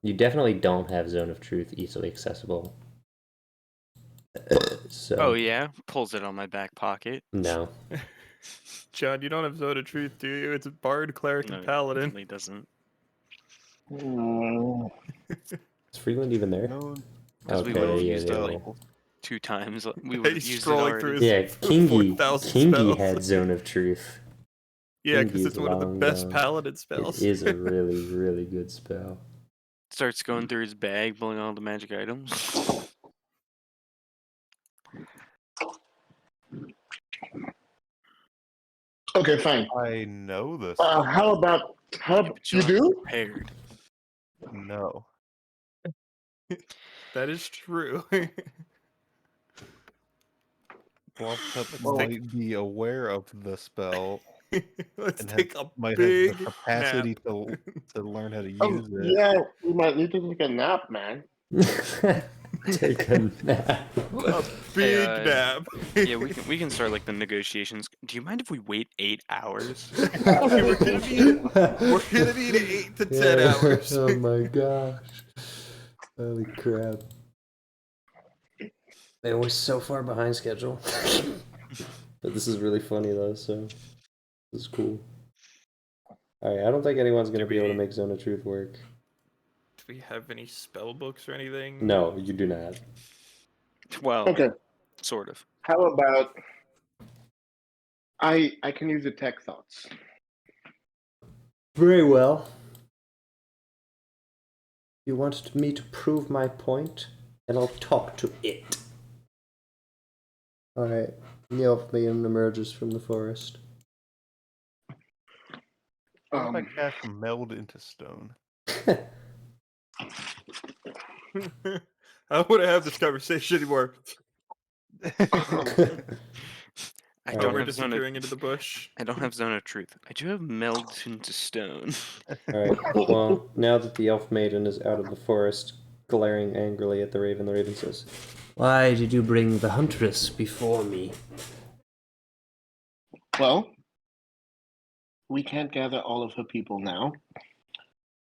S1: You definitely don't have Zone of Truth easily accessible. So,
S6: Oh yeah, pulls it on my back pocket.
S1: no.
S5: John, you don't have Zone of Truth, do you? It's a bard, cleric,
S6: No,
S5: and
S6: it
S5: paladin.
S6: definitely doesn't.
S1: Is Freeland even there?
S4: No,
S6: Because we
S1: Okay,
S6: would have
S1: yeah,
S6: used
S1: they
S6: it
S1: will.
S6: like 2 times. We would have
S5: He's
S6: used it
S5: scrolling
S6: already.
S5: through his
S1: Yeah, Kingy
S5: 4,000
S1: Kingy
S5: spells.
S1: had Zone of Truth.
S5: Yeah, because
S1: Kingy's
S5: it's one of the
S1: long
S5: best
S1: gone.
S5: paladin spells.
S1: It is a really, really good spell.
S6: Starts going through his bag, pulling all the magic items.
S3: Okay, fine.
S4: I know this.
S3: How about you do?
S6: Prepared.
S4: No.
S5: That is true.
S4: Blobcup
S3: Well,
S4: might be aware of the spell
S5: Let's
S4: and
S5: take a
S4: might have the
S5: big
S4: capacity
S5: nap.
S4: to learn how to
S3: Oh,
S4: use it.
S3: yeah, we might need to take a nap, man.
S1: Take a nap.
S5: A big
S6: Hey,
S5: nap.
S6: Yeah, we can start like the negotiations. Do you mind if we wait 8 hours?
S5: Okay, we're gonna need 8 to 10 hours.
S1: Oh my gosh. Holy crap. Man, we're so far behind schedule. But this is really funny though, so this is cool. Alright, I don't think anyone's gonna
S5: Do
S1: be able to
S5: we-
S1: make Zone of Truth work.
S5: Do we have any spell books or anything?
S1: No, you do not.
S6: Well,
S3: Okay,
S6: sort of.
S3: how about I can use detect thoughts.
S1: Very well. You want me to prove my point? Then I'll talk to it. Alright, the elf maiden emerges from the forest.
S4: What if I cast Meld into Stone?
S5: I don't want to have this conversation anymore.
S6: I
S1: Alright.
S6: don't
S5: We're
S6: have zone of,
S5: disappearing into the bush.
S6: I don't have zone of truth. I do have meld into stone.
S1: Alright, well, now that the elf maiden is out of the forest, glaring angrily at the raven says, "Why did you bring the huntress before me?"
S3: Well, we can't gather all of her people now,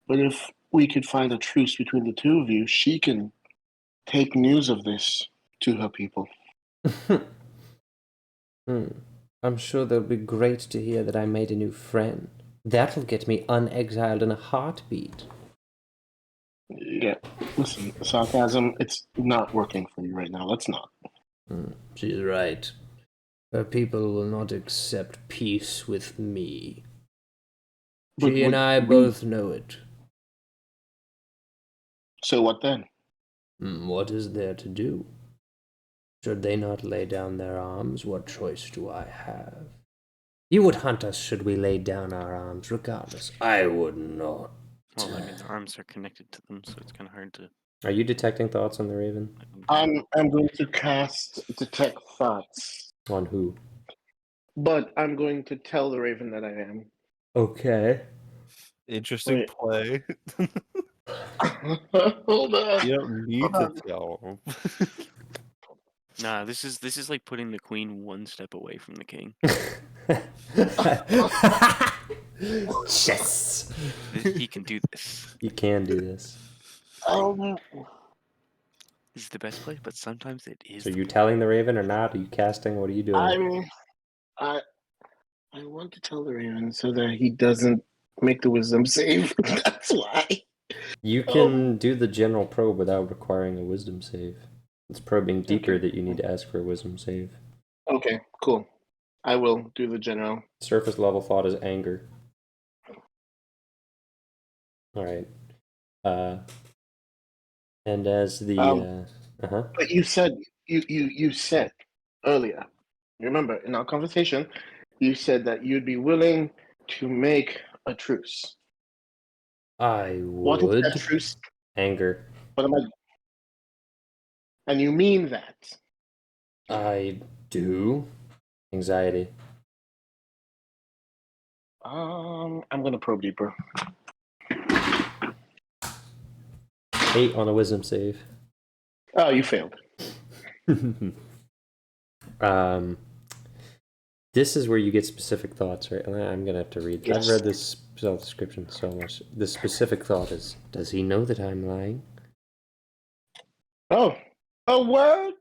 S3: but if we could find a truce between the two of you, she can take news of this to her people.
S1: I'm sure they'll be great to hear that I made a new friend. That'll get me unexiled in a heartbeat.
S3: Yeah, listen, sarcasm, it's not working for you right now. Let's not.
S1: She's right. Her people will not accept peace with me.
S3: But
S1: She and
S3: would
S1: I
S3: we-
S1: both know it.
S3: So what then?
S1: What is there to do? Should they not lay down their arms, what choice do I have? You would hunt us should we lay down our arms, regardless. I would not.
S6: Well, I mean, their arms are connected to them, so it's kind of hard to.
S1: Are you detecting thoughts on the raven?
S3: I'm going to cast detect thoughts,
S1: On who?
S3: but I'm going to tell the raven that I am.
S1: Okay.
S4: Interesting
S3: Wait.
S4: play.
S3: Hold on.
S4: You don't need
S3: Hold
S4: to
S3: on.
S4: tell them.
S6: Nah, this is like putting the queen one step away from the king.
S1: Yes.
S6: He can do this.
S1: You can do this.
S6: This is the best play, but sometimes it is.
S1: So are
S6: the
S1: you
S6: play.
S1: telling the raven or not? Are you casting? What are you doing?
S3: I want to tell the raven so that he doesn't make the wisdom save. That's why.
S1: You can do the general probe without requiring a wisdom save. It's probing deeper that you need to ask for a wisdom save.
S3: Okay, cool. I will do the general.
S1: Surface level thought is anger. Alright. And as the
S3: But you said you said earlier. Remember in our conversation, you said that you'd be willing to make a truce.
S1: I
S3: What is
S1: would.
S3: that truce?
S1: Anger.
S3: What am I? And you mean that?
S1: I do. Anxiety.
S3: I'm gonna probe deeper.
S1: 8 on a wisdom save.
S3: Oh, you failed.
S1: This is where you get specific thoughts, right? I'm gonna have to read.
S3: Yes.
S1: I've read this spell description so much. The specific thought is, does he know that I'm lying?
S3: Oh, a word?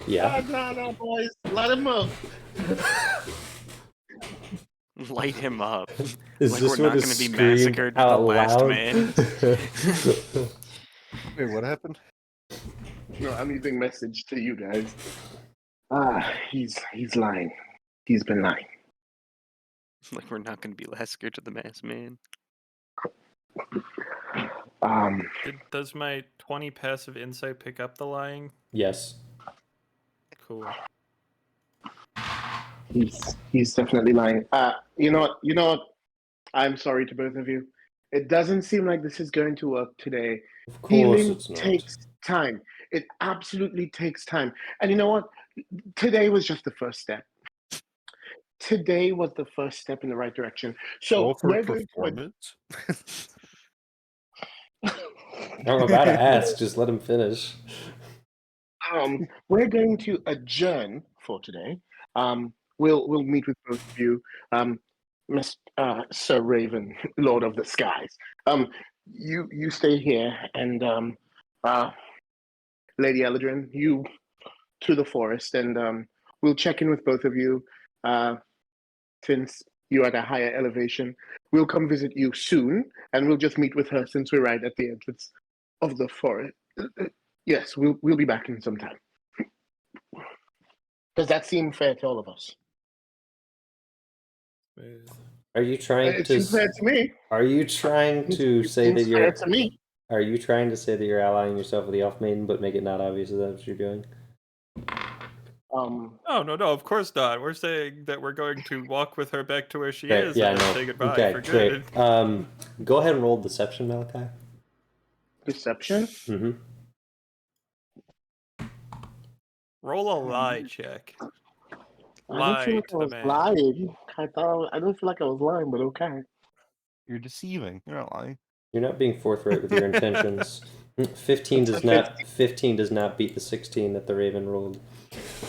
S1: Yeah.
S3: No, boys, let him up.
S6: Light him up.
S1: Is
S6: Like
S1: this
S6: we're
S1: what
S6: not
S1: is
S6: gonna be
S1: screamed
S6: massacred to the
S1: out
S6: last
S1: loud?
S6: man.
S4: Wait, what happened?
S3: No, I'm using message to you guys. He's lying. He's been lying.
S6: Like we're not gonna be massacred to the masked man.
S5: Does my 20 passive insight pick up the lying?
S1: Yes.
S5: Cool.
S3: He's definitely lying. You know what? You know what? I'm sorry to both of you. It doesn't seem like this is going to work today.
S1: Of course
S3: Healing
S1: it's not.
S3: takes time. It absolutely takes time. And you know what? Today was just the first step. Today was the first step in the right direction. So
S4: Roll for
S3: we're going to.
S4: performance.
S1: I'm about to ask, just let him finish.
S3: We're going to adjourn for today. We'll meet with both of you, Sir Raven, Lord of the Skies. You stay here, and Lady Eladrin, you to the forest, and we'll check in with both of you. Since you're at a higher elevation, we'll come visit you soon, and we'll just meet with her since we're right at the entrance of the forest. Yes, we'll be back in some time. Does that seem fair to all of us?
S1: Are you trying
S3: It
S1: to?
S3: seems fair to me.
S1: Are you trying to
S3: It
S1: say that
S3: seems
S1: you're?
S3: fair to me.
S1: Are you trying to say that you're allying yourself with the Elf Maiden, but make it not obvious that that's what you're doing?
S5: Oh, no, of course not. We're saying that we're going to walk with her back to where she
S1: Great,
S5: is
S1: yeah,
S5: and
S1: no.
S5: then say goodbye
S1: Okay,
S5: for good.
S1: great. Go ahead and roll deception, Malakai.
S3: Deception?
S1: Mm-hmm.
S5: Roll a lie check.
S3: I don't feel
S5: Lie
S3: like
S5: to
S3: I
S5: the
S3: was
S5: man.
S3: lying. I don't feel like I was lying, but okay.
S4: You're deceiving. You're not lying.
S1: You're not being forthright with your intentions. 15 does not. 15 does not beat the 16 that the Raven rolled.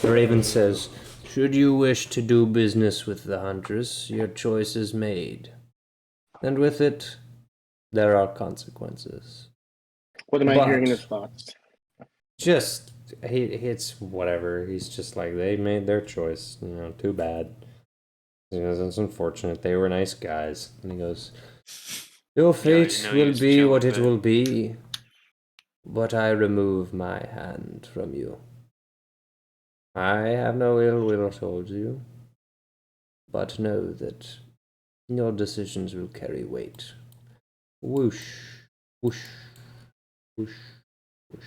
S1: The Raven says, "Should you wish to do business with the Huntress, your choice is made, and with it, there are consequences."
S3: What am I
S1: But-
S3: hearing in his thoughts?
S1: Just it's whatever. He's just like, they made their choice. You know, too bad. He goes, it's unfortunate. They were nice guys. And he goes, your fate
S6: know he
S1: will
S6: was
S1: be
S6: chill
S1: what
S6: with
S1: it
S6: it.
S1: will be, but I remove my hand from you. I have no ill will towards you, but know that your decisions will carry weight. Whoosh, whoosh, whoosh, whoosh.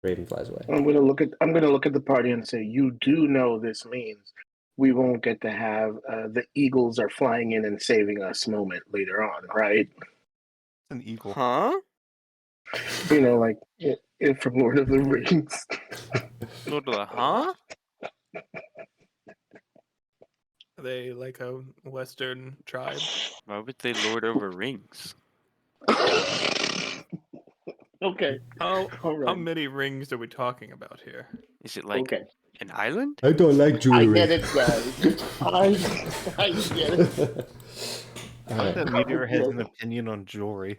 S1: Raven flies away.
S3: I'm gonna look at the party and say, you do know this means we won't get to have the Eagles are flying in and saving us moment later on, right?
S4: It's an eagle.
S6: Huh?
S3: You know, like it from Lord of the Rings.
S6: Lord of the huh?
S5: Are they like a Western tribe?
S6: Why would they lord over rings?
S3: Okay.
S5: How
S3: All right.
S5: many rings are we talking about here?
S6: Is it like
S3: Okay.
S6: an island?
S1: I don't like
S3: I
S1: jewelry.
S3: get it, guys. I get it.
S4: I like that Meteor has an opinion on jewelry.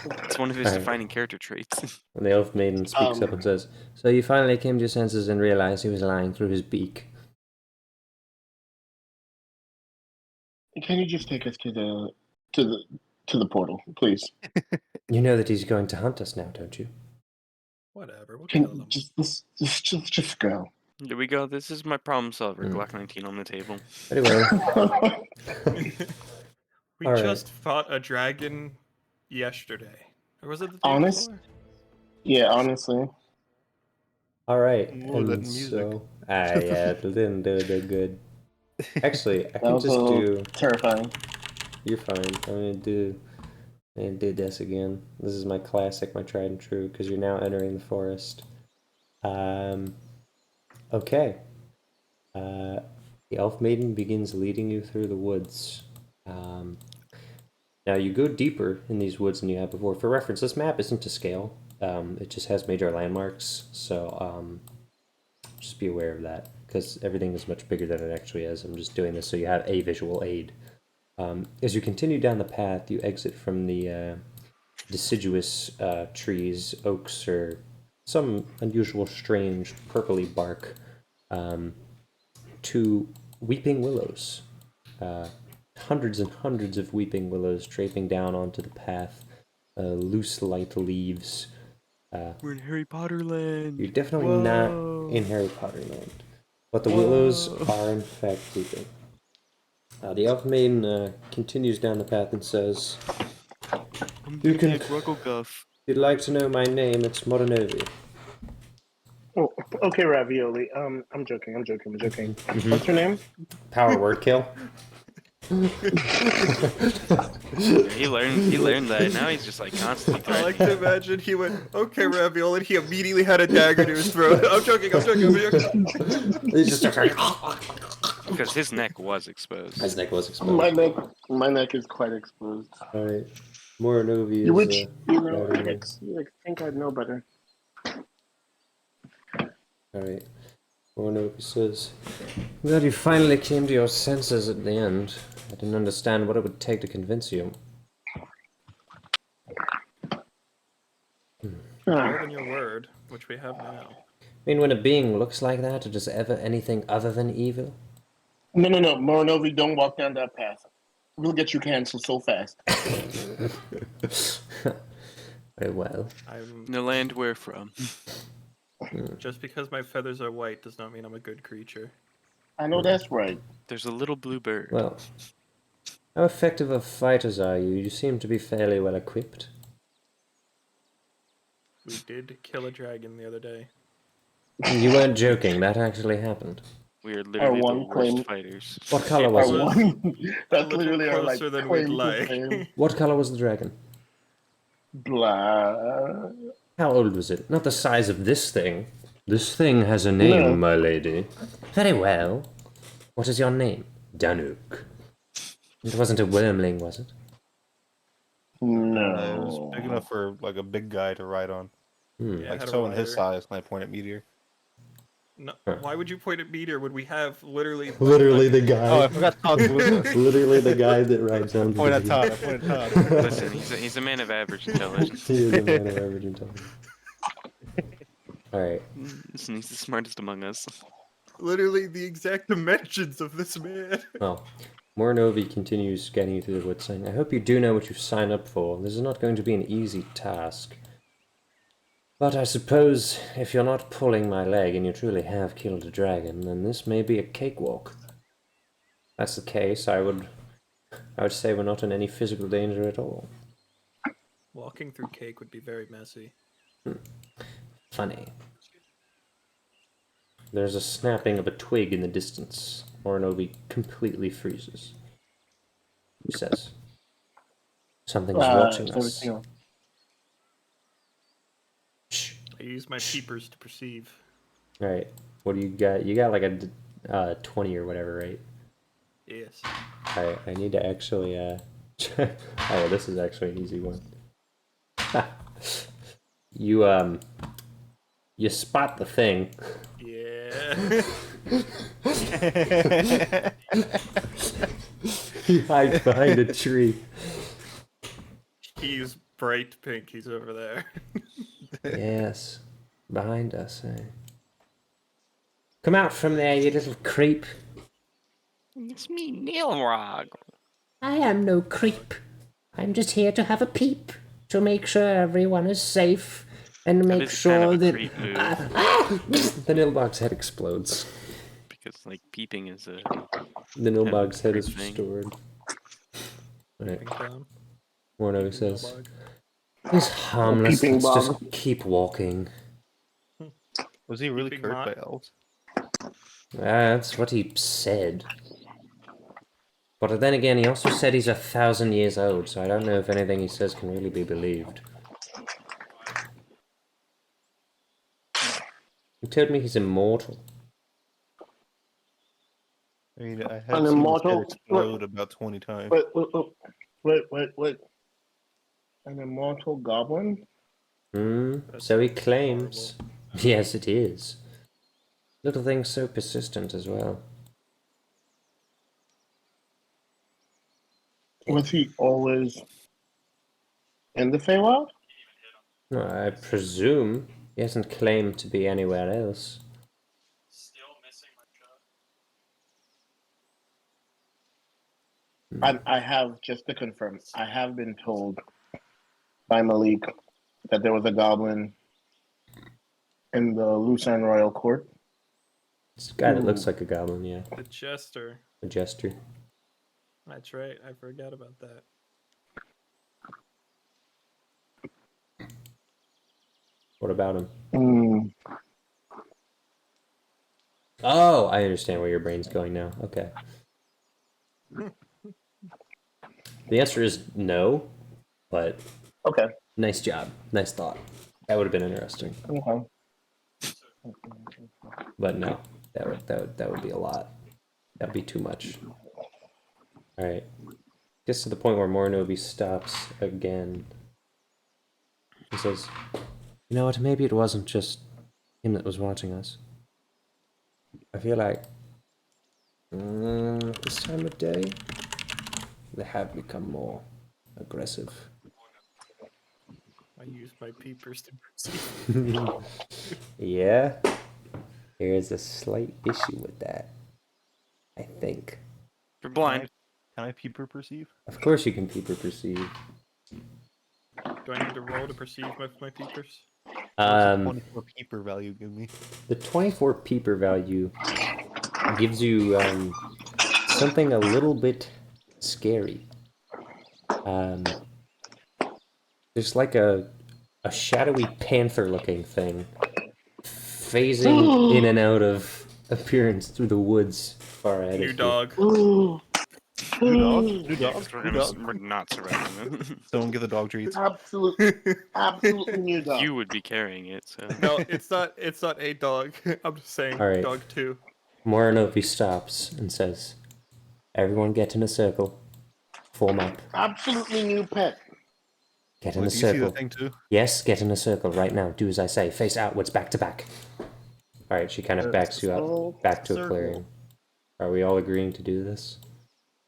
S6: It's one of his
S1: Alright.
S6: defining character traits.
S1: And the Elf Maiden speaks up and says, so you finally came to your senses and realized he was lying through his beak.
S3: Can you just take us to the portal, please?
S1: You know that he's going to hunt us now, don't you?
S5: Whatever, we'll kill them.
S3: Just go.
S6: Here we go. This is my problem solver. Glock 19 on the table.
S1: Anyway,
S5: We
S1: All right.
S5: just fought a dragon yesterday. Or was it the day
S3: Honest?
S5: before?
S3: Yeah, honestly.
S1: all right.
S4: Ooh,
S1: And
S4: that music.
S1: so, yeah, it didn't do good. Actually, I
S3: That
S1: can
S3: was
S1: just
S3: a little
S1: do.
S3: terrifying.
S1: You're fine. I'm gonna do this again. This is my classic, my tried and true, because you're now entering the forest. Okay. The Elf Maiden begins leading you through the woods. Now you go deeper in these woods than you have before. For reference, this map isn't to scale. It just has major landmarks, so just be aware of that, because everything is much bigger than it actually is. I'm just doing this so you have a visual aid. As you continue down the path, you exit from the deciduous trees, oaks, or some unusual, strange, purpley bark, to weeping willows. Hundreds and hundreds of weeping willows draping down onto the path, loose, light leaves.
S6: We're in Harry Potter land.
S1: You're definitely not in Harry Potter land, but the willows are in fact weeping. The elf maiden continues down the path and says, You can-
S6: Gruggleguff.
S1: if you'd like to know my name, it's Morinovi.
S3: Oh, okay, Ravioli. I'm joking. What's your name?
S1: Power word kill.
S6: He learned that. Now he's just like constantly
S5: I like
S6: threatening.
S5: to imagine he went, okay, Ravioli, and he immediately had a dagger to his throat. I'm joking.
S1: He just starts like,
S6: Because his neck was exposed.
S1: his neck was exposed.
S3: My neck is quite exposed.
S1: Alright. Morinovi is...
S3: Which
S1: routing
S3: I
S1: in.
S3: think I'd know better.
S1: Alright. Morinovi says, I'm glad you finally came to your senses at the end. I didn't understand what it would take to convince you.
S5: More than your word, which we have now.
S1: I mean, when a being looks like that, it is ever anything other than evil?
S3: No, Morinovi, don't walk down that path. We'll get you canceled so fast.
S1: Very well.
S5: I'm
S6: The land we're from.
S5: just because my feathers are white does not mean I'm a good creature.
S3: I know that's right.
S6: There's a little blue bird.
S1: Well, how effective of fighters are you? You seem to be fairly well equipped.
S5: We did kill a dragon the other day.
S1: You weren't joking, that actually happened.
S6: We are literally the
S3: one
S6: worst
S3: claim-
S6: fighters.
S1: What color
S5: It
S1: was
S3: Our
S1: it?
S5: was
S3: one, that's
S5: little
S3: literally our like
S5: closer than
S3: claim
S5: we'd
S3: to
S5: like.
S3: fame.
S1: What color was the dragon?
S3: Blah.
S1: How old was it? Not the size of this thing. This thing has a name,
S3: No.
S1: my lady. Very well. What is your name? Danuk. It wasn't a wormling, was it?
S4: It was
S3: No.
S4: big enough for like a big guy to ride on.
S1: Hmm.
S5: Yeah,
S4: Like
S5: had a
S4: someone his
S5: rider.
S4: size, and I point at Meteor.
S5: No,
S1: Huh.
S5: why would you point at meteor when we have literally
S1: Literally the guy.
S4: Oh, I forgot Todd's blue.
S1: Literally the guy that rides on.
S4: Point at Todd. I pointed at Todd.
S6: Listen, he's a man of average intelligence.
S1: He is a man of average intelligence. Alright.
S6: Listen, he's the smartest among us.
S5: literally the exact dimensions of this man?
S1: Well, Morinovi continues getting you through the woods, saying, I hope you do know what you've signed up for. This is not going to be an easy task. But I suppose if you're not pulling my leg and you truly have killed a dragon, then this may be a cakewalk. If that's the case, I would say we're not in any physical danger at all.
S5: Walking through cake would be very messy.
S1: Funny. There's a snapping of a twig in the distance. Morinovi completely freezes. He says, Something's watching us.
S3: everything else.
S1: Shh.
S5: I use my peepers to perceive.
S1: Alright, what do you got? You got like a 20 or whatever, right?
S5: Yes.
S1: Alright, I need to actually, oh, this is actually an easy one. You spot the thing.
S5: Yeah.
S1: He hides behind a tree.
S5: He's bright pink. He's over there.
S1: Yes, behind us, eh? Come out from there, you little creep.
S6: It's me, Neilrog.
S7: I am no creep. I'm just here to have a peep, to make sure everyone is safe, and make
S6: is kind of
S7: sure
S6: a
S7: that...
S6: creep move.
S1: The Nilbog's head explodes.
S6: Because like peeping is a
S1: The Nilbog's head
S6: creep
S1: is
S6: thing.
S1: restored. Alright,
S5: Pink clown.
S1: Morno says,
S5: Bog.
S1: He's harmless,
S3: peeping
S1: let's
S3: Bob.
S1: just keep walking.
S4: Was he really
S5: Keeping
S4: cursed
S5: my-
S4: by elves?
S1: That's what he said. But then again, he also said he's 1,000 years old, so I don't know if anything he says can really be believed. He told me he's immortal.
S4: I mean, I
S3: An
S4: have seen his head
S3: immortal-
S4: explode about 20 times.
S3: Wait. An immortal goblin?
S1: So he claims. Yes, it is. Little things so persistent as well.
S3: Was he always in the Feywild?
S1: No, I presume he hasn't claimed to be anywhere else.
S3: I have, just to confirm, I have been told by Malik that there was a goblin in the Lucerne Royal Court.
S1: It's a guy that looks like a goblin, yeah.
S5: The jester.
S1: A jester.
S5: That's right. I forgot about that.
S1: What about him?
S3: Mm.
S1: Oh, I understand where your brain's going now. Okay. The answer is no, but
S3: Okay.
S1: nice job. Nice thought. That would have been interesting.
S3: Okay.
S1: But no, that would be a lot. That'd be too much. All right. Gets to the point where Morinobi stops again. He says, "You know what? Maybe it wasn't just him that was watching us. I feel like this time of day, they have become more aggressive."
S5: I used my peepers to perceive.
S1: Yeah, there's a slight issue with that. I think.
S6: You're blind.
S4: Can I peeper perceive?
S1: Of course, you can peeper perceive.
S5: Do I need to roll to perceive my peepers?
S4: What's the 24 peeper value give me?
S1: The 24 peeper value gives you something a little bit scary. There's like a shadowy panther-looking thing phasing in and out of appearance through the woods far ahead
S5: New
S1: of
S5: dog.
S4: New dog? New
S6: Yeah,
S4: dog?
S6: 'cause
S4: New dog?
S6: we're not surrounding them.
S4: Someone give the dog treats.
S3: Absolutely, absolutely new dog.
S6: You would be carrying it, so.
S5: No, it's not. It's not a dog. I'm just saying.
S1: All right.
S5: Dog 2.
S1: Morinobi stops and says, "Everyone get in a circle. Form up.
S3: Absolutely new pet.
S1: Get in
S4: Wait,
S1: a
S4: do you see the
S1: circle.
S4: thing too?
S1: Yes, get in a circle right now. Do as I say. Face outwards, back to back." All right, she kind of backs you up, back to a clearing. Are we all agreeing to do this?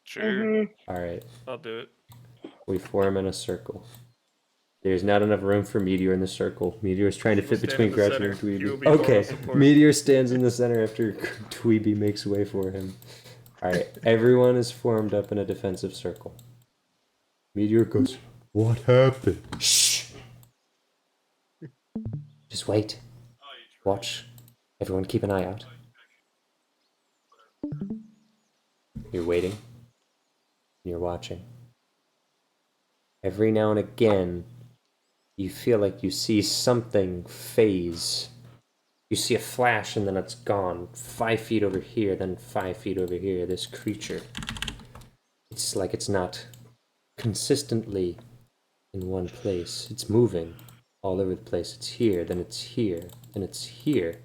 S6: Sure.
S1: All right.
S5: I'll do it.
S1: We form in a circle. There's not enough room for Meteor in the circle. Meteor is trying to
S5: He
S1: fit
S5: will stand
S1: between
S5: in the
S1: Gretchen
S5: center.
S1: and
S5: He will
S1: Tweeby.
S5: be moral
S1: Okay,
S5: support.
S1: Meteor stands in the center after Tweeby makes way for him. Alright, everyone is formed up in a defensive circle. Meteor goes, "What happened?" Shh! Just wait. Watch. Everyone keep an eye out. You're waiting. You're watching. Every now and again, you feel like you see something phase. You see a flash and then it's gone. 5 feet over here, then 5 feet over here. This creature. It's like it's not consistently in one place. It's moving all over the place. It's here, then it's here, then it's here.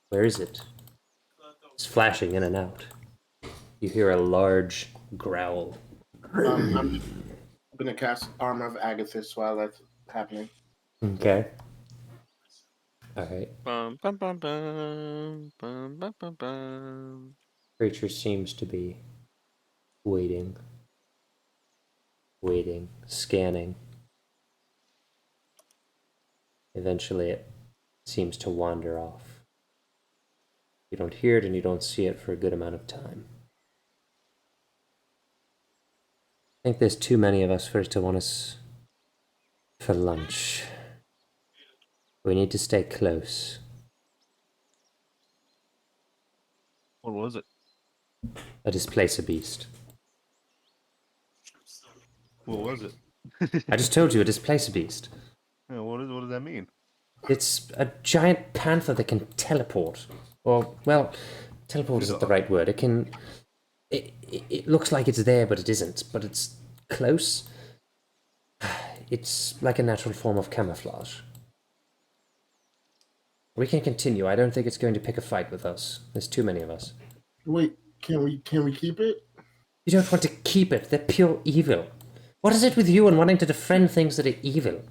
S1: Where is it? It's flashing in and out. You hear a large growl.
S3: I'm gonna cast Armor of Agathis while that's happening.
S1: Okay. Alright.
S6: Bum, bum, bum, bum, bum, bum, bum, bum.
S1: Creature seems to be waiting, scanning. Eventually it seems to wander off. You don't hear it and you don't see it for a good amount of time. I think there's too many of us for it to want us for lunch. We need to stay close.
S4: What was it?
S1: A displacer beast.
S4: What was it?
S1: I just told you, a displacer beast.
S4: Yeah, what does that mean?
S1: It's a giant panther that can teleport. Or, well, teleport isn't the right word. It can... It looks like it's there, but it isn't. But it's close. It's like a natural form of camouflage. We can continue. I don't think it's going to pick a fight with us. There's too many of us.
S3: Wait, can we keep it?
S1: You don't want to keep it. They're pure evil. What is it with you and wanting to defend things that are evil?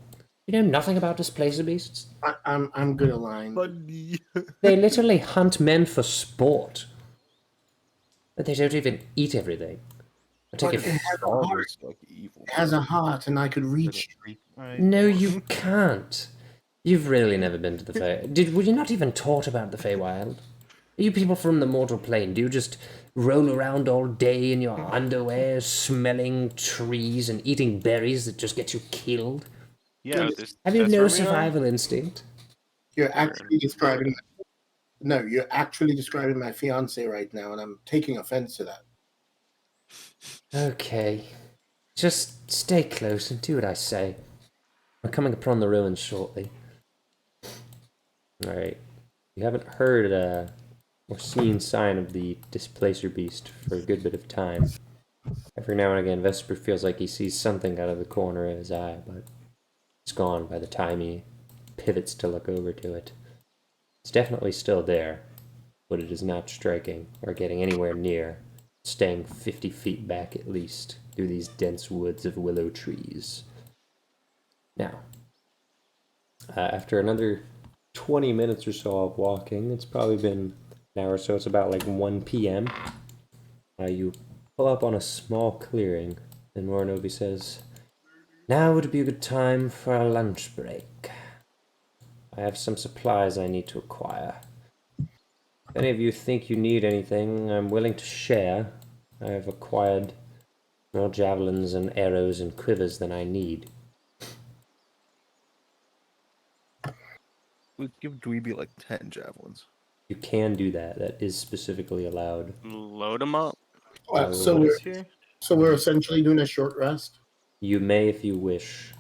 S1: You know nothing about displacer beasts?
S3: I'm good aligned.
S5: Funny.
S1: They literally hunt men for sport. But they don't even eat everything. I take
S3: But it
S1: it.
S3: has a heart.
S4: Like evil.
S3: It has a heart, and I could reach.
S4: Right.
S1: No, you can't. You've really never been to the Fey. Were you not even taught about the Feywild? Are you people from the mortal plane? Do you just roll around all day in your underwear, smelling trees and eating berries that just get you killed?
S4: Yeah.
S1: Have you
S6: That's
S1: no
S6: where we are?
S1: survival instinct?
S3: You're actually describing. No, you're actually describing my fiance right now, and I'm taking offense to that.
S7: Okay. Just stay close and do what I say. We're coming upon the ruins shortly.
S1: Alright. You haven't heard or seen sign of the Displacer Beast for a good bit of time. Every now and again, Vesper feels like he sees something out of the corner of his eye, but it's gone by the time he pivots to look over to it. It's definitely still there, but it is not striking or getting anywhere near, staying 50 feet back at least through these dense woods of willow trees. Now, after another 20 minutes or so of walking, it's probably been an hour or so, it's about like 1 p.m. You pull up on a small clearing, and Morinovi says, "Now would be a good time for a lunch break. I have some supplies I need to acquire. If any of you think you need anything, I'm willing to share. I have acquired more javelins and arrows and quivers than I need."
S4: We'd give Dweeby like 10 javelins.
S1: You can do that. That is specifically allowed.
S6: Load them up.
S3: So
S5: What
S3: we're
S5: is here?
S3: essentially doing a short rest.
S1: You may if you wish,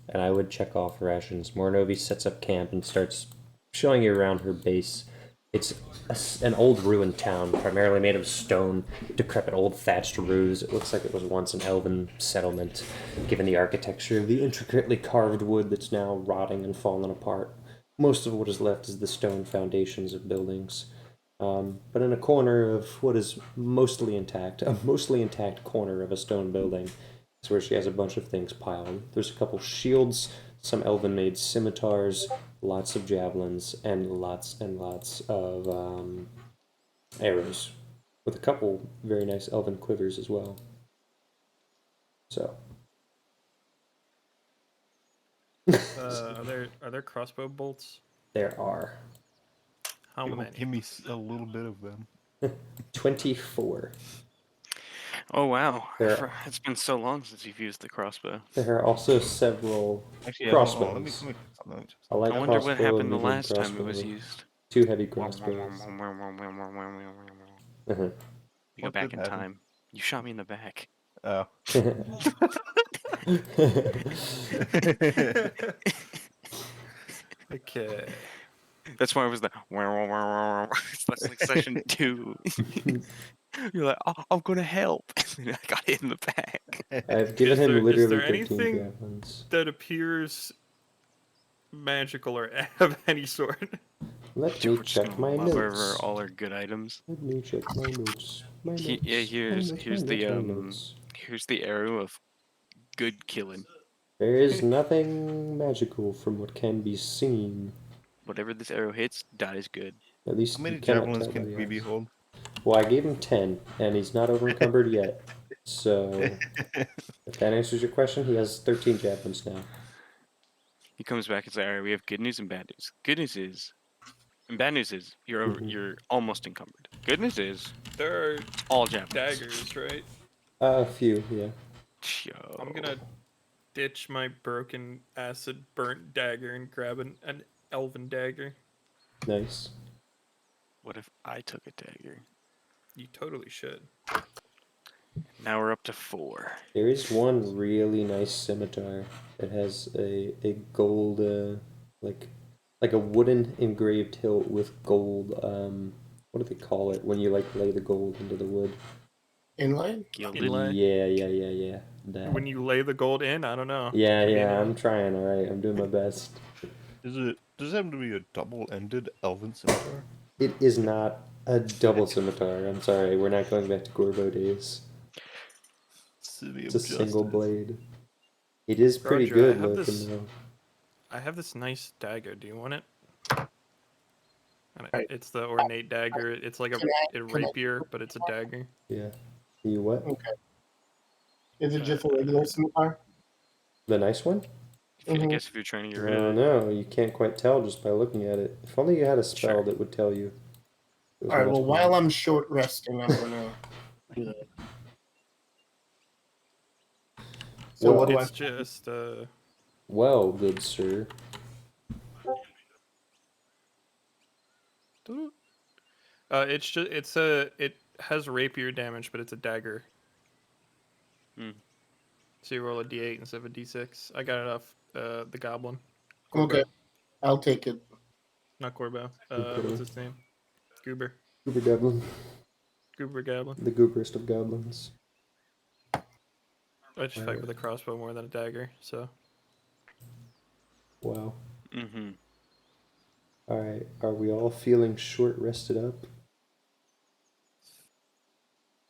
S1: and I would check off rations. Morinovi sets up camp and starts showing you around her base. It's an old ruined town, primarily made of stone, decrepit old thatched roofs. It looks like it was once an elven settlement, given the architecture of the intricately carved wood that's now rotting and fallen apart. Most of what is left is the stone foundations of buildings. But in a corner of what is mostly intact, a mostly intact corner of a stone building, is where she has a bunch of things piled. There's a couple shields, some elven-made scimitars, lots of javelins, and lots of arrows, with a couple very nice elven quivers as well. So,
S5: Are there crossbow bolts?
S1: there are
S5: How
S4: Give
S5: many?
S4: me a little bit of them.
S1: 24.
S6: Oh wow,
S1: There-
S6: it's been so long since you've used the crossbow.
S1: There are also several
S4: Actually,
S1: crossbows.
S4: Let me check something.
S1: A light
S6: I wonder what
S1: crossbow,
S6: happened the
S1: medium
S6: last time it was
S1: crossbow,
S6: used.
S1: 2 heavy crossbows. Uh-huh.
S6: You go
S4: What
S6: back
S4: did
S6: in
S4: happen?
S6: time. You shot me in the back.
S4: Oh.
S5: Okay.
S6: That's why it was the. That's like session 2. You're like, oh, I'm gonna help. And I got hit in the back.
S1: I've given
S5: Is
S1: him
S5: there
S1: literally 13
S5: anything
S1: javelins.
S5: that appears magical or of any sort?
S1: Let
S6: We're
S1: me
S6: just
S1: check
S6: gonna
S1: my
S6: love over
S1: notes.
S6: all our good items.
S1: Let me check my notes. My notes.
S6: Yeah, here's the
S1: my notes.
S6: here's the arrow of good killing.
S1: There is nothing magical from what can be seen.
S6: Whatever this arrow hits, that is good.
S1: At least
S4: How many
S1: you cannot
S4: javelins
S1: tell
S4: can
S1: by the
S4: Dweeby
S1: eyes.
S4: hold?
S1: Well, I gave him 10, and he's not over-encumbered yet. So, if that answers your question, he has 13 javelins now.
S6: He comes back and says, "All right, we have good news and bad news. Good news is, and bad news is, you're
S1: Mhm.
S6: you're almost encumbered. Good news is,
S5: There are
S6: all javelins.
S5: daggers, right?
S1: A few, yeah.
S6: Yo.
S5: I'm gonna ditch my broken acid burnt dagger and grab an elven dagger.
S1: Nice.
S6: What if I took a dagger?
S5: You totally should.
S6: Now we're up to 4.
S1: There is one really nice scimitar that has a gold, like a wooden engraved hilt with gold, what do they call it when you like lay the gold into the wood?
S3: Inline?
S6: Gilded.
S5: Inlay?
S1: Yeah. That.
S5: When you lay the gold in, I don't know.
S1: Yeah,
S5: Could be
S1: I'm
S5: annoying.
S1: trying, alright. I'm doing my best.
S4: Does it have to be a double-ended elven scimitar?
S1: It is not a double scimitar. I'm sorry, we're not going back to Gorbo days.
S4: City
S1: It's
S4: of
S1: a single
S4: Justice.
S1: blade. It is pretty
S5: Roger,
S1: good
S5: I have
S1: looking
S5: this-
S1: though.
S5: I have this nice dagger. Do you want it? And
S3: Right.
S5: it's the ornate dagger. It's like a
S3: Can I-
S5: rapier, but it's a dagger.
S1: Yeah. You what?
S3: Okay. Is it just a regular scimitar?
S1: The nice one?
S6: I
S3: Mhm.
S6: guess if you're trying to get rid
S1: Oh
S6: of it.
S1: no, you can't quite tell just by looking at it. If only you had a spell
S6: Sure.
S1: that would tell you. It was
S3: All right.
S1: much
S3: Well,
S1: more-
S3: while I'm short resting, I'm gonna do that. So
S1: Well,
S3: what do I?
S5: It's just
S1: Well, good sir.
S5: it has rapier damage, but it's a dagger.
S6: Mm.
S5: So you roll a d8 instead of a d6. I got it off the goblin.
S3: Okay, I'll take it.
S5: Not Corbo.
S1: Okay.
S5: What's his name? Goober.
S1: Goober Goblin.
S5: Goober Goblin.
S1: The gooberest of goblins.
S5: I just fight with a crossbow more than a dagger, so.
S1: Wow.
S6: Mm-hmm.
S1: Alright, are we all feeling short rested up?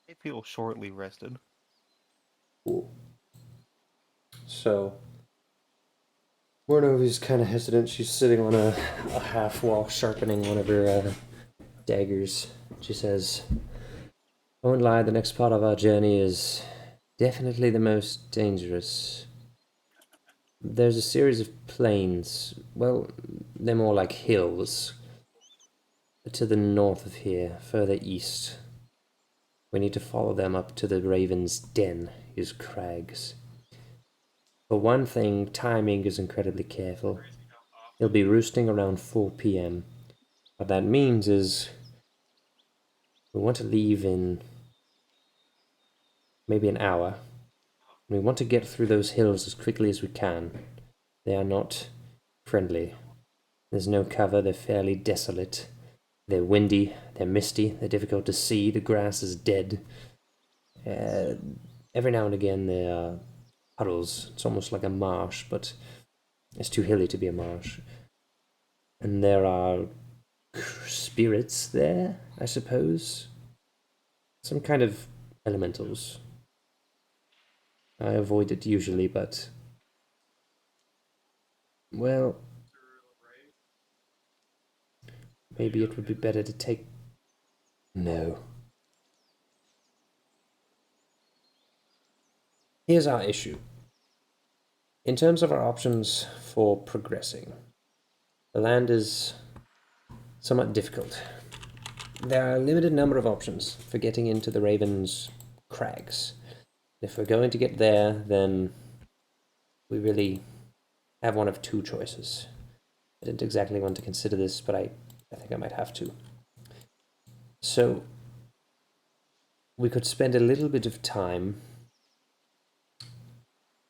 S4: I feel shortly rested.
S1: Cool. So, Mornovi's kind of hesitant. She's sitting on a half wall, sharpening one of her daggers. She says, I won't lie, the next part of our journey is definitely the most dangerous. There's a series of plains. Well, they're more like hills. To the north of here, further east. We need to follow them up to the Raven's Den, his crags. For one thing, timing is incredibly careful. He'll be roosting around 4 p.m. What that means is we want to leave in maybe an hour. We want to get through those hills as quickly as we can. They are not friendly. There's no cover, they're fairly desolate. They're windy, they're misty, they're difficult to see, the grass is dead. Every now and again there are puddles. It's almost like a marsh, but it's too hilly to be a marsh. And there are spirits there, I suppose. Some kind of elementals. I avoid it usually, but... well... maybe it would be better to take... no. Here's our issue. In terms of our options for progressing, the land is somewhat difficult. There are a limited number of options for getting into the Raven's crags. If we're going to get there, then we really have one of two choices. I didn't exactly want to consider this, but I think I might have to. So, we could spend a little bit of time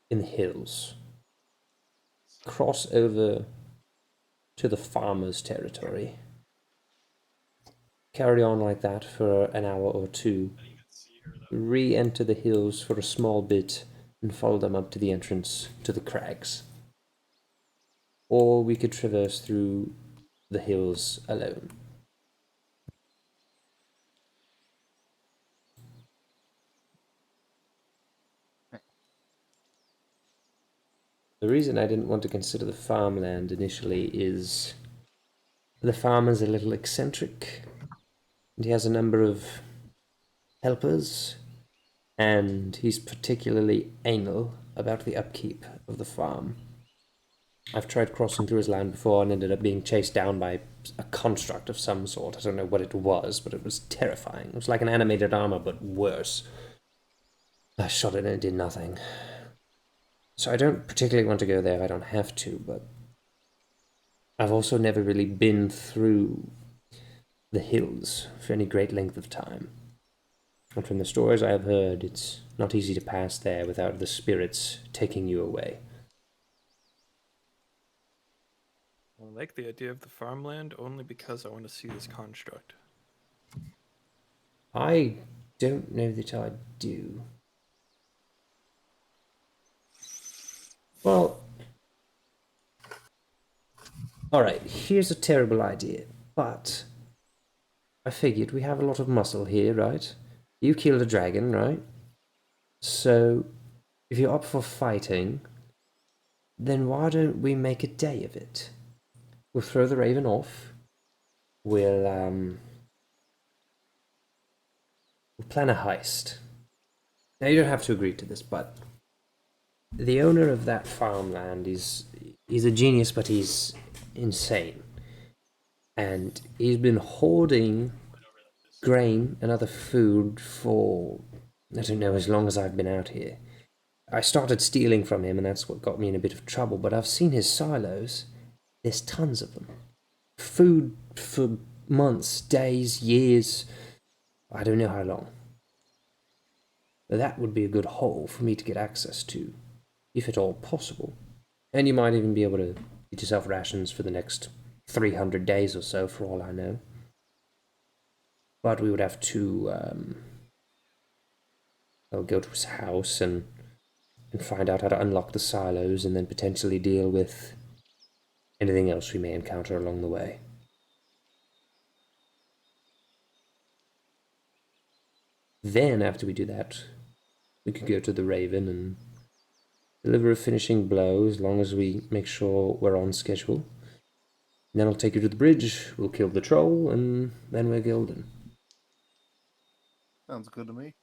S1: in the hills, cross over to the farmer's territory, carry on like that for an hour or two, re-enter the hills for a small bit, and follow them up to the entrance to the crags. Or we could traverse through the hills alone. The reason I didn't want to consider the farmland initially is the farmer's a little eccentric, and he has a number of helpers, and he's particularly anal about the upkeep of the farm. I've tried crossing through his land before and ended up being chased down by a construct of some sort. I don't know what it was, but it was terrifying. It was like an animated armor, but worse. I shot it and it did nothing. So I don't particularly want to go there if I don't have to, but I've also never really been through the hills for any great length of time. And from the stories I have heard, it's not easy to pass there without the spirits taking you away.
S5: I like the idea of the farmland only because I want to see this construct.
S1: I don't know that I do. Well, alright, here's a terrible idea, but I figured we have a lot of muscle here, right? You killed a dragon, right? So, if you're up for fighting, then why don't we make a day of it? We'll throw the raven off. We'll plan a heist. Now, you don't have to agree to this, but the owner of that farmland he's a genius, but he's insane. And he's been hoarding grain and other food for, I don't know, as long as I've been out here. I started stealing from him, and that's what got me in a bit of trouble, but I've seen his silos. There's tons of them. Food for months, days, years, I don't know how long.
S7: that would be a good hole for me to get access to, if at all possible. And you might even be able to get yourself rations for the next 300 days or so, for all I know. But we would have to go to his house and find out how to unlock the silos, and then potentially deal with anything else we may encounter along the way. Then, after we do that, we could go to the Raven and deliver a finishing blow, as long as we make sure we're on schedule. And then I'll take you to the bridge, we'll kill the troll, and then we're golden.
S4: Sounds good to me.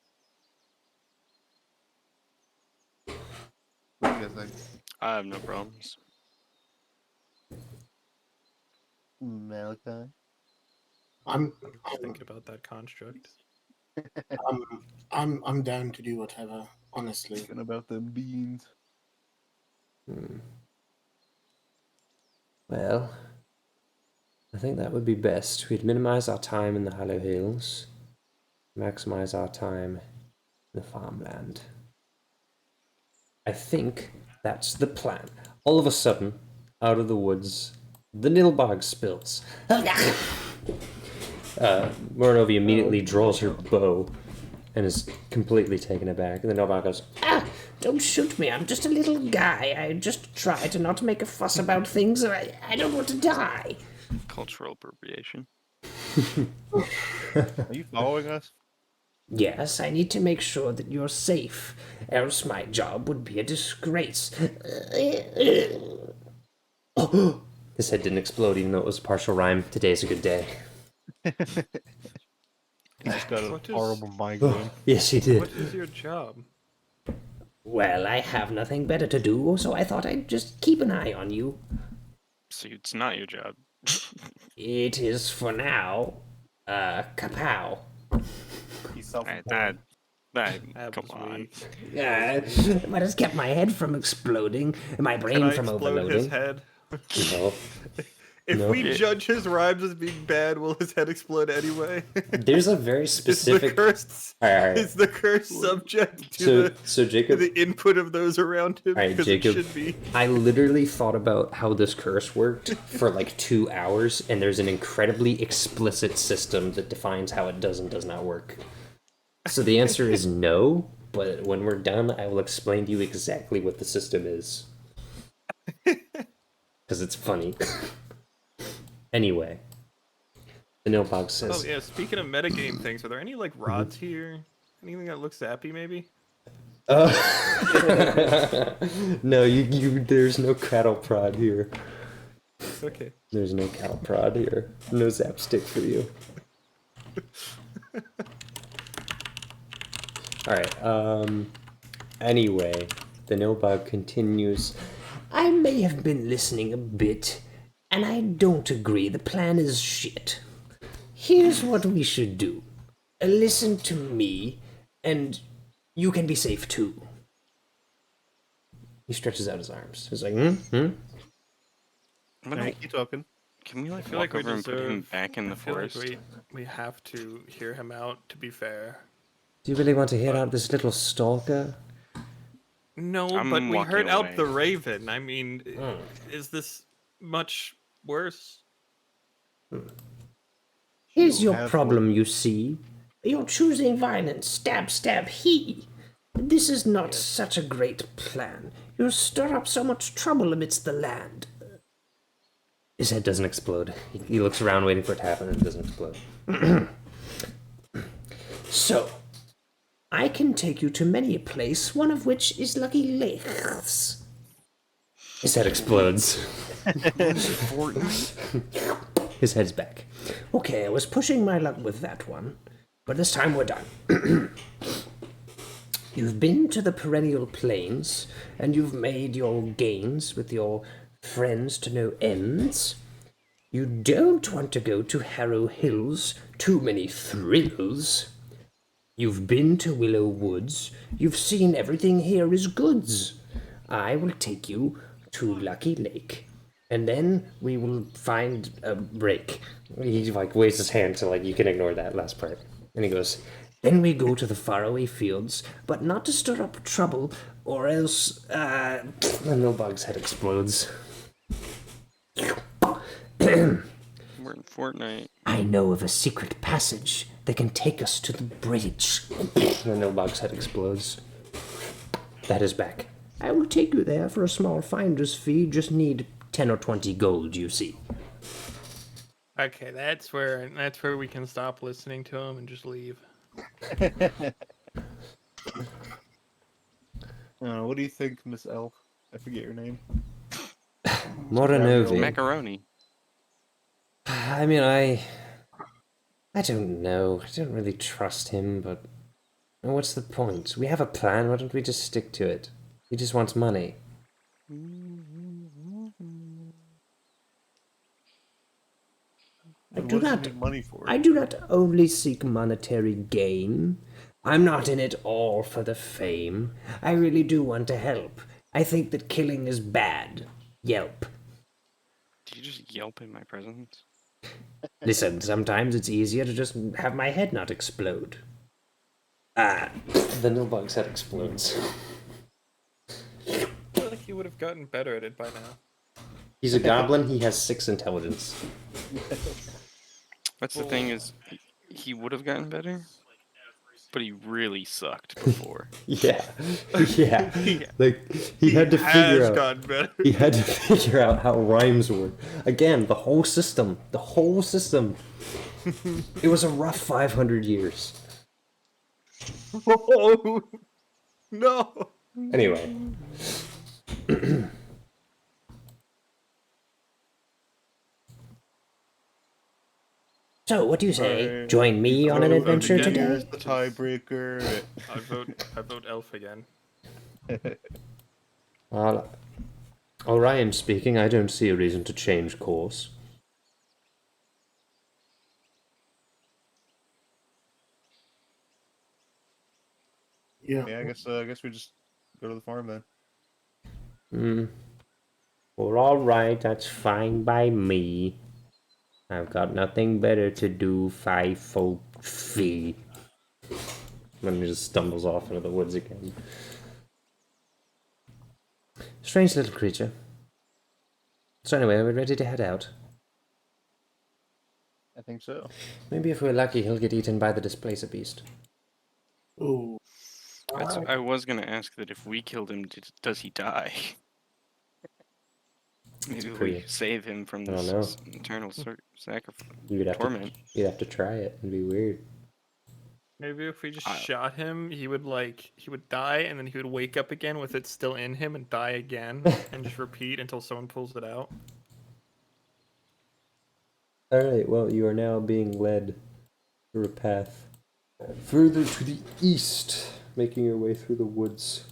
S4: What do you guys think?
S6: I have no problems.
S4: Malachi?
S3: I'm
S5: Thinking about that construct.
S3: I'm down to do whatever. Honestly,
S4: Thinking about them beans.
S7: Well, I think that would be best. We'd minimize our time in the Hollow Hills, maximize our time in the farmland. I think that's the plan. All of a sudden, out of the woods, the Nilbog spills. Moronovi immediately draws her bow and is completely taken aback. And the Nilbog goes,
S8: Don't shoot me, I'm just a little guy. I just try to not make a fuss about things. I don't want to die.
S6: Cultural appropriation.
S4: Are you following us?
S8: Yes, I need to make sure that you're safe, else my job would be a disgrace.
S7: oh, his head didn't explode even though it was a partial rhyme. Today's a good day.
S4: He just got
S5: What
S4: a
S5: is-
S4: horrible migraine.
S7: Yes, he did.
S5: What is your job?
S8: Well, I have nothing better to do, so I thought I'd just keep an eye on you.
S6: So it's not your job.
S8: It is for now. Kapow.
S4: He's
S6: Alright,
S4: self-employed.
S5: That
S6: come
S5: was
S6: on.
S5: weak.
S8: But it's kept my head from exploding, and my
S5: Can
S8: brain
S5: I
S8: from
S5: explode his
S8: overloading.
S5: head?
S7: No.
S5: If
S7: No.
S5: we judge his rhymes as being bad, will his head explode anyway?
S7: There's a very
S5: Is the
S7: specific.
S5: cursed
S7: Alright.
S5: is the curse subject to
S7: So,
S5: the
S7: so
S5: to
S7: Jacob,
S5: the input of those around him?
S7: Alright,
S5: Because
S7: Jacob.
S5: it should be.
S7: I literally thought about how this curse worked for like 2 hours, and there's an incredibly explicit system that defines how it does and does not work. So the answer is no, but when we're done, I will explain to you exactly what the system is. Because it's funny. Anyway, the Nilbog says,
S5: Oh yeah, speaking of metagame things, are there any like rods here? Anything that looks zappy maybe?
S7: no, you, there's no cattle prod here.
S5: Okay.
S7: There's no cattle prod here. No zap stick for you. Alright, anyway, the Nilbog continues.
S8: I may have been listening a bit, and I don't agree. The plan is shit. Here's what we should do. Listen to me, and you can be safe too.
S7: He stretches out his arms. He's like,
S6: I'm gonna-
S4: Alright, keep talking.
S6: Can we like
S5: I feel
S6: walk
S5: like we
S6: over and put him
S5: deserve.
S6: back in the
S5: I feel like
S6: forest?
S5: we have to hear him out. To be fair.
S7: do you really want to hear out this little stalker?
S5: No,
S6: I'm
S5: but we
S6: walking
S5: heard out
S6: away.
S5: the Raven. I mean, is this much worse?
S8: Here's
S4: You
S8: your
S4: have
S8: problem, you see. You're choosing violence. Stab, stab, he. This is not such a great plan. You'll stir up so much trouble amidst the land.
S7: His head doesn't explode. He looks around waiting for it to happen and it doesn't explode.
S8: So, I can take you to many a place, one of which is Lucky Lakes.
S7: His head explodes. His head's back.
S8: Okay, I was pushing my luck with that one, but this time we're done. You've been to the perennial plains, and you've made your gains with your friends to no ends. You don't want to go to Harrow Hills, too many thrills. You've been to Willow Woods, you've seen everything here is goods. I will take you to Lucky Lake, and then we will find a break.
S7: He like waves his hand to like you can ignore that last part. And he goes,
S8: Then we go to the faraway fields, but not to stir up trouble, or else, the Nilbog's head explodes.
S6: We're in Fortnite.
S8: I know of a secret passage that can take us to the bridge. The Nilbog's head explodes. That is back. I will take you there for a small finder's fee. Just need 10 or 20 gold, you see.
S5: Okay, that's where we can stop listening to him and just leave.
S4: What do you think, Miss Elf? I forget your name.
S1: Moranovi.
S6: Macaroni.
S1: I mean, I don't know. I don't really trust him, but what's the point? We have a plan. Why don't we just stick to it? He just wants money.
S8: I
S4: What
S8: do
S4: does he
S8: not.
S4: need money for?
S8: I do not only seek monetary gain. I'm not in it all for the fame. I really do want to help. I think that killing is bad. Yelp.
S6: Did you just yelp in my presence?
S8: Listen, sometimes it's easier to just have my head not explode.
S1: The Nilbog's head explodes.
S5: I feel like he would have gotten better at it by now.
S1: He's a goblin. He has 6 intelligence.
S6: That's the thing is, he would have gotten better, but he really sucked before.
S1: Yeah. Like he had to figure out.
S5: Gotten better.
S1: He had to figure out how rhymes work. Again, the whole system. It was a rough 500 years.
S5: Oh no!
S1: Anyway.
S8: So, what do you say?
S4: Right.
S8: Join me on an adventure
S5: again.
S8: today?
S4: Here's the tiebreaker.
S5: I vote elf again.
S1: Orion speaking. I don't see a reason to change course.
S3: Yeah.
S4: Yeah, I guess we just go to the farm then.
S1: Well, alright, that's fine by me. I've got nothing better to do, 5 folk fee. Then he just stumbles off into the woods again. Strange little creature. So anyway, are we ready to head out?
S4: I think so.
S1: Maybe if we're lucky, he'll get eaten by the Displacer Beast.
S3: Ooh.
S6: I was gonna ask that if we killed him, does he die? Maybe
S1: pretty-
S6: we save him from
S1: I don't
S6: this
S1: know.
S6: eternal sacrifice.
S1: You'd have
S6: Torment.
S1: to try it. It'd be weird.
S5: Maybe if we just
S6: I-
S5: shot him, he would die and then he would wake up again with it still in him and die again and just repeat until someone pulls it out.
S1: Alright, well, you are now being led through a path further to the east, making your way through the woods.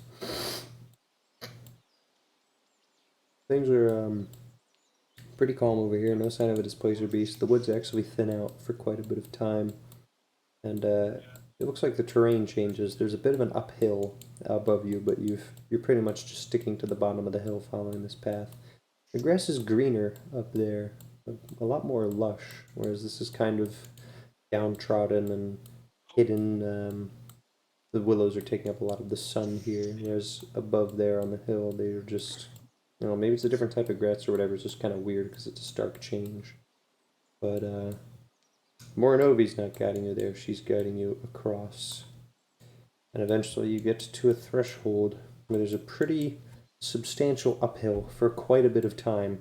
S1: Things are pretty calm over here, no sign of a Displacer Beast. The woods actually thin out for quite a bit of time, and it looks like the terrain changes. There's a bit of an uphill above you, but you're pretty much just sticking to the bottom of the hill following this path. The grass is greener up there, a lot more lush, whereas this is kind of downtrodden and hidden. The willows are taking up a lot of the sun here, whereas above there on the hill, they're just, maybe it's a different type of grass or whatever. It's just kind of weird because it's a stark change. But Moranovi's not guiding you there. She's guiding you across. And eventually you get to a threshold where there's a pretty substantial uphill for quite a bit of time.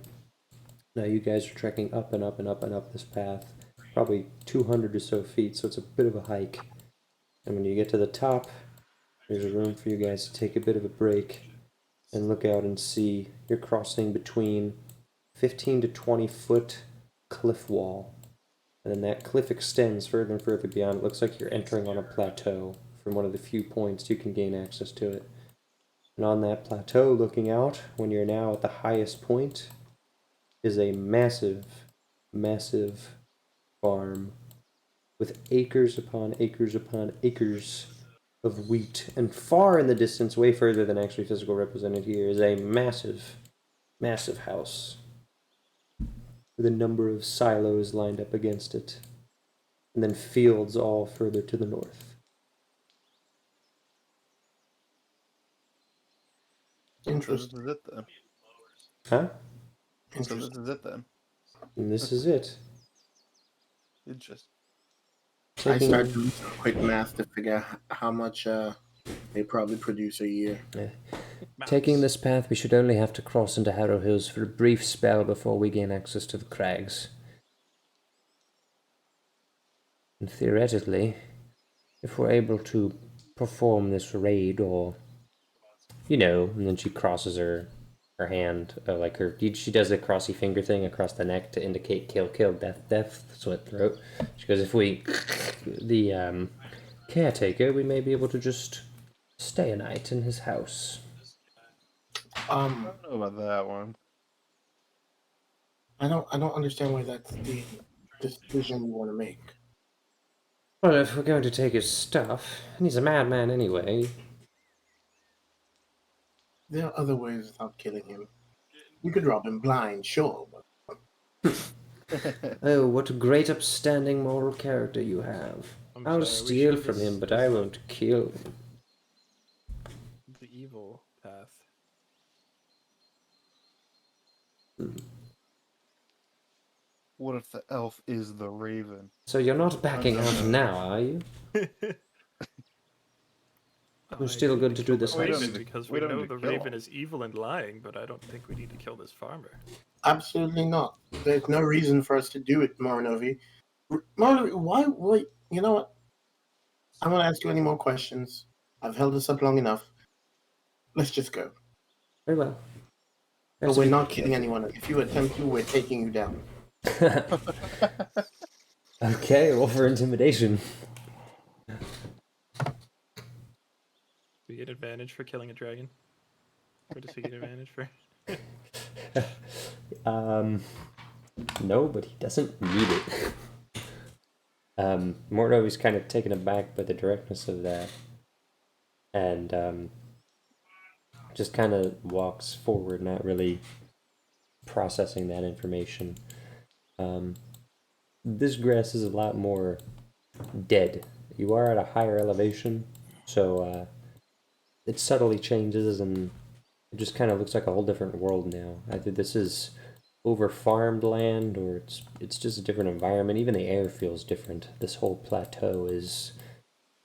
S1: Now you guys are trekking up and up and up and up this path, probably 200 or so feet, so it's a bit of a hike. And when you get to the top, there's a room for you guys to take a bit of a break and look out and see you're crossing between 15 to 20 foot cliff wall. And then that cliff extends further and further beyond. It looks like you're entering on a plateau from one of the few points you can gain access to it. And on that plateau, looking out, when you're now at the highest point, is a massive, massive farm with acres upon acres upon acres of wheat. And far in the distance, way further than actually physical represented here, is a massive, massive house with a number of silos lined up against it. And then fields all further to the north.
S4: So this
S3: Interesting.
S4: is it then.
S1: Huh?
S4: So this
S3: Interesting.
S4: is it then.
S1: And this is it.
S4: Interesting.
S3: I
S1: Taking,
S3: started doing some quick math to figure out how much they probably produce a year.
S1: taking this path, we should only have to cross into Harrow Hills for a brief spell before we gain access to the crags. And theoretically, if we're able to perform this raid, or and then she crosses her hand, like she does the crossy finger thing across the neck to indicate kill, kill, death, death, slit throat. She goes, if we the caretaker, we may be able to just stay a night in his house.
S4: I don't know about that one.
S3: I don't understand why that's the decision you want to make.
S1: Well, if we're going to take his stuff, and he's a madman anyway.
S3: There are other ways without killing him. You could rob him blind, sure, but
S1: Oh, what a great upstanding moral character you have.
S5: I'm
S1: I'll
S5: sorry, we
S1: steal
S5: chose
S1: from him, but
S5: this
S1: I
S5: not
S1: won't kill him.
S5: the evil path.
S4: What if the elf is the raven?
S1: So you're not backing out now, are you? We're still good to do this.
S4: We don't
S5: Raven
S4: need to-
S5: because
S4: we
S5: we
S4: don't
S5: know
S4: need to
S5: the
S4: kill
S5: Raven
S4: him.
S5: is evil and lying, but I don't think we need to kill this farmer.
S3: absolutely not. There's no reason for us to do it, Marinovi. Marinovi, why? You know what? I'm going to ask you any more questions. I've held this up long enough. Let's just go.
S1: Very well.
S3: But we're not killing anyone. If you attempt to, we're taking you down.
S1: Okay, roll for intimidation.
S5: Do we get advantage for killing a dragon? Or does he get advantage for?
S1: No, but he doesn't need it. Mordo is kind of taken aback by the directness of that, and just kind of walks forward, not really processing that information. This grass is a lot more dead. You are at a higher elevation, so it subtly changes, and it just kind of looks like a whole different world now. Either this is over farmed land, or it's just a different environment. Even the air feels different. This whole plateau is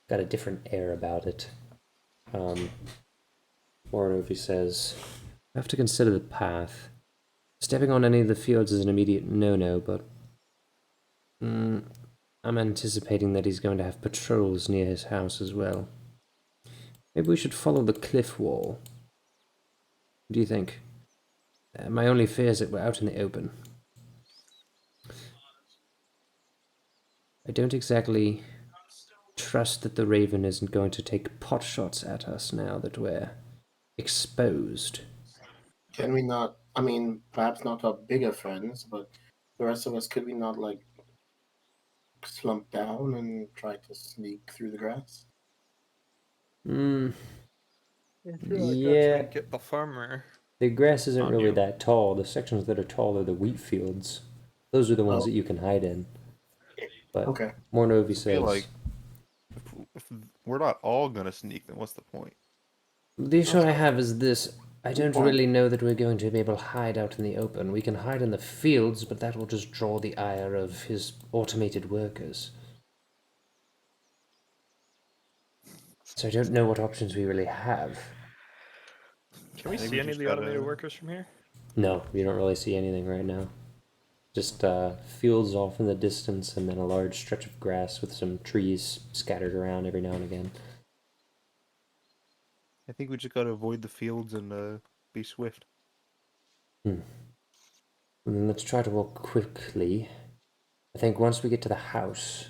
S1: got a different air about it. Moranovi says, "I have to consider the path. Stepping on any of the fields is an immediate no-no, but I'm anticipating that he's going to have patrols near his house as well. Maybe we should follow the cliff wall. What do you think? My only fear is that we're out in the open. I don't exactly trust that the Raven isn't going to take pot shots at us now that we're exposed."
S3: Can we not? I mean, perhaps not our bigger friends, but the rest of us, could we not, like, slump down and try to sneak through the grass?
S1: Mm,
S5: I feel like
S1: Yeah.
S5: that's what get the farmer.
S1: the grass isn't
S5: On
S1: really
S5: you.
S1: that tall. The sections that are tall are the wheat fields. Those are the ones
S3: Oh.
S1: that you can hide in. But
S3: Okay.
S1: Mornovi
S4: I
S1: says,
S4: feel like if we're not all gonna sneak, then what's the point?
S1: the issue I have is this. I don't
S3: point.
S1: really know that we're going to be able to hide out in the open. We can hide in the fields, but that will just draw the ire of his automated workers. So I don't know what options we really have.
S5: Can we
S4: I think
S5: see
S4: we
S5: any of
S4: just
S5: the
S4: gotta-
S5: automated workers from here?
S1: No, you don't really see anything right now. Just fields off in the distance, and then a large stretch of grass with some trees scattered around every now and again.
S4: I think we just gotta avoid the fields and be swift.
S1: And then let's try to walk quickly. I think once we get to the house,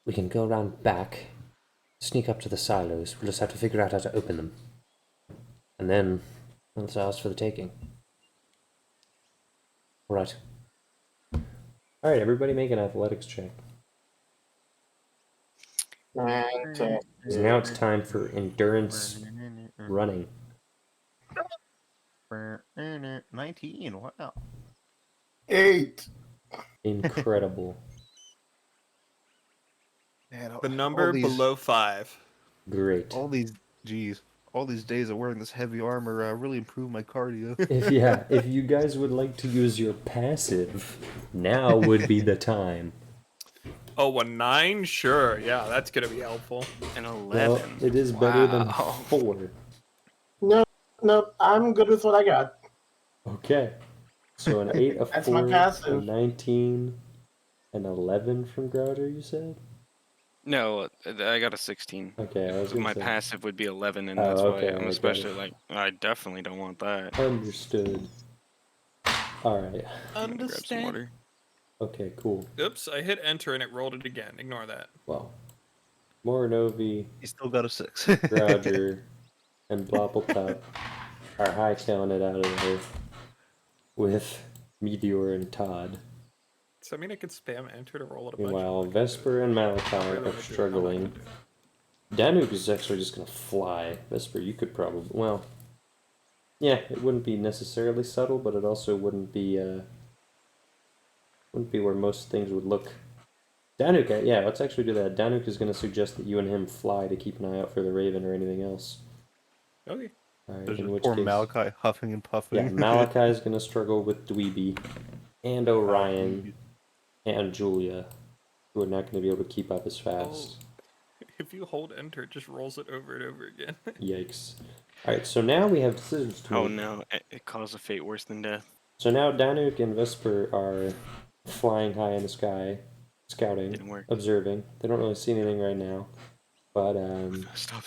S1: we can go around back, sneak up to the silos. We'll just have to figure out how to open them. And then, let's ask for the taking. Alright. Alright, everybody make an athletics check.
S3: And
S1: 'Cause now it's time for endurance running.
S4: 19. Wow.
S3: 8.
S1: Incredible.
S4: Man,
S5: The number below 5.
S1: Great.
S4: all these, geez, all these days of wearing this heavy armor really improved my cardio.
S1: If you guys would like to use your passive, now would be the time.
S5: Oh, a 9? Sure, yeah, that's gonna be helpful.
S6: An 11.
S1: Well, it is better than
S6: Wow.
S1: 4.
S3: No, I'm good with what I got.
S1: Okay. So an 8, a
S3: That's
S1: 4,
S3: my
S1: a
S3: passive.
S1: 19, an 11 from Grouger, you said?
S6: No, I got a 16.
S1: Okay, I was gonna
S6: My
S1: say.
S6: passive would be 11, and
S1: Oh,
S6: that's
S1: okay,
S6: why I'm
S1: I got
S6: especially
S1: it.
S6: like, I definitely don't want that.
S1: Understood. Alright.
S6: I'm gonna grab some water.
S1: Okay, cool.
S5: Oops, I hit enter and it rolled it again. Ignore that.
S1: Well, Morinovi,
S4: You still got a 6.
S1: Grouger, and Bloppletop are hightailing it out of there with Meteor and Todd.
S5: So I mean I could spam enter to roll it a bunch.
S1: Meanwhile, Vesper and Malakai
S5: Really
S1: are
S5: wanna do it.
S1: struggling. Danuk is actually just gonna fly. Vesper, you could probably, well, yeah, it wouldn't be necessarily subtle, but it also wouldn't be where most things would look. Danuk, yeah, let's actually do that. Danuk is gonna suggest that you and him fly to keep an eye out for the Raven or anything else.
S5: Okay.
S1: Alright,
S4: There's
S1: in which
S4: poor
S1: case,
S4: Malachi huffing and puffing.
S1: yeah, Malakai is gonna struggle with Dweeby and Orion and Julia, who are not gonna be able to keep up as fast.
S5: If you hold enter, it just rolls it over and over again.
S1: Yikes. Alright, so now we have decisions to
S6: Oh
S1: make.
S6: no, it caused a fate worse than death.
S1: So now Danuk and Vesper are flying high in the sky, scouting,
S6: Didn't work.
S1: observing. They don't really see anything right now. But
S6: Stop.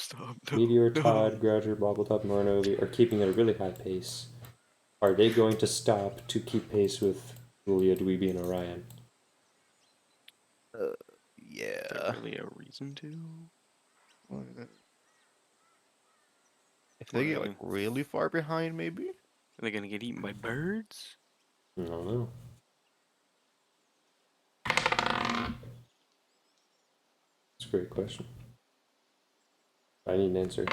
S6: No,
S1: Meteor,
S6: no.
S1: Todd, Grouger, Bobbletop, and Morinovi are keeping at a really high pace. Are they going to stop to keep pace with Julia, Dweeby, and Orion?
S4: Yeah.
S6: Is there really a reason to?
S4: If they get like really far behind, maybe.
S6: Are they gonna get eaten by birds?
S1: I don't know. That's a great question. I need an answer.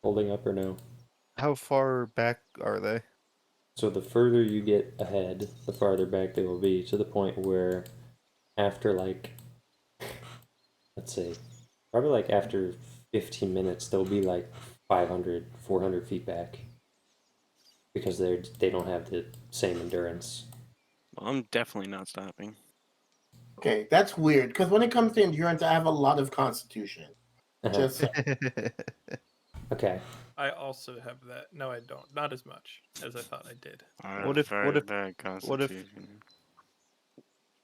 S1: Holding up or no?
S4: How far back are they?
S1: So the further you get ahead, the farther back they will be, to the point where after like, let's say, probably like after 15 minutes, they'll be like 500, 400 feet back. Because they don't have the same endurance.
S6: Well, I'm definitely not stopping.
S3: Okay, that's weird, because when it comes to endurance, I have a lot of constitution. Just
S1: Okay.
S5: I also have that. No, I don't. Not as much as I thought I did.
S4: What if-
S6: bad
S4: what if-
S6: constitution?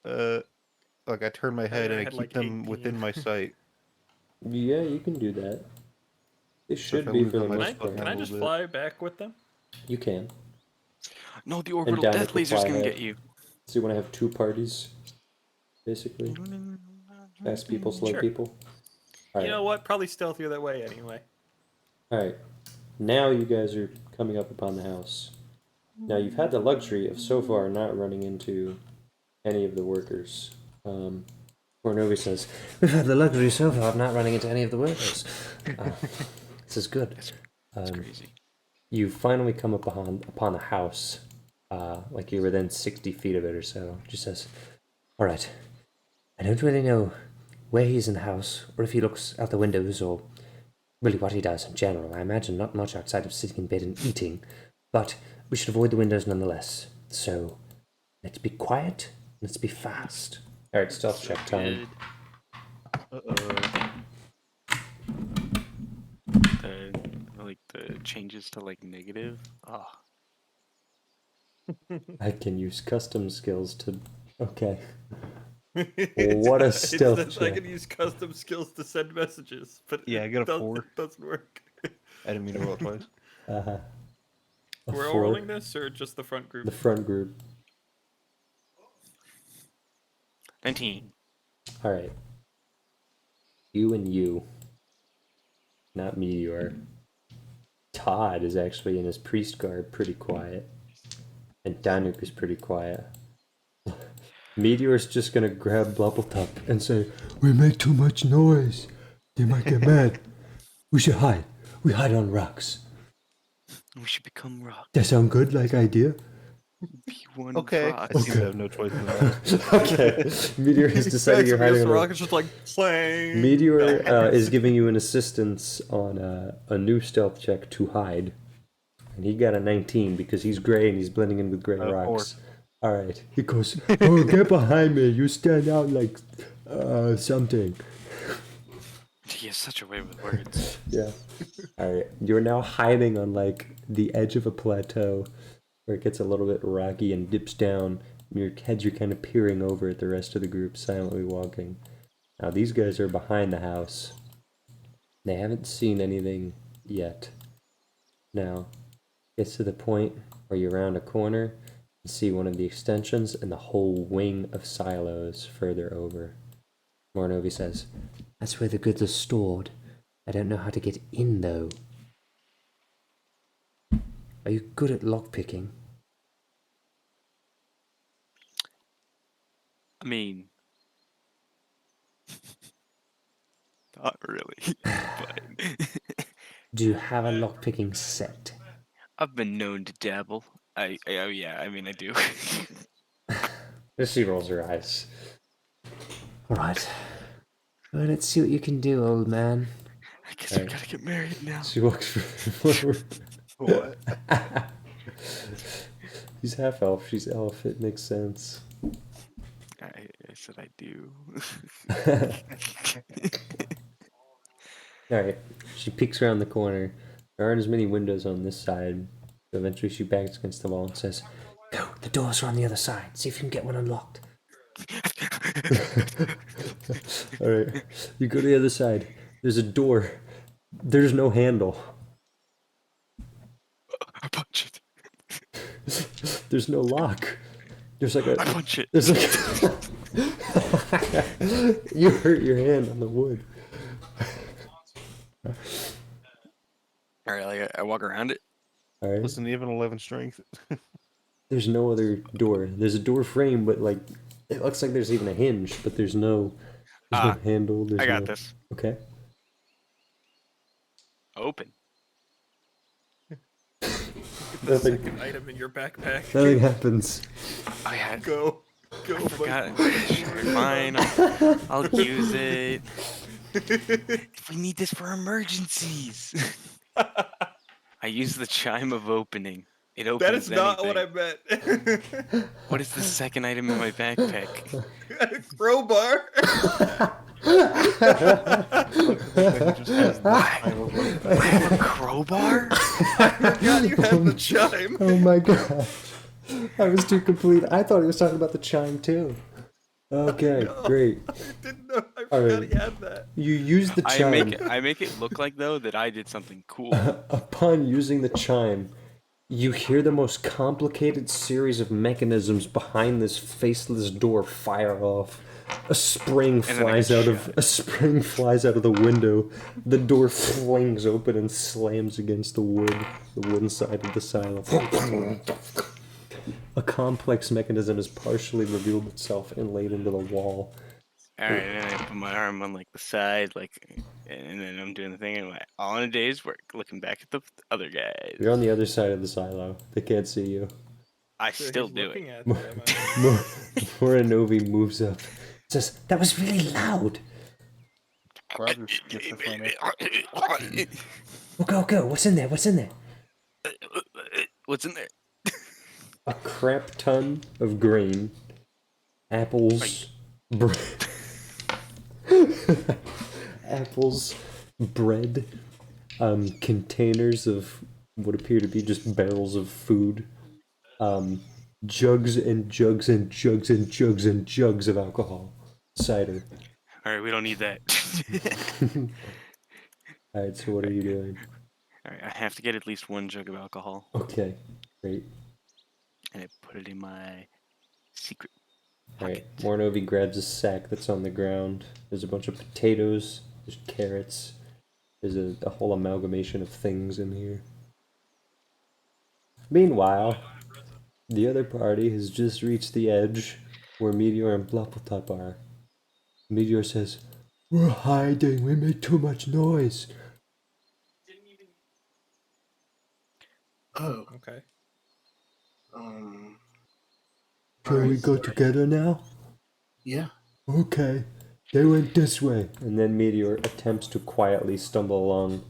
S4: Like I turn my head and I
S5: had,
S4: keep
S5: like,
S4: them
S5: 18.
S4: within my sight.
S1: Yeah, you can do that. It should
S4: if I
S1: be
S4: lose
S1: for the
S4: them, I
S5: Can I,
S1: most
S4: just
S1: part.
S5: can I
S4: a
S5: just
S4: little bit.
S5: fly back with them?
S1: You can.
S6: No, the orbital
S1: Danuk
S6: death
S1: will
S6: laser's
S1: fly
S6: gonna
S1: ahead.
S6: get you.
S1: So you want to have two parties, basically. Fast people, slow
S5: Sure.
S1: people. All
S5: You
S1: right.
S5: know what? Probably stealthier that way anyway.
S1: All right. Now you guys are coming up upon the house. Now you've had the luxury of so far not running into any of the workers. Morinovi says, "We've had the luxury so far of not running into any of the workers. This is good."
S6: That's crazy.
S1: You finally come upon a house, like you're within 60 feet of it or so. She says, "All right, I don't really know where he's in the house, or if he looks out the windows, or really what he does in general. I imagine not much outside of sitting in bed and eating, but we should avoid the windows nonetheless. So, let's be quiet, let's be fast." All right, stealth check time.
S6: The changes to like negative. Oh,
S1: I can use custom skills to. Okay. What a
S5: It
S1: stealth
S5: says I
S1: check.
S5: can use custom skills to send messages, but
S4: Yeah, I got a 4.
S5: It doesn't work.
S4: I didn't mean to roll it twice.
S1: A
S5: We're all
S1: 4.
S5: rolling this, or just the front group?
S1: The front group.
S6: 19.
S1: All right. You and you. Not Meteor. Todd is actually in his priest garb, pretty quiet. And Danuk is pretty quiet. Meteor's just gonna grab Bubbletop and say, "We make too much noise. They might get mad. We should hide. We hide on rocks."
S6: We should become rock.
S1: That sound good, like idea?
S6: P1
S4: Okay.
S6: rock.
S4: I seem to have no choice in the matter.
S1: Okay. Meteor has decided you're hiding
S5: the
S1: on a...
S5: rocket's just like playing.
S1: Meteor is giving you an assistance on a new stealth check to hide. And he got a 19 because he's gray and he's blending in with gray rocks. Alright. He goes, oh, get behind me. You stand out like something.
S6: He has such a way with words.
S1: Yeah. Alright. You're now hiding on like the edge of a plateau where it gets a little bit rocky and dips down. And your heads are kind of peering over at the rest of the group, silently walking. Now these guys are behind the house. They haven't seen anything yet. Now, gets to the point where you round a corner and see one of the extensions and the whole wing of silos further over. Mornovi says,
S7: That's where the goods are stored. I don't know how to get in, though. Are you good at lockpicking?
S6: I mean, not really, but
S7: Do you have a lockpicking set?
S6: I've been known to dabble. Oh yeah, I mean I do.
S1: she rolls her eyes.
S7: Alright. Well, let's see what you can do, old man.
S6: I guess we gotta get married now.
S1: She walks forward.
S4: What?
S1: He's half elf, she's elf, it makes sense.
S6: I said I do.
S1: Alright, she peeks around the corner. There aren't as many windows on this side. So eventually she bangs against the wall and says,
S7: Go, the doors are on the other side. See if you can get one unlocked.
S1: Alright, you go to the other side. There's a door. There's no handle.
S6: I punch it.
S1: There's no lock. There's like a...
S6: I punch it.
S1: There's like you hurt your hand on the wood.
S6: Alright, like I walk around it.
S1: Alright.
S4: Listen, you have an 11 strength.
S1: There's no other door. There's a door frame, but like it looks like there's even a hinge, but there's no handle. There's
S6: I got
S1: no...
S6: this.
S1: Okay.
S6: Open.
S5: The second item in your backpack.
S1: Nothing happens.
S6: Oh yeah.
S5: Go,
S6: I forgot. Sure, fine. I'll use it. We need this for emergencies. I use the chime of opening. It opens.
S5: That is not
S6: anything.
S5: what I meant.
S6: What is the second item in my backpack?
S5: Crowbar.
S6: I have a crowbar?
S5: I forgot you had the chime.
S1: Oh my god. I was too complete. I thought he was talking about the chime too. Okay, great.
S5: I didn't know. I
S1: All
S5: forgot
S1: right.
S5: he had that.
S1: You use the chime.
S6: I make it look like though that I did something cool.
S1: Upon using the chime, you hear the most complicated series of mechanisms behind this faceless door fire off. A spring flies out of the window. The door flings open and slams against the wooden side of the silo. A complex mechanism has partially revealed itself and laid into the wall.
S6: Alright, and then I put my arm on like the side, like, and then I'm doing the thing, and I'm like, all in a day's work, looking back at the other guys.
S1: You're on the other side of the silo. They can't see you.
S6: I
S5: So
S6: still
S5: he's
S6: do
S5: looking
S6: it.
S5: at them.
S1: Moranovi moves up.
S7: Says, that was really loud.
S4: Roger schizophrenic.
S7: Go. What's in there?
S6: What's in there?
S1: A crap ton of grain, apples, apples, bread, containers of what appear to be just barrels of food, jugs and jugs and jugs and jugs and jugs of alcohol, cider.
S6: Alright, we don't need that.
S1: Alright, so what are you doing?
S6: Alright, I have to get at least one jug of alcohol,
S1: Okay, great.
S6: and I put it in my secret
S1: Alright,
S6: pocket.
S1: Mornovi grabs a sack that's on the ground. There's a bunch of potatoes, there's carrots, there's a whole amalgamation of things in here. Meanwhile, the other party has just reached the edge where Meteor and Bluffletop are. Meteor says, "We're hiding, we made too much noise."
S3: Oh,
S5: Okay.
S1: Shall we go together now?
S3: Yeah.
S1: Okay. They went this way. And then Meteor attempts to quietly stumble along.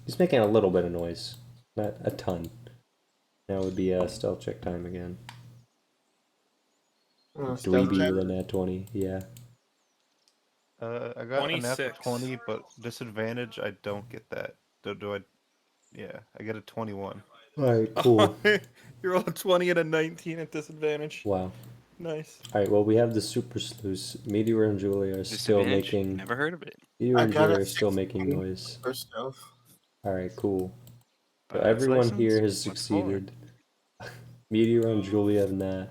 S1: He's making a little bit of noise, not a ton. Now would be a stealth check time again.
S3: Stealth
S1: Dweeby
S3: check.
S1: with a nat 20, yeah.
S4: I got a natural
S5: 26.
S4: 20, but disadvantage, I don't get that. Do I? Yeah, I get a 21.
S1: Alright, cool.
S5: You're all 20 and a 19 at disadvantage.
S1: Wow.
S5: Nice.
S1: Alright, well, we have the super sleuths. Meteor and Julia are still
S6: Disadvantage?
S1: making.
S6: Never heard of it.
S1: Meteor
S3: I
S1: and
S3: got
S1: Julia
S3: a
S1: are still making
S3: 16
S1: noise.
S3: for stealth.
S1: Alright, cool. So
S6: Pilot's
S1: everyone
S6: license?
S1: here has
S6: What for?
S1: succeeded. Meteor and Julia have not.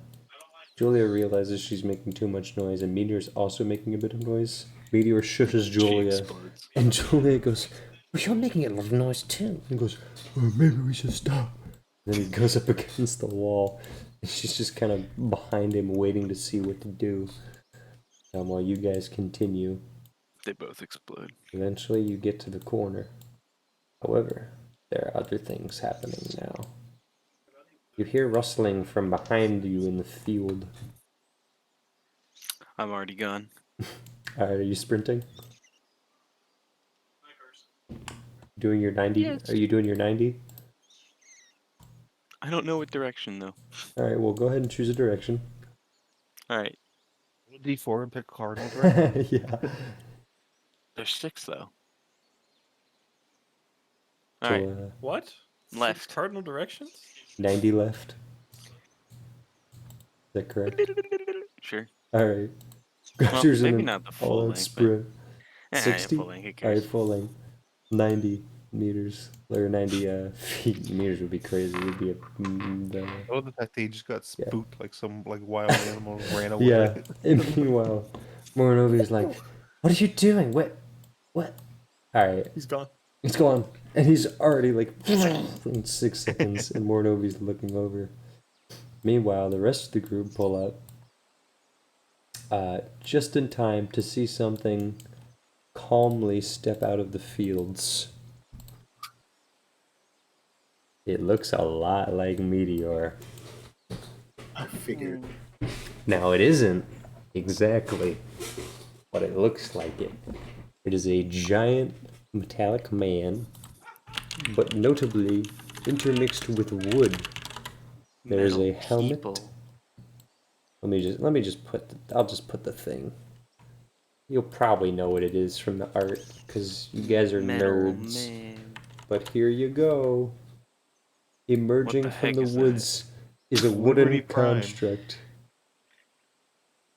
S1: Julia realizes she's making too much noise, and Meteor's also making a bit of noise. Meteor shushes
S6: She
S1: Julia,
S6: explodes.
S1: and Julia goes,
S7: Well, you're making a lot of noise too.
S1: and goes, oh, maybe we should stop. And then he goes up against the wall, and she's just kind of behind him, waiting to see what to do. While you guys continue,
S6: They both explode.
S1: eventually you get to the corner. However, there are other things happening now. You hear rustling from behind you in the field.
S6: I'm already gone.
S1: Are you sprinting? Doing your 90?
S6: Yes.
S1: Are you doing your 90?
S6: I don't know what direction though.
S1: Alright, well, go ahead and choose a direction.
S6: Alright,
S4: D4 and pick cardinal direction.
S1: Yeah.
S6: there's 6 though.
S1: So,
S6: Alright,
S5: What? Six
S6: Left.
S5: cardinal directions?
S1: 90 left. Is that correct?
S6: sure.
S1: Alright.
S6: Well,
S1: Gushers in
S6: maybe
S1: an
S6: not the full
S1: all-out
S6: length,
S1: sprint.
S6: Yeah,
S1: 60?
S6: full length, who
S1: Alright,
S6: cares?
S1: full length. 90 meters. Or 90 feet. Meters would be crazy. It would be the...
S4: Oh, the fact that he just got
S1: Yeah.
S4: spooked like some like wild animal ran away.
S1: Yeah. And meanwhile, Moranovi's like, what are you doing? What? Alright.
S5: He's gone.
S1: It's gone. And he's already like in 6 seconds, and Moranovi's looking over. Meanwhile, the rest of the group pull up just in time to see something calmly step out of the fields. It looks a lot like Meteor.
S3: I figured.
S1: Now, it isn't exactly, but it looks like it. It is a giant metallic man, but notably intermixed with wood. There's a
S6: Metal
S1: helmet.
S6: people.
S1: Let me just put. I'll just put the thing. You'll probably know what it is from the art, because you guys are
S6: Metal
S1: nerds.
S6: man.
S1: But here you go. Emerging
S6: the
S1: from
S6: heck
S1: the
S6: is that?
S1: woods is a
S4: Liberty
S1: wooden
S4: Prime.
S1: construct.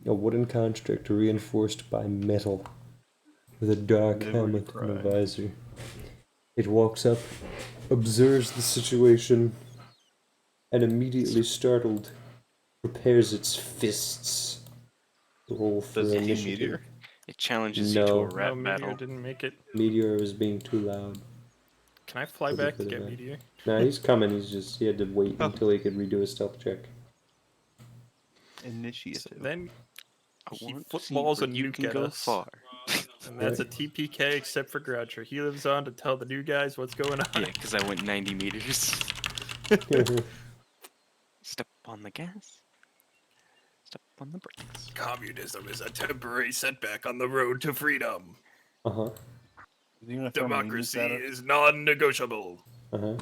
S1: A wooden construct reinforced by metal, with a dark
S4: Liberty
S1: helmet and a
S4: Prime.
S1: visor. It walks up, observes the situation, and immediately startled, prepares its fists. Roll for
S4: Does it hit
S1: initiative.
S4: Meteor?
S6: It challenges you to
S1: No.
S6: a rap
S5: No, Meteor
S6: battle.
S5: didn't make it.
S1: Meteor was being too loud.
S5: Can I fly
S1: Does it
S5: back to
S1: fit
S5: get
S1: in?
S5: Meteor?
S1: Nah, he's coming. He had to wait
S4: Oh.
S1: until he could redo his stealth check.
S4: Initiative.
S5: Then
S6: I
S5: he
S6: want to see
S5: footballs
S6: where
S5: a
S6: you
S5: nuke
S6: can
S5: at
S6: go
S5: us.
S6: far.
S5: And that's a TPK except for Groucher. He lives on to tell the new guys what's going on.
S6: Yeah, because I went 90 meters. Step on the gas. Step on the brakes.
S5: Communism is a temporary setback on the road to freedom.
S1: Uh-huh.
S4: Is he gonna throw memes
S5: Democracy
S4: at us?
S5: is non-negotiable.
S1: Uh-huh.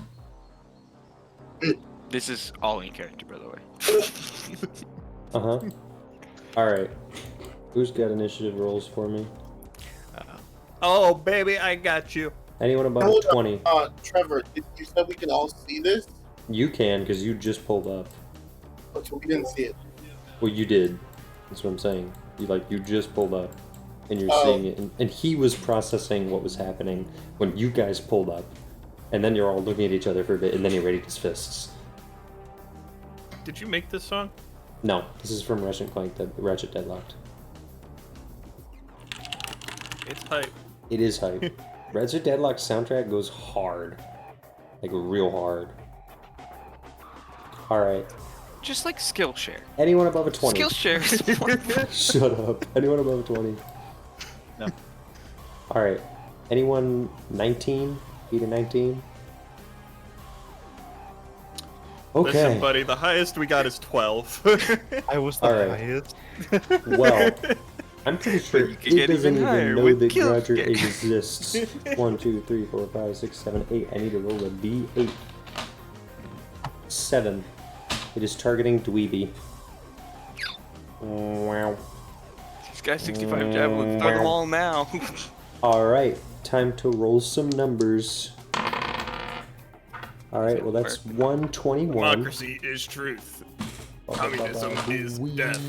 S6: This is all in character, by the way.
S1: Uh-huh. Alright. Who's got initiative rolls for me?
S5: Oh, baby, I got you.
S1: Anyone above
S3: Hold up,
S1: 20?
S3: Trevor, you said we can all see this,
S1: You can, because you just pulled up.
S3: but we didn't see it.
S1: Well, you did. That's what I'm saying. You just pulled up, and you're
S3: Oh.
S1: seeing it. And he was processing what was happening when you guys pulled up. And then you're all looking at each other for a bit, and then he raised his fists.
S5: Did you make this song?
S1: No, this is from Ratchet Deadlocked.
S5: It's hype.
S1: It is hype. Ratchet Deadlock's soundtrack goes hard. Like, real hard. Alright.
S6: Just like Skillshare.
S1: Anyone above a 20?
S6: Skillshare is
S1: Shut up. Anyone above a 20?
S4: No.
S1: Alright. Anyone 19? Beat a 19? Okay.
S5: Listen, buddy, the highest we got is 12.
S4: I was the
S1: Alright.
S4: highest.
S1: Well, I'm pretty sure
S6: you could
S1: it
S6: get
S1: doesn't
S6: even higher
S1: even know
S6: with
S1: that
S6: kill
S1: Roger
S6: kick.
S1: exists. 1, 2, 3, 4, 5, 6, 7, 8. I need to roll a D8. 7. It is targeting Dweeby. Wow.
S6: He's got 65 javelins. Throw them all now.
S1: Alright, time to roll some numbers. Alright, well that's 121.
S5: Democracy is truth. Communism is death.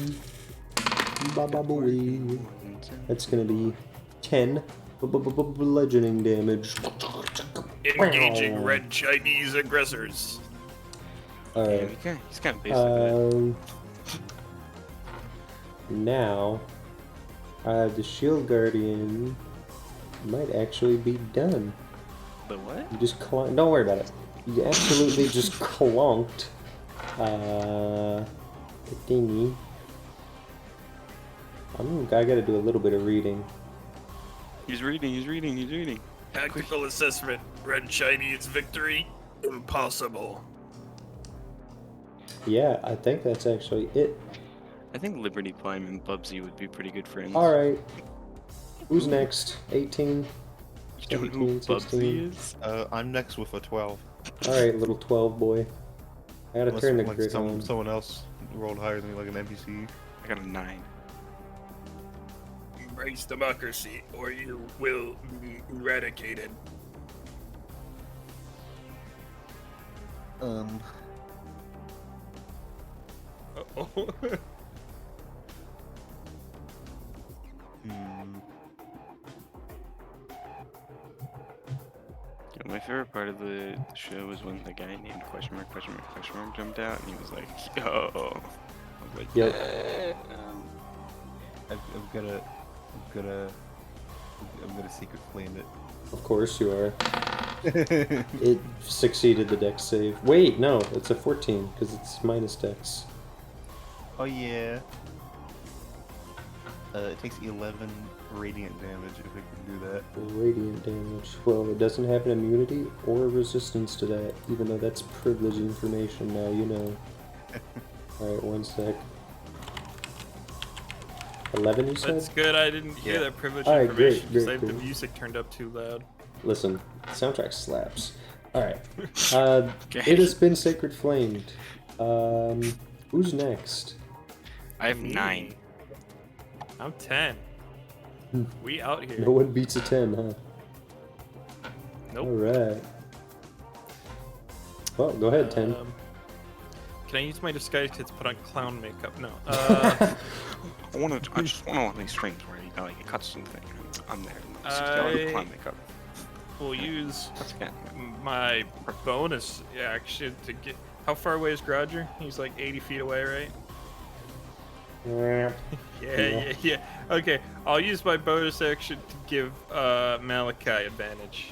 S1: That's gonna be 10 bludgeoning damage.
S5: Engaging red Chinese aggressors.
S1: Alright.
S6: He's kind of basically
S1: Now, the Shield Guardian might actually be done.
S6: the what?
S1: You just don't worry about it. You absolutely just clonked the thingy. I gotta do a little bit of reading.
S6: He's reading.
S5: Tactical assessment. Red Chinese victory. Impossible.
S1: Yeah, I think that's actually it.
S6: I think Liberty Climb and Bubsy would be pretty good friends.
S1: Alright. Who's next? 18?
S6: You don't know who
S1: 17, 16.
S6: Bubsy is?
S4: I'm next with a 12.
S1: Alright, little 12 boy. I gotta
S4: Unless
S1: turn the
S4: like
S1: grid on.
S4: someone else rolled higher than me, like an NPC.
S6: I got a 9.
S5: Embrace democracy, or you will be eradicated. Uh-oh.
S6: My favorite part of the show was when the guy named question mark jumped out and he was like, yo. I was like,
S1: Yep.
S4: I'm gonna secret flame it.
S1: Of course you are. It succeeded the dex save. Wait, no, it's a 14, because it's minus dex.
S4: Oh yeah. It takes 11 radiant damage if it can do that.
S1: Radiant damage. Well, it doesn't have an immunity or resistance to that, even though that's privileged information now, you know. Alright, one sec. 11, you said?
S5: That's good. I didn't hear that privileged
S1: Alright, great,
S5: information because I
S1: great,
S5: have the
S1: great.
S5: music turned up too loud.
S1: Listen, the soundtrack slaps. Alright.
S6: Okay.
S1: It has been Sacred Flamed. Who's next?
S6: I have 9.
S5: I'm 10. We out here.
S1: No one beats a 10, huh?
S5: Nope.
S1: Alright. Well, go ahead, 10.
S5: Can I use my disguise kit to put on clown makeup? No.
S6: I just want one of these streams where you got like a cutscene thing. I'm there.
S5: I-
S6: Climb makeup.
S5: We'll use
S6: That's good.
S5: my bonus action to get. How far away is Roger? He's like 80 feet away, right? Yeah. Okay, I'll use my bonus action to give Malakai advantage.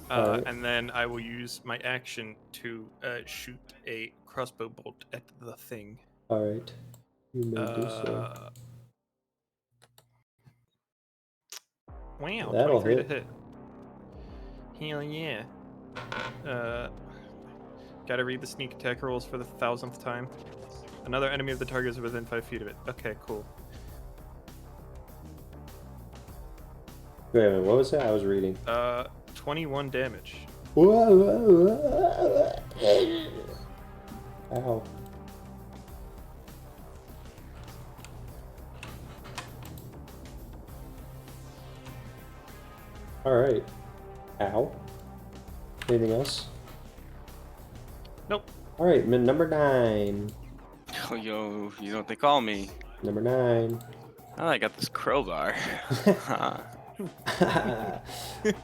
S1: Alright.
S5: And then I will use my action to shoot a crossbow bolt at the thing.
S1: Alright. You may do so.
S5: Wow,
S1: That'll
S5: 23
S1: hit.
S5: to hit. Hell yeah. Gotta read the sneak attack rolls for the 1000th time. Another enemy of the target is within 5 feet of it. Okay, cool.
S1: Wait a minute, what was that? I was reading.
S5: 21 damage.
S1: Whoa. Ow. Alright. Ow. Anything else?
S5: Nope.
S1: Alright, number 9.
S6: Oh, yo, you know what they call me?
S1: Number 9.
S6: Oh, I got this crowbar.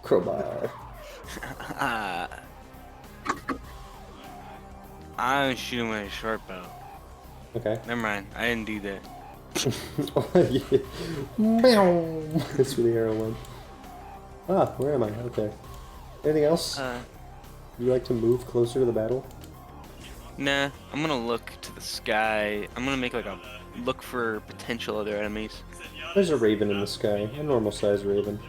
S1: Crowbar.
S6: I'm shooting with a short bow.
S1: Okay.
S6: Never mind, I didn't do that.
S1: Yeah. Meow. That's where the arrow went. Ah, where am I? Okay. Anything else? You like to move closer to the battle?
S6: Nah, I'm gonna look to the sky. I'm gonna make like a look for potential other enemies.
S1: There's a raven in the sky. A normal sized raven.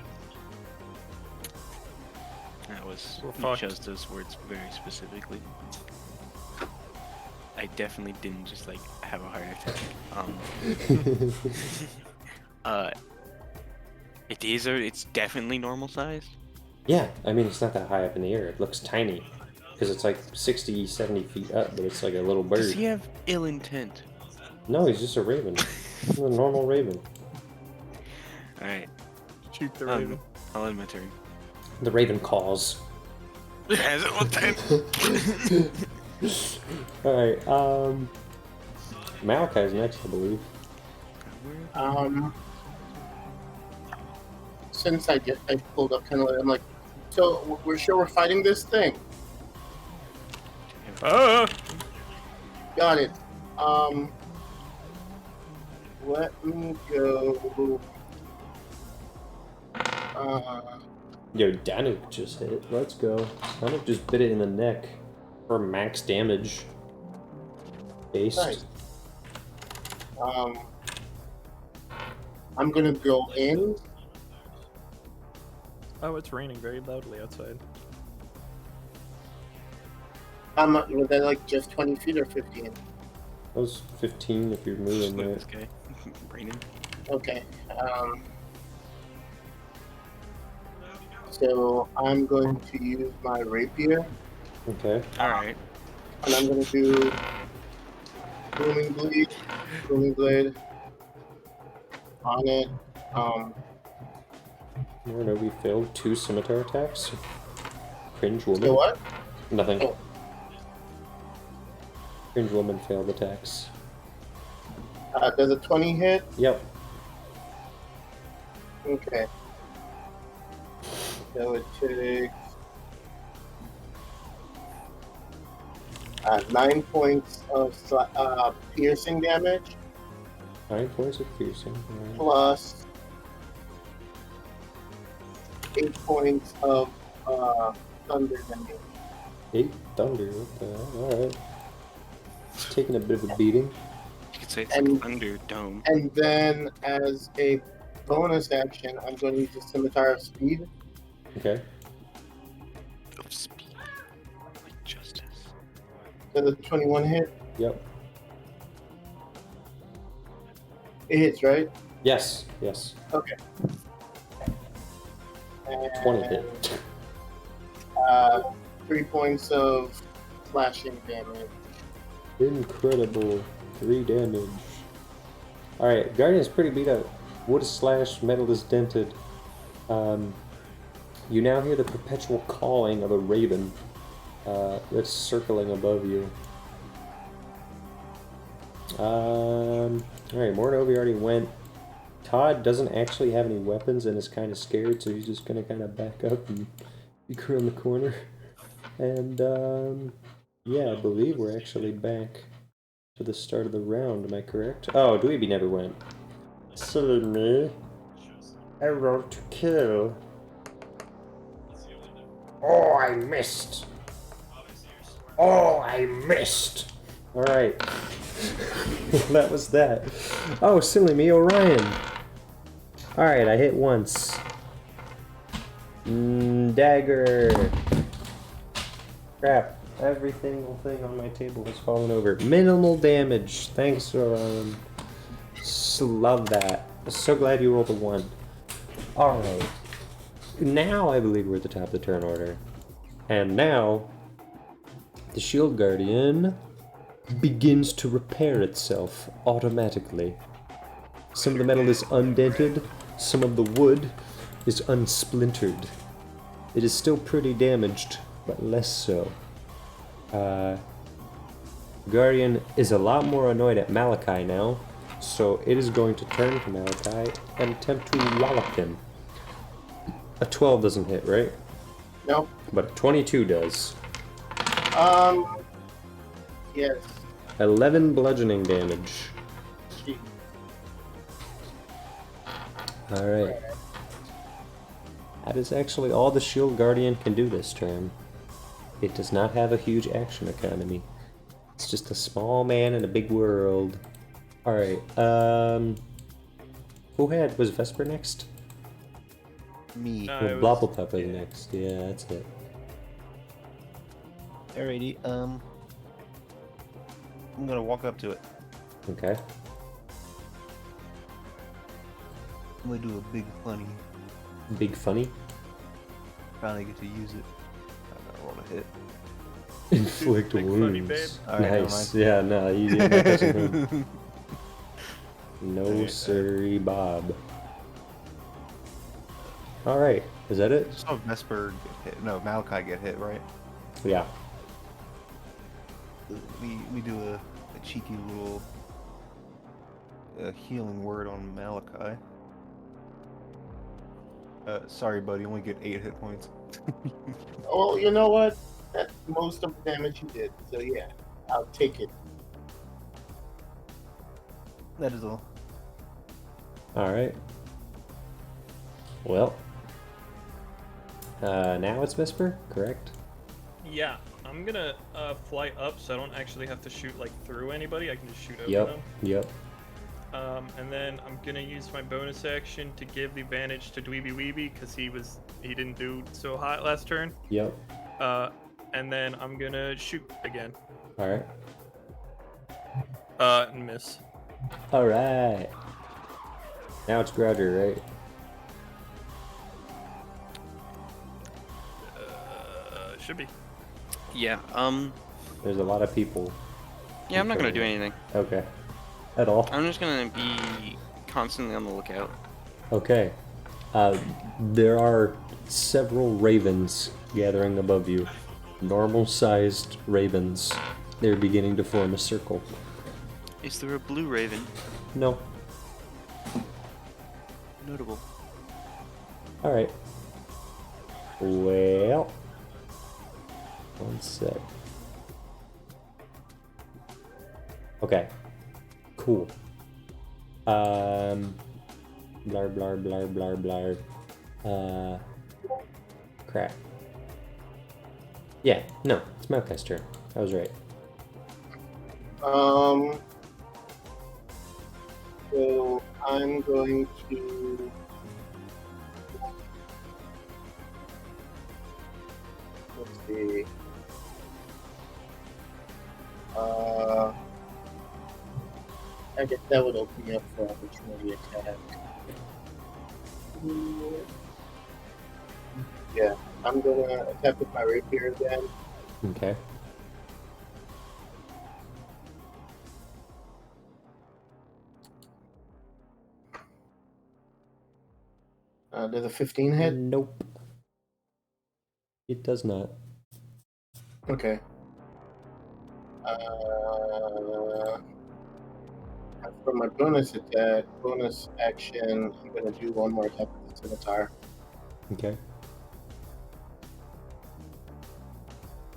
S6: That was
S5: We're
S6: you
S5: fucked.
S6: chose those words very specifically. I definitely didn't just like have a heart attack. It's definitely normal size.
S1: Yeah, I mean, it's not that high up in the air. It looks tiny. Because it's like 60, 70 feet up, but it's like a little
S6: Does
S1: bird.
S6: he have ill intent?
S1: No, he's just a raven. He's a normal raven.
S6: Alright,
S5: Shoot the raven.
S6: I'll end my turn.
S1: The raven calls.
S6: Has it
S1: Alright, Malakai's next, I believe.
S3: Since I pulled up kind of, I'm like, so we're sure we're fighting this thing.
S5: Ah!
S3: Got it. Let me go.
S1: Yo, Danuk just hit. Let's go. Danuk just bit it in the neck for max damage. Based.
S3: Nice. I'm gonna go in.
S5: Oh, it's raining very loudly outside.
S3: I'm not. Was that like just 20 feet or 15?
S1: That was 15 if you're moving
S6: Look
S1: there.
S6: at this guy. Raining.
S3: Okay. So I'm going to use my rapier,
S1: Okay.
S6: Alright.
S3: and I'm gonna do booming blade on it.
S1: We failed 2 scimitar attacks. Cringe woman.
S3: So what?
S1: Nothing.
S3: Oh.
S1: Cringe woman failed attacks.
S3: Does a 20 hit?
S1: Yep.
S3: Okay. So it takes 9 points of piercing damage
S1: 9 points of piercing. Alright.
S3: plus 8 points of thunder damage.
S1: 8 thunder. What the hell? Alright. It's taking a bit of a beating.
S6: You could say it's
S3: And-
S6: like Thunder Dome.
S3: And then as a bonus action, I'm going to use the Scimitar of Speed.
S1: Okay.
S6: Of speed. Like justice.
S3: So the 21 hit.
S1: Yep.
S3: It hits, right?
S1: Yes. Yes.
S3: Okay. And,
S1: 20 hit.
S3: 3 points of slashing damage.
S1: Incredible. 3 damage. Alright, Guardian's pretty beat up. Wood is slashed, metal is dented. You now hear the perpetual calling of a raven that's circling above you. Alright, Mornovi already went. Todd doesn't actually have any weapons and is kind of scared, so he's just going to kind of back up and be around the corner. And, yeah, I believe we're actually back to the start of the round, am I correct? Oh, Dweeby never went. Silly me. I wrote to kill.
S8: Oh, I missed. Oh, I missed.
S1: Alright. That was that. Oh, silly me, Orion. Alright, I hit once. Dagger. Crap. Every single thing on my table has fallen over. Minimal damage. Thanks, Orion. Love that. So glad you rolled a 1. Alright. Now I believe we're at the top of the turn order. And now, the Shield Guardian begins to repair itself automatically. Some of the metal is undented, some of the wood is unsplintered. It is still pretty damaged, but less so. Guardian is a lot more annoyed at Malakai now, so it is going to turn to Malakai and attempt to wallop him. A 12 doesn't hit, right?
S3: Nope.
S1: But a 22 does.
S3: Yes.
S1: 11 bludgeoning damage.
S3: Gee.
S1: Alright. That is actually all the Shield Guardian can do this turn. It does not have a huge action economy. It's just a small man in a big world. Alright, was Vesper next?
S4: Me.
S5: No,
S1: Well,
S5: it was-
S1: Blobblepup is next. Yeah, that's it.
S4: I'm gonna walk up to it.
S1: Okay.
S4: I'm gonna do a big funny.
S1: Big funny.
S4: Finally get to use it. I gotta roll a hit.
S1: Inflict
S5: Big
S1: wounds.
S5: funny, babe.
S4: Alright, never
S1: Nice.
S4: mind.
S1: Yeah, no, you're not touching him. No,
S4: Okay,
S1: sirree, Bob. Alright, is that it?
S4: Just saw Vesper get hit. No, Malachi get hit, right?
S1: Yeah.
S4: We do a cheeky little healing word on Malachi. Sorry, buddy. Only get 8 hit points.
S3: Oh, you know what? That's most of the damage you did. So yeah, I'll take it.
S4: That is all.
S1: Alright. Well. Now it's Vesper, correct?
S5: Yeah, I'm gonna fly up so I don't actually have to shoot like through anybody. I can just shoot over
S1: Yep,
S5: them.
S1: yep.
S5: And then I'm gonna use my bonus action to give the advantage to Dweeby Weeby because he didn't do so hot last turn.
S1: Yep.
S5: And then I'm gonna shoot again.
S1: Alright.
S5: And miss.
S1: Alright. Now it's Grouger, right?
S5: Should be.
S6: Yeah.
S1: There's a lot of people.
S6: Yeah, I'm not gonna do anything.
S1: Okay. At all?
S6: I'm just gonna be constantly on the lookout.
S1: Okay. There are several ravens gathering above you. Normal-sized ravens. They're beginning to form a circle.
S6: Is there a blue raven?
S1: No.
S6: Notable.
S1: Alright. Well. One sec. Okay. Cool. Blar blar blar blar blar. Crap. Yeah, no, it's Malakai's turn. I was right.
S3: So I'm going to. Let's see. I guess that would open me up for opportunity attack. Yeah, I'm gonna attack with my rapier again.
S1: Okay.
S3: Does a 15 hit?
S1: Nope. It does not.
S3: Okay. For my bonus attack, bonus action, I'm gonna do one more attack with the scimitar.
S1: Okay.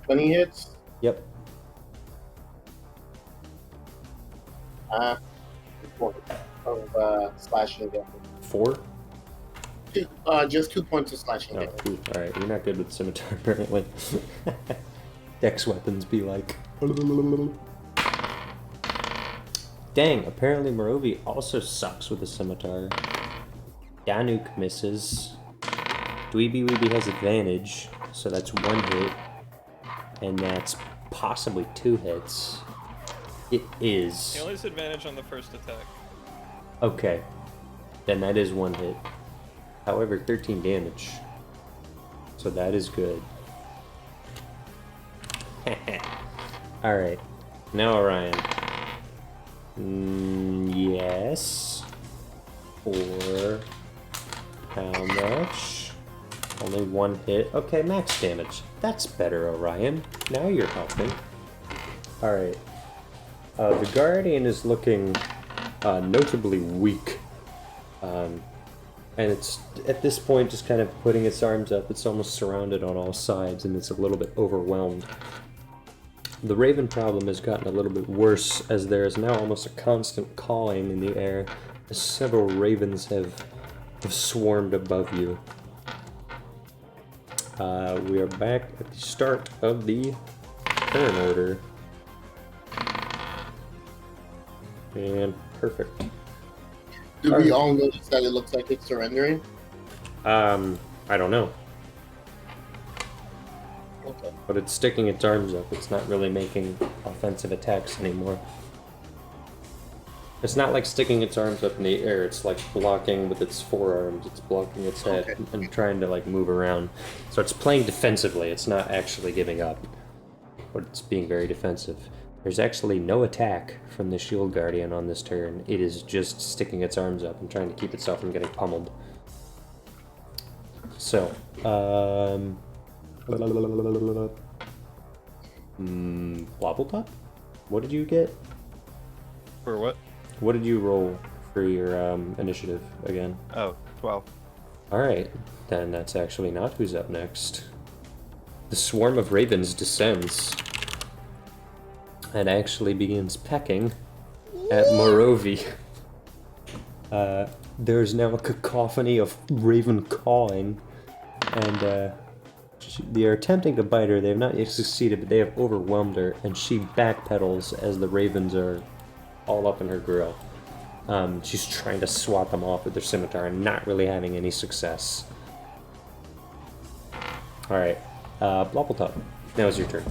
S3: 20 hits.
S1: Yep.
S3: 4 of slashing damage.
S1: 4?
S3: Just 2 points of slashing
S1: Oh,
S3: damage.
S1: ooh, alright, you're not good with scimitar, apparently. Dex weapons be like... Dang, apparently Morovi also sucks with a scimitar. Danuk misses. Dweeby Weeby has advantage, so that's 1 hit. And that's possibly 2 hits. It is.
S5: He only has advantage on the first attack.
S1: Okay. Then that is 1 hit. However, 13 damage. So that is good. Alright. Now Orion. Yes. 4. How much? Only 1 hit. Okay, max damage. That's better, Orion. Now you're helping. Alright. The Guardian is looking notably weak. And it's, at this point, just kind of putting its arms up. It's almost surrounded on all sides, and it's a little bit overwhelmed. The Raven problem has gotten a little bit worse, as there is now almost a constant cawing in the air, as several ravens have swarmed above you. We are back at the start of the turn order. And perfect.
S3: Do we all notice that it looks like it's surrendering?
S1: I don't know.
S3: Okay.
S1: But it's sticking its arms up. It's not really making offensive attacks anymore. It's not like sticking its arms up in the air. It's like blocking with its forearms. It's blocking its head and trying to like move around. So it's playing defensively. It's not actually giving up, but it's being very defensive. There's actually no attack from the Shield Guardian on this turn. It is just sticking its arms up and trying to keep itself from getting pummeled. So, Blobbletop? What did you get?
S4: For what?
S1: What did you roll for your initiative again?
S4: Oh, 12.
S1: Alright, then that's actually not who's up next. The swarm of ravens descends and actually begins pecking at Morovi. There's now a cacophony of raven cawing, and they are attempting to bite her. They have not yet succeeded, but they have overwhelmed her, and she backpedals as the ravens are all up in her grill. She's trying to swat them off with their scimitar and not really having any success. Alright, Blobbletop, now is your turn.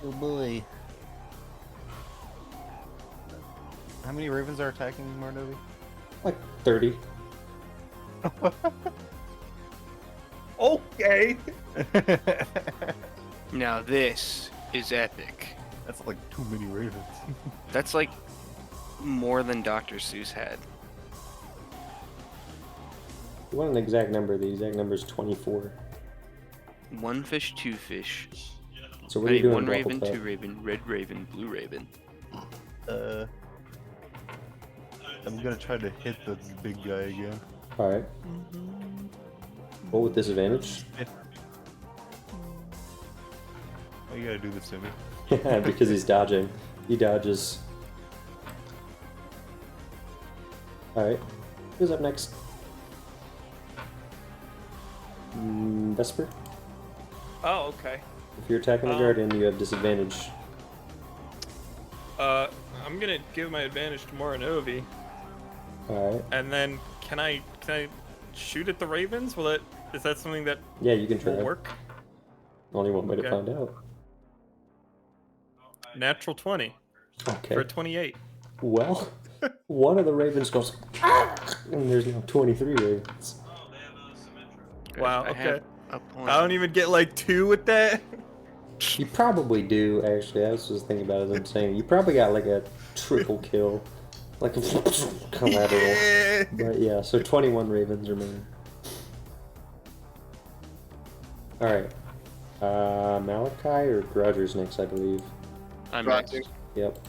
S4: Oh boy. How many ravens are attacking Marnovi?
S1: Like 30.
S4: Okay!
S6: Now this is epic.
S4: That's like too many ravens.
S6: That's like more than Dr. Seuss had.
S1: You want an exact number? The exact number is 24.
S6: One fish, two fish.
S1: So what are you doing,
S6: One raven,
S1: Blobbletop?
S6: two raven, red raven, blue raven.
S4: I'm gonna try to hit the big guy again.
S1: Alright. Roll with disadvantage.
S4: Why you gotta do this to me?
S1: Because he's dodging. He dodges. Alright. Who's up next? Vesper?
S5: Oh, okay.
S1: If you're attacking the Guardian, you have disadvantage.
S5: I'm gonna give my advantage to Morinovi,
S1: Alright.
S5: and then can I shoot at the ravens? Is that something that
S1: Yeah, you can try.
S5: will work?
S1: Only one way to
S5: Okay.
S1: find out.
S5: Natural 20
S1: Okay.
S5: for 28.
S1: Well, one of the ravens goes, "Ah!" and there's now 23 ravens.
S6: Guys,
S5: Wow,
S6: I
S5: okay.
S6: have a plan.
S5: I don't even get like 2 with that.
S1: You probably do, actually. I was just thinking about it as I'm saying. You probably got like a triple kill. Like a collateral. But yeah, so 21 ravens remain. Alright. Malakai or Roger's next, I believe.
S6: I'm
S3: Roger.
S6: next.
S1: Yep.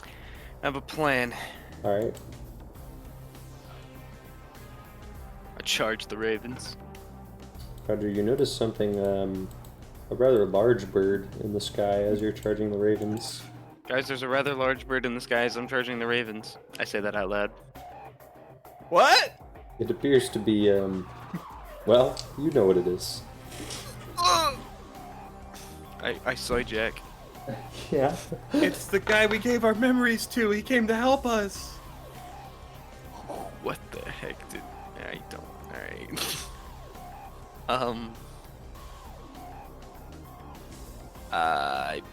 S6: I have a plan.
S1: Alright.
S6: I charge the ravens.
S1: Roger, you notice something, a rather large bird in the sky as you're charging the ravens.
S6: Guys, there's a rather large bird in the sky as I'm charging the ravens. I say that out loud.
S5: What?
S1: It appears to be, well, you know what it is.
S6: I soy Jack.
S1: Yeah.
S5: It's the guy we gave our memories to. He came to help us.
S6: What the heck did I don't alright.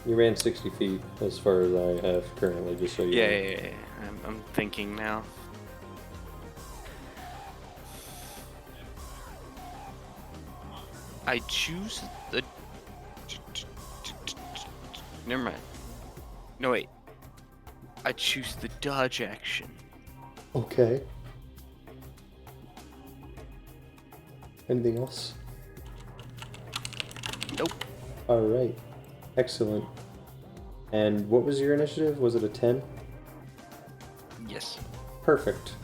S1: You ran 60 feet as far as I have currently, just so you know.
S6: yeah. I'm thinking now. I choose the. Never mind. No wait. I choose the dodge action.
S1: Okay. Anything else?
S6: Nope.
S1: Alright. Excellent. And what was your initiative? Was it a 10?
S6: Yes.
S1: Perfect.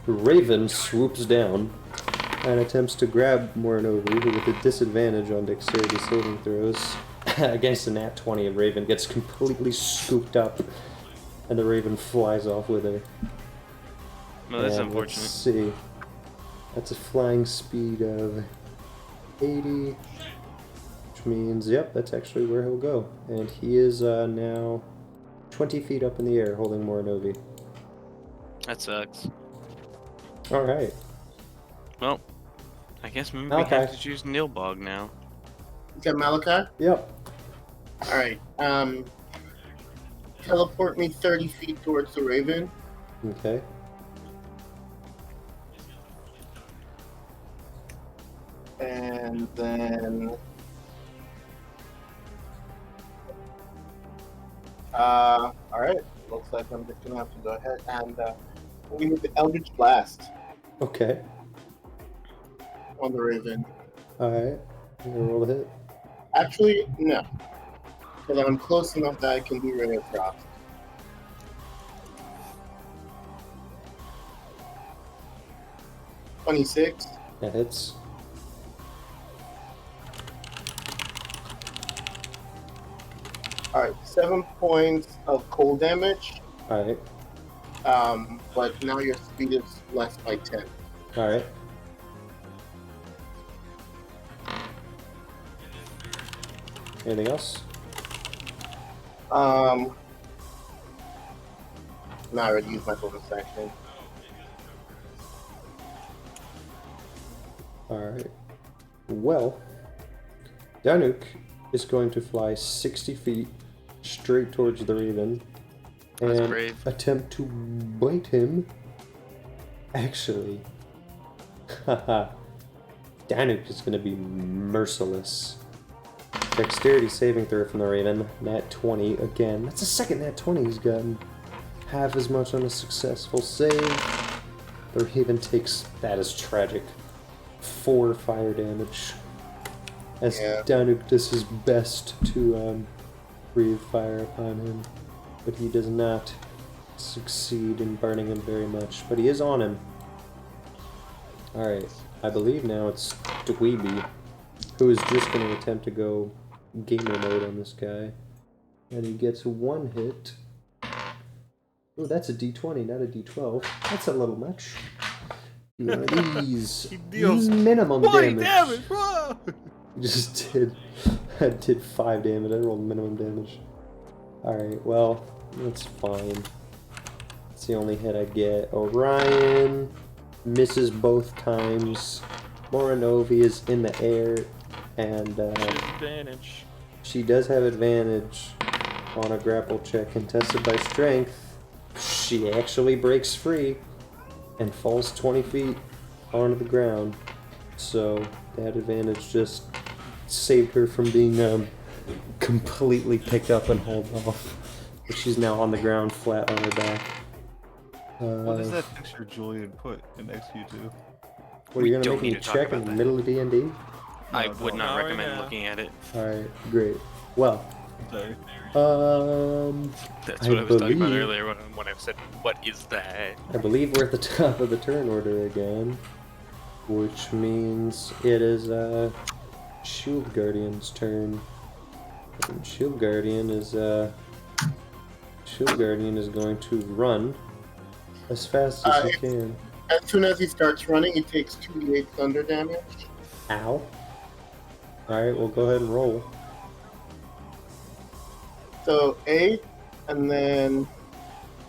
S1: Raven swoops down and attempts to grab Morinovi, who with a disadvantage on dexterity saving throws against a nat 20. A Raven gets completely scooped up, and the Raven flies off with her.
S6: No, that's
S1: And
S6: unfortunate.
S1: Let's see. That's a flying speed of 80, which means, yep, that's actually where he'll go. And he is now 20 feet up in the air, holding Morinovi.
S6: That sucks.
S1: All right.
S6: Well, I guess maybe we
S1: Malakai.
S6: have to choose Nilbog now.
S3: You got Malachi?
S1: Yep.
S3: All right. Teleport me 30 feet towards the Raven.
S1: Okay.
S3: And then all right. Looks like I'm just gonna have to go ahead and we need the Eldritch Blast
S1: Okay.
S3: on the Raven.
S1: All right. I'm gonna roll a hit.
S3: Actually, no, because I'm close enough that I can do Ray of Frost. $26.
S1: That hits.
S3: All right, 7 points of cold damage.
S1: All right.
S3: But now your speed is less by 10.
S1: All right. Anything else?
S3: No, I already used my bonus action.
S1: Alright. Well, Danuk is going to fly 60 feet straight towards the Raven
S6: That's
S1: and
S6: brave.
S1: attempt to bite him. Actually, haha, Danuk is going to be merciless. Dexterity saving throw from the Raven, nat 20 again. That's the second nat 20 he's gotten. Half as much on a successful save. The Raven takes, that is tragic, 4 fire damage. As
S3: Yeah.
S1: Danuk does his best to breathe fire upon him, but he does not succeed in burning him very much. But he is on him. Alright, I believe now it's Dweeby, who is just going to attempt to go gamer mode on this guy. And he gets 1 hit. Oh, that's a d20, not a d12. That's a little much. One of these.
S5: He deals
S1: minimum
S5: 20
S1: damage.
S5: damage! Whoa!
S1: Just did. I did 5 damage. I rolled minimum damage. Alright, well, that's fine. It's the only hit I get. Orion misses both times. Morinovi is in the air, and
S5: Advantage.
S1: she does have advantage on a grapple check contested by strength. She actually breaks free and falls 20 feet onto the ground. So that advantage just saved her from being completely picked up and hauled off. But she's now on the ground flat on her back.
S4: What does that picture Julian put in XQ2?
S1: What, are you gonna
S6: don't
S1: make me
S6: need to talk
S1: check in
S6: about
S1: the
S6: that.
S1: middle of D&D?
S6: I
S4: No,
S6: would
S4: no.
S6: not
S5: Not right
S6: recommend
S5: now.
S6: looking at it.
S1: Alright, great. Well,
S4: Sorry.
S6: That's
S1: I
S6: what I was talking about
S1: believe-
S6: earlier when I said, "What is that?"
S1: I believe we're at the top of the turn order again, which means it is Shield Guardian's turn. And Shield Guardian is going to run as fast as he can.
S3: As soon as he starts running, he takes 2d8 thunder damage.
S1: Ow. Alright, we'll go ahead and roll.
S3: So 8, and then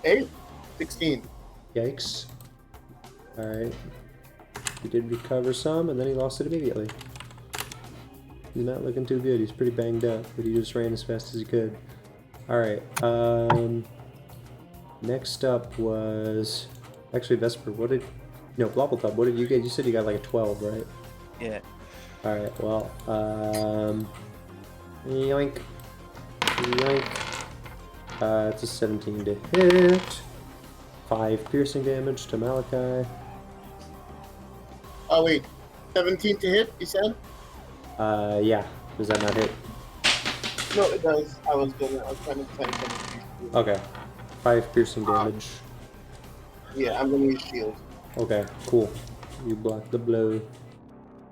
S3: 8, 16.
S1: Yikes. Alright. He did recover some, and then he lost it immediately. He's not looking too good. He's pretty banged up, but he just ran as fast as he could. Alright, next up was... Actually, Vesper, what did... No, Blobbletop, what did you get? You said you got like a 12, right?
S4: Yeah.
S1: Alright, well, yoink. Yoink. It's a 17 to hit. 5 piercing damage to Malakai.
S3: Oh, wait. 17 to hit, you said?
S1: Yeah. Does that not hit?
S3: No, it does. I was trying to type something.
S1: Okay. 5 piercing damage.
S3: Yeah, I'm gonna use shield.
S1: Okay, cool. You block the blow.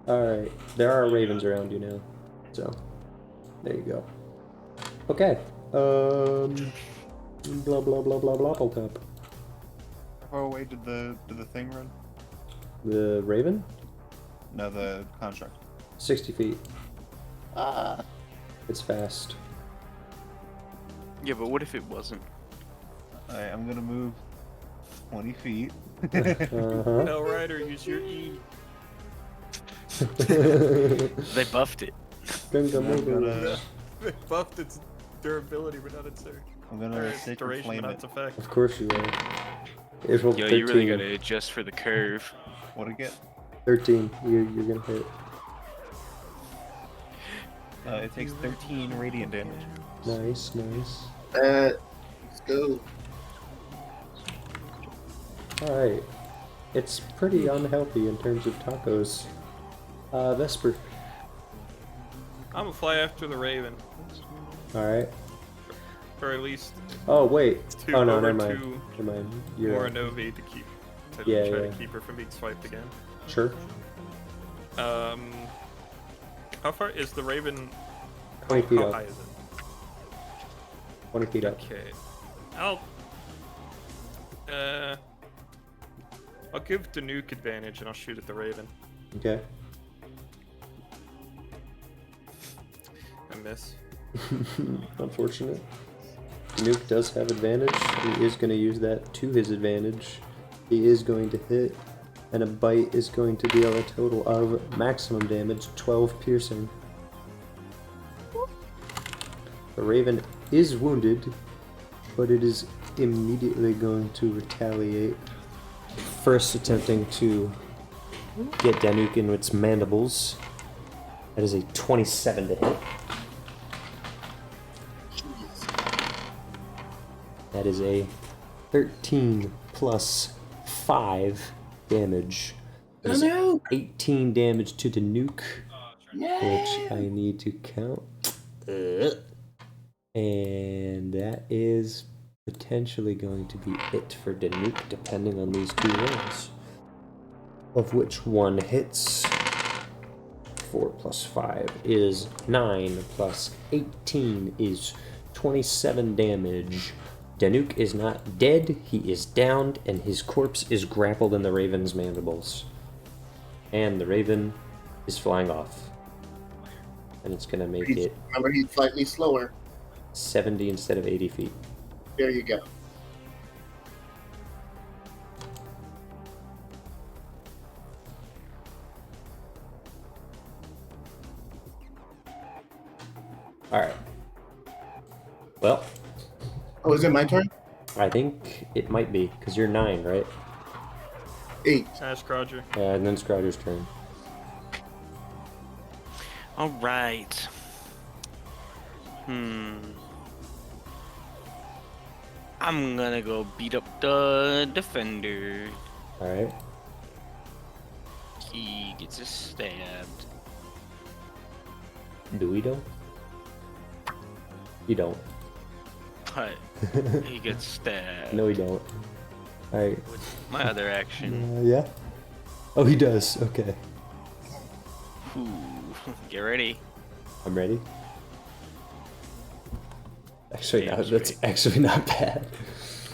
S1: Alright. There are ravens around you now. So, there you go. Okay. Blah blah blah blah blah blah.
S4: How far away did the thing run?
S1: The raven?
S4: No, the construct.
S1: 60 feet.
S3: Ah,
S1: It's fast.
S6: Yeah, but what if it wasn't?
S4: Alright, I'm gonna move 20 feet.
S1: Uh-huh.
S5: Hell Rider, use your E.
S6: They buffed it.
S1: Gunga
S4: I'm
S1: Moga.
S4: gonna,
S5: They buffed its durability, but not its
S4: I'm
S5: or
S4: gonna
S5: its
S4: sacred
S5: duration,
S4: flame
S5: but not
S4: it.
S5: its effect.
S1: Of course you are. It rolled
S6: Yo,
S1: 13.
S6: you really gotta adjust for the curve.
S4: What'd I get?
S1: 13. You're gonna hit.
S4: It takes 13 radiant damage.
S1: Nice, nice.
S3: Let's go.
S1: Alright. It's pretty unhealthy in terms of tacos. Vesper.
S5: I'm gonna fly after the Raven,
S1: Alright.
S5: or at least
S1: Oh, wait.
S5: two
S1: Oh, no,
S5: over
S1: never mind.
S5: two
S1: Never mind. You're
S5: Moranovi to keep to
S1: Yeah,
S5: try
S1: yeah.
S5: to keep her from being swiped again.
S1: Sure.
S5: How far is the Raven?
S1: 20 feet
S5: How
S1: up.
S5: high is it?
S1: 20 feet up.
S5: Okay. I'll give Danuke advantage and I'll shoot at the Raven.
S1: Okay.
S5: I miss.
S1: Unfortunate. Nuke does have advantage. He is going to use that to his advantage. He is going to hit, and a bite is going to deal a total of maximum damage, 12 piercing. The Raven is wounded, but it is immediately going to retaliate. First attempting to get Danuke in its mandibles. That is a 27 to hit. That is a 13 plus 5 damage. That is 18 damage to Danuke, which I need to count. And that is potentially going to be it for Danuke, depending on these two rolls. Of which one hits. 4 plus 5 is 9, plus 18 is 27 damage. Danuke is not dead, he is downed, and his corpse is grappled in the Raven's mandibles. And the Raven is flying off. And it's gonna make it
S3: Remember, he's slightly slower.
S1: 70 instead of 80 feet.
S3: There you go.
S1: Alright. Well,
S3: Oh, is it my turn?
S1: I think it might be, because you're 9, right?
S3: 8.
S5: Ask Roger.
S1: And then Scrouger's turn.
S6: All right. I'm gonna go beat up the defender.
S1: Alright.
S6: He gets stabbed.
S1: Do we don't? You don't.
S6: But he gets stabbed.
S1: No, we don't. Alright.
S6: My other action.
S1: Yeah? Oh, he does. Okay.
S6: Ooh, get ready.
S1: I'm ready. Actually,
S6: Yeah,
S1: no, that's actually not bad.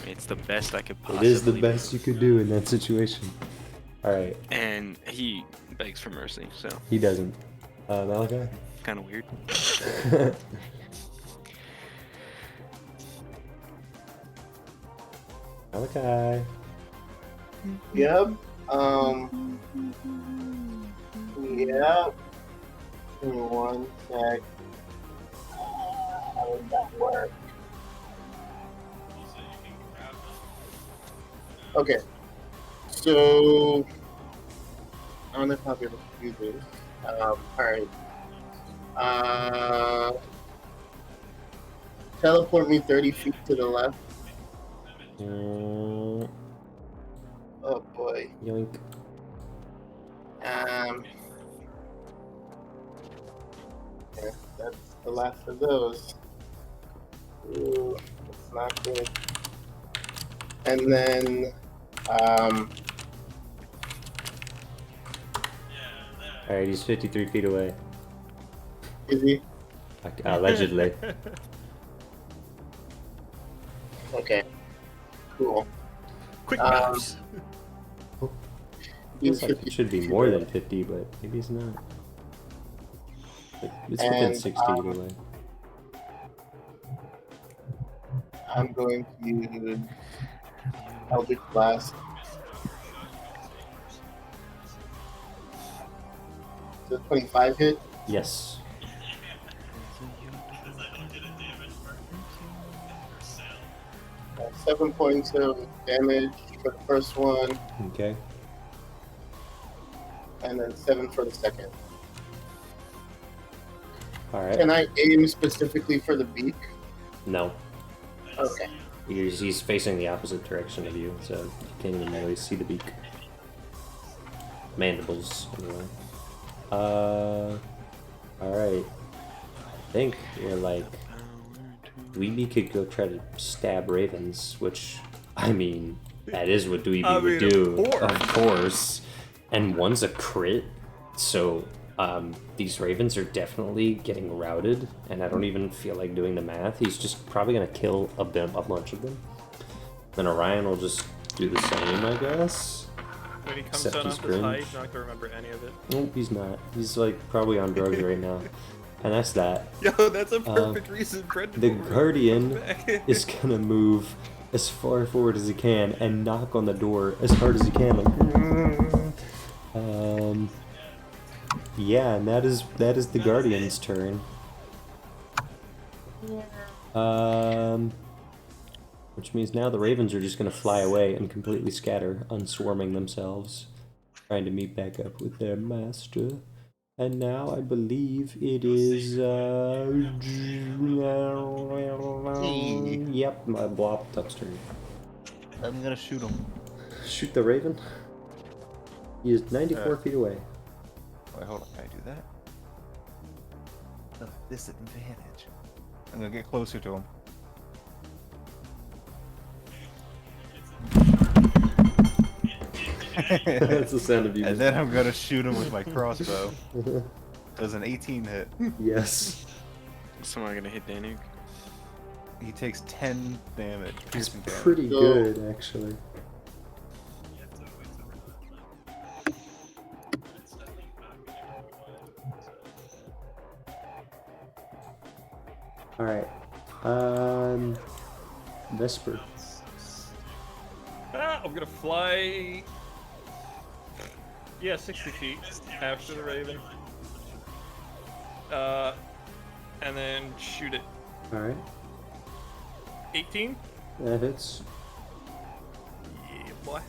S6: It's the best I could
S1: It
S6: possibly
S1: is the
S6: do.
S1: best you could do in that situation. Alright.
S6: And he begs for mercy, so
S1: He doesn't. Malakai?
S6: kind of weird.
S1: Malakai.
S3: Yep. Yep. Give me 1 sec. How would that work? Okay. So, I don't know if I'll be able to do this. Alright. Teleport me 30 feet to the left. Oh boy.
S1: Yoink.
S3: Yeah, that's the last of those. Ooh, that's not good. And then,
S1: Alright, he's 53 feet away.
S3: is he?
S1: Allegedly.
S3: Okay. Cool.
S5: Quick
S3: Um,
S5: maps.
S1: Feels like it should be more than 50, but maybe it's not. It's within
S3: And,
S1: 60 either way.
S3: I'm going to use Eldritch Blast. So 25 hit.
S1: Yes.
S3: 7 points of damage for the first one,
S1: Okay.
S3: and then 7 for the second.
S1: All right.
S3: Can I aim specifically for the beak?
S1: No.
S3: Okay.
S1: He's facing the opposite direction of you, so you can't even really see the beak. Mandibles, anyway. Alright. I think we're like... Dweeby could go try to stab ravens, which, I mean, that is what Dweeby would do, of course. And one's a crit, so these ravens are definitely getting routed, and I don't even feel like doing the math. He's just probably gonna kill a bunch of them. Then Orion will just do the same, I guess.
S5: When he comes
S1: Except
S5: down
S1: he's
S5: off his high,
S1: cringe.
S5: he's not gonna remember any of it.
S1: Nope, he's not. He's like probably on drugs right now. And that's that.
S5: Yo, that's a perfect reason Brendan
S1: The
S5: will remember
S1: Guardian
S5: back.
S1: is gonna move as far forward as he can and knock on the door as hard as he can. Like, yeah, and that is the Guardian's turn. Which means now the ravens are just gonna fly away and completely scatter, unswarming themselves, trying to meet back up with their master. And now I believe it is yep, my Blob Tup's turn.
S4: I'm gonna shoot him.
S1: Shoot the raven. He is 94 feet away.
S4: Wait, hold on. Can I do that? No, disadvantage. I'm gonna get closer to him.
S1: That's the sound of you.
S4: And then I'm gonna shoot him with my crossbow. Does an 18 hit?
S1: Yes.
S6: Someone gonna hit Danuke.
S4: He takes 10 damage.
S1: He's
S4: piercing damage.
S1: pretty good, actually. Alright. Vesper.
S5: I'm gonna fly. Yeah, 60 feet after the raven. And then shoot it.
S1: Alright.
S5: 18?
S1: That hits.
S5: Yeah, boy.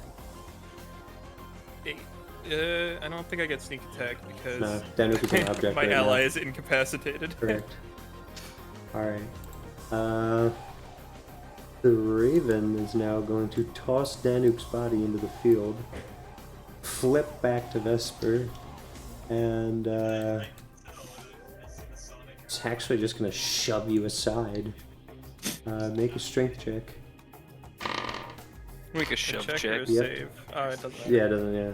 S5: 8. I don't think I get sneak attack because
S1: No, Danuke is an object
S5: my
S1: right
S5: ally
S1: now.
S5: is incapacitated.
S1: Correct. Alright. The Raven is now going to toss Danuke's body into the field, flip back to Vesper, and it's actually just going to shove you aside. Make a strength check.
S6: Make a shove
S5: Check
S6: check.
S5: or
S1: Yep.
S5: save. Oh, it doesn't matter.
S1: Yeah, it doesn't, yeah.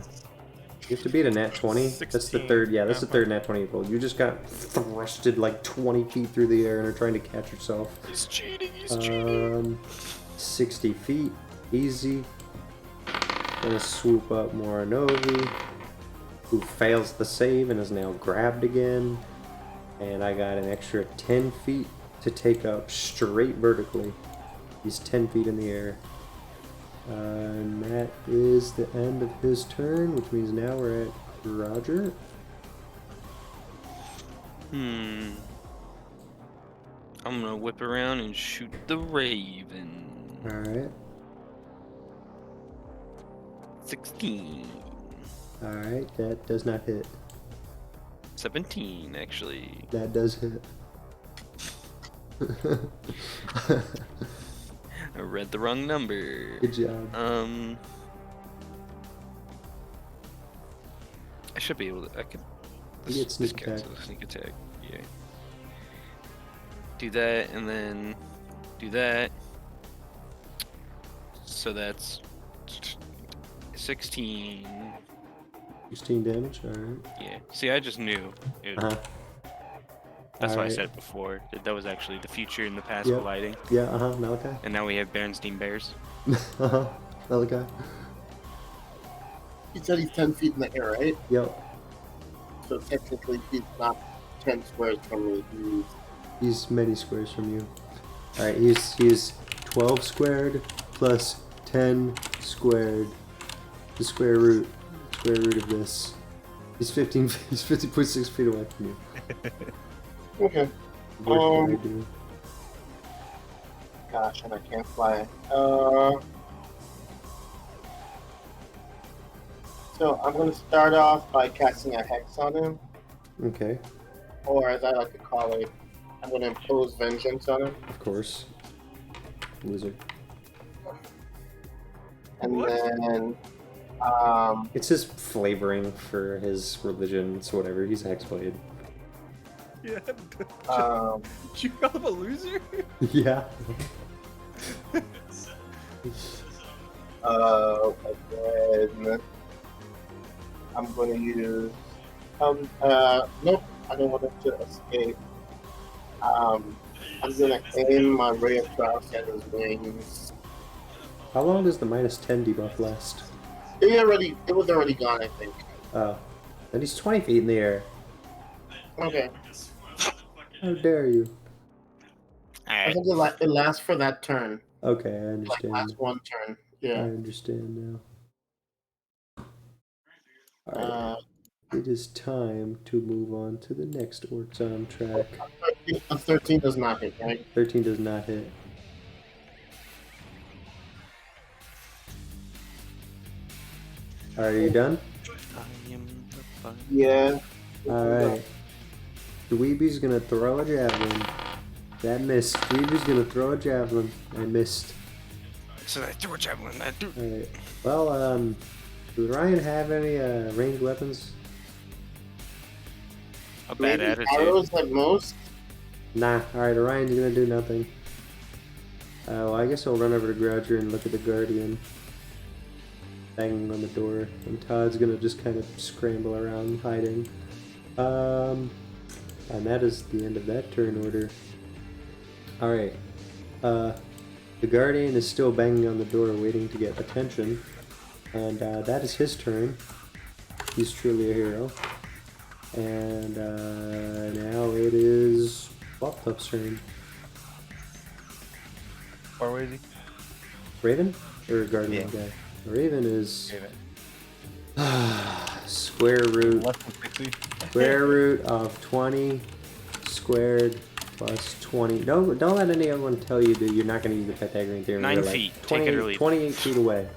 S1: You have to beat a nat 20. That's the
S5: 16.
S1: third, yeah, that's the third nat 20 you rolled. You just got thrusted like 20 feet through the air and are trying to catch yourself.
S6: He's cheating. He's cheating.
S1: 60 feet, easy. Gonna swoop up Morinovi, who fails the save and is now grabbed again. And I got an extra 10 feet to take up straight vertically. He's 10 feet in the air. And that is the end of his turn, which means now we're at Roger.
S6: I'm gonna whip around and shoot the raven.
S1: Alright,
S6: 16.
S1: alright, that does not hit.
S6: 17, actually.
S1: That does hit.
S6: I read the wrong number.
S1: Good job.
S6: I should be able to. I could.
S1: You get sneak
S6: cancel
S1: attack.
S6: the sneak attack. Yeah. Do that and then do that. So that's 16.
S1: 16 damage, alright.
S6: Yeah. See, I just knew. It,
S1: Uh-huh.
S6: That's why I
S1: Alright.
S6: said before that was actually the future and the past
S1: Yep.
S6: colliding.
S1: Yeah, uh-huh, Malakai.
S6: And now we have Berenstein Bears.
S1: Uh-huh, Malakai.
S3: He said he's 10 feet in the air, right?
S1: Yep.
S3: So technically he's not 10 squares from me.
S1: He's many squares from you. Alright, he's 12 squared plus 10 squared the square root of this. He's 15. He's 50.6 feet away from you.
S3: Okay.
S1: What can I do?
S3: Gosh, and I can't fly. So I'm gonna start off by casting a hex on him,
S1: Okay,
S3: or as I like to call it, I'm gonna impose vengeance on him,
S1: of course. Wizard.
S3: and
S5: What?
S3: then
S1: It's his flavoring for his religion. It's whatever. He's a hexblade.
S5: Yeah.
S3: um,
S5: Did you call him a loser?
S1: Yeah.
S3: again, I'm gonna use nope, I don't want it to escape. I'm gonna aim my ray of frost at his wings.
S1: How long does the -10 debuff last?
S3: It was already gone, I think.
S1: Oh, then he's 20 feet in the air.
S3: Okay.
S1: How dare you?
S3: I
S6: Alright.
S3: think it lasts for that turn.
S1: Okay, I
S3: Like
S1: understand.
S3: last one turn.
S1: I
S3: Yeah.
S1: understand now. Alright,
S3: Uh,
S1: it is time to move on to the next orcs on track.
S3: a 13 does not hit, right?
S1: 13 does not hit. Are you done?
S6: I am the fun.
S3: Yeah.
S1: Alright. Dweeby's gonna throw a javelin. That missed. Dweeby's gonna throw a javelin. I missed.
S6: So I threw a javelin. I threw.
S1: Alright. Well, does Ryan have any ranged weapons?
S6: A bad
S3: Maybe
S6: attitude.
S3: arrows at most.
S1: Nah. Alright, Orion's gonna do nothing. Well, I guess I'll run over to Grouger and look at the Guardian. Banging on the door. And Todd's gonna just kind of scramble around, hiding. And that is the end of that turn order. Alright. The Guardian is still banging on the door, waiting to get attention. And that is his turn. He's truly a hero. And now it is Floptop's turn.
S4: Far away is he?
S1: Raven? Or Guardian
S4: Yeah.
S1: guy? Raven is
S4: Raven.
S1: square root.
S4: Less than 60.
S1: Square root of 20 squared plus 20. Don't let anyone tell you that you're not going to use the Pythagorean theorem.
S6: 9
S1: You're like
S6: feet.
S1: 20,
S6: Take it or leave it.
S1: 28 feet away.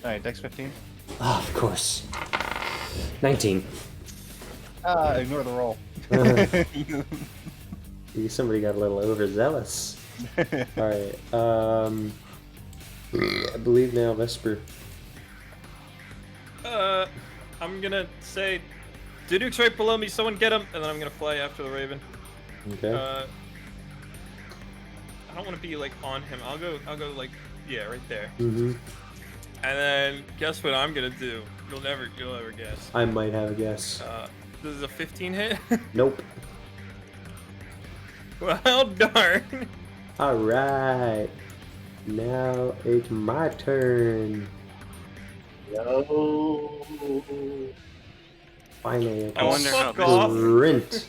S4: Alright, dex 15.
S7: Ah, of course. 19.
S4: Ignore the roll.
S1: Somebody got a little overzealous. Alright, I believe now Vesper.
S5: I'm gonna say, Duduke's right below me. Someone get him, and then I'm gonna fly after the Raven.
S1: Okay.
S5: I don't want to be like on him. I'll go like right there.
S1: Mm-hmm.
S5: And then guess what I'm gonna do? You'll never guess.
S1: I might have a guess.
S5: This is a 15 hit.
S1: Nope.
S5: Well, darn.
S1: Alright. Now it's my turn.
S3: No.
S1: Finally,
S6: I wonder how
S5: fuck off.
S1: sprint.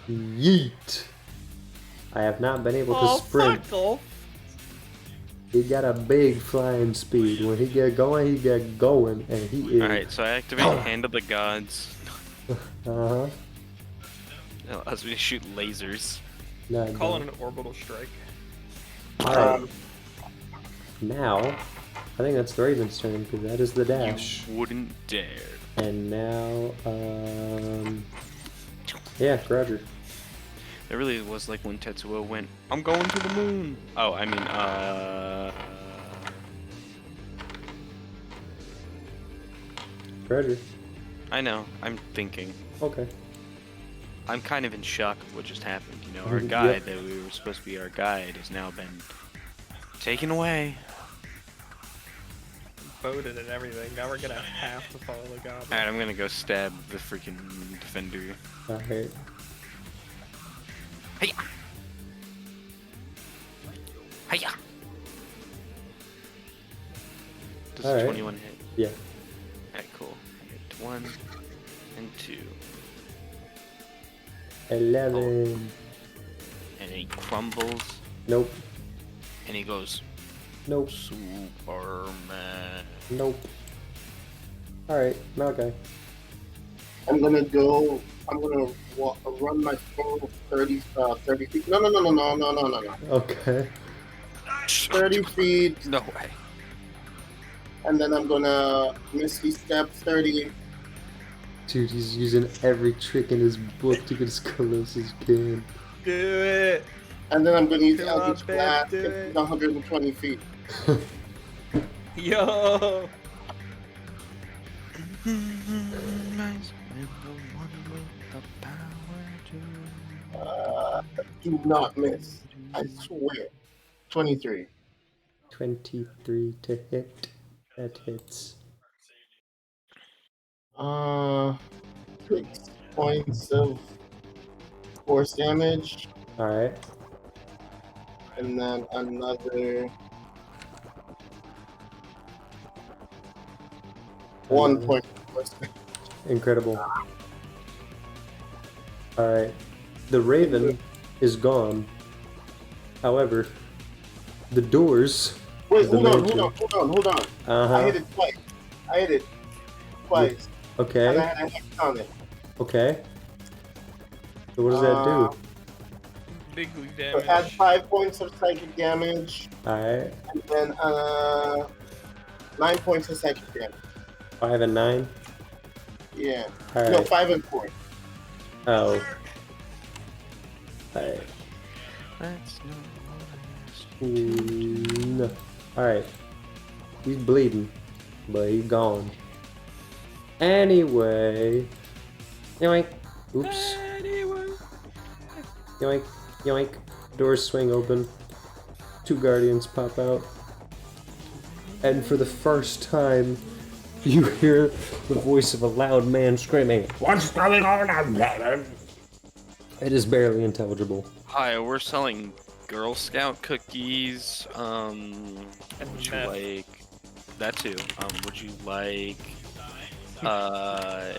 S1: Yeet. I have not been able to sprint.
S5: Fuck off.
S1: He got a big flying speed. When he get going, and he is.
S6: Alright, so I activate Hand of the Gods.
S1: Uh-huh.
S6: It allows me to shoot lasers.
S1: Not
S5: Call
S1: bad.
S5: it an orbital strike.
S1: Alright. Now, I think that's the Raven's turn, because that is the dash.
S6: You wouldn't dare.
S1: And now, yeah, Roger.
S6: It really was like when Tetsuo went, I'm going to the moon. Oh, I mean,
S1: Roger.
S6: I know, I'm thinking.
S1: Okay.
S6: I'm kind of in shock of what just happened. You know, our
S1: Yep.
S6: guide that we were supposed to be our guide has now been taken away.
S5: Voted and everything. Now we're gonna have to follow the goblin.
S6: Alright, I'm gonna go stab the freaking defender.
S1: Alright.
S6: Hiya! Hiya! Does
S1: Alright.
S6: 21 hit?
S1: Yeah.
S6: Alright, cool. I hit 1 and 2.
S1: 11.
S6: And he crumbles
S1: Nope.
S6: and he goes,
S1: Nope.
S6: Superman.
S1: Nope. Alright, Malakai.
S3: I'm gonna run my full 30 feet. No.
S1: Okay.
S3: 30 feet,
S6: No way.
S3: and then I'm gonna misty step 30.
S1: Dude, he's using every trick in his book to get as close as he can.
S5: Do it.
S3: And then I'm gonna use
S5: Come on,
S3: Eldritch
S5: babe,
S3: Blast
S5: do
S3: at
S5: it.
S3: 120 feet.
S5: Yo.
S3: Do not miss. I swear. 23.
S1: 23 to hit. That hits.
S3: 6 points of force damage,
S1: Alright.
S3: and then another 1 point of force damage.
S1: Incredible. Alright. The raven is gone. However, the doors.
S3: Wait,
S1: the
S3: hold on.
S1: Uh-huh.
S3: I hit it twice. And I
S1: Okay.
S3: had a hex on it.
S1: Okay. So what does that do?
S5: Bigly
S3: So add
S5: damage.
S3: 5 points of psychic damage,
S1: Alright.
S3: and then 9 points of psychic damage.
S1: 5 and 9.
S3: Yeah.
S1: Alright.
S3: No, 5 and 4.
S1: Oh. Alright.
S6: That's not what I asked.
S1: No. Alright. He's bleeding, but he's gone. Anyway. Yoink. Oops. Yoink. Yoink. Doors swing open. 2 guardians pop out. And for the first time, you hear the voice of a loud man screaming, "What's going on out there?" It is barely intelligible.
S6: Hi, we're selling Girl Scout cookies. Would you
S5: meth.
S6: like that too? Would you like? I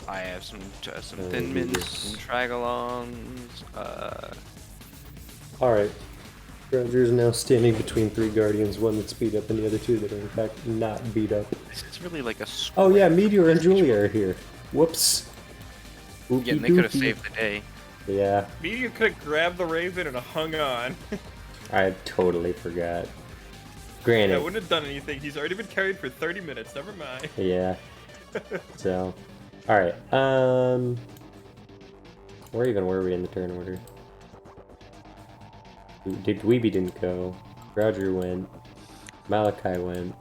S6: have some Thin Mints, some Tragalongs.
S1: Alright. Roger is now standing between 3 guardians, one that's beat up and the other 2 that are in fact not beat up.
S6: This is really like a.
S1: Oh yeah, Meteor and Julia are here. Whoops.
S6: Yeah, they could have
S1: Oopie-doopie.
S6: saved the day.
S1: Yeah,
S5: Meteor could have grabbed the raven and hung on.
S1: I totally forgot.
S5: That
S1: Granted,
S5: wouldn't have done anything. He's already been carried for 30 minutes. Never mind.
S1: yeah. So, alright, where even were we in the turn order? Dweeby didn't go. Roger went. Malakai went.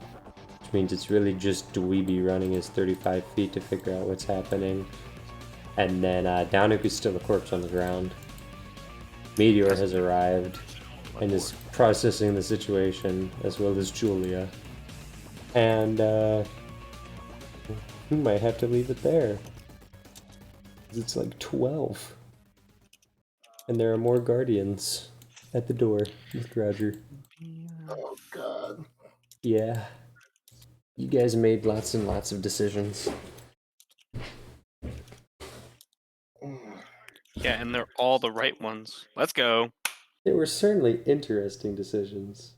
S1: Which means it's really just Dweeby running his 35 feet to figure out what's happening. And then Downup is still a corpse on the ground. Meteor has arrived and is processing the situation, as well as Julia. And we might have to leave it there. 'Cause it's like 12. And there are more guardians at the door with Roger.
S3: Oh, God.
S1: Yeah. You guys made lots and lots of decisions.
S6: Yeah, and they're all the right ones. Let's go.
S1: They were certainly interesting decisions.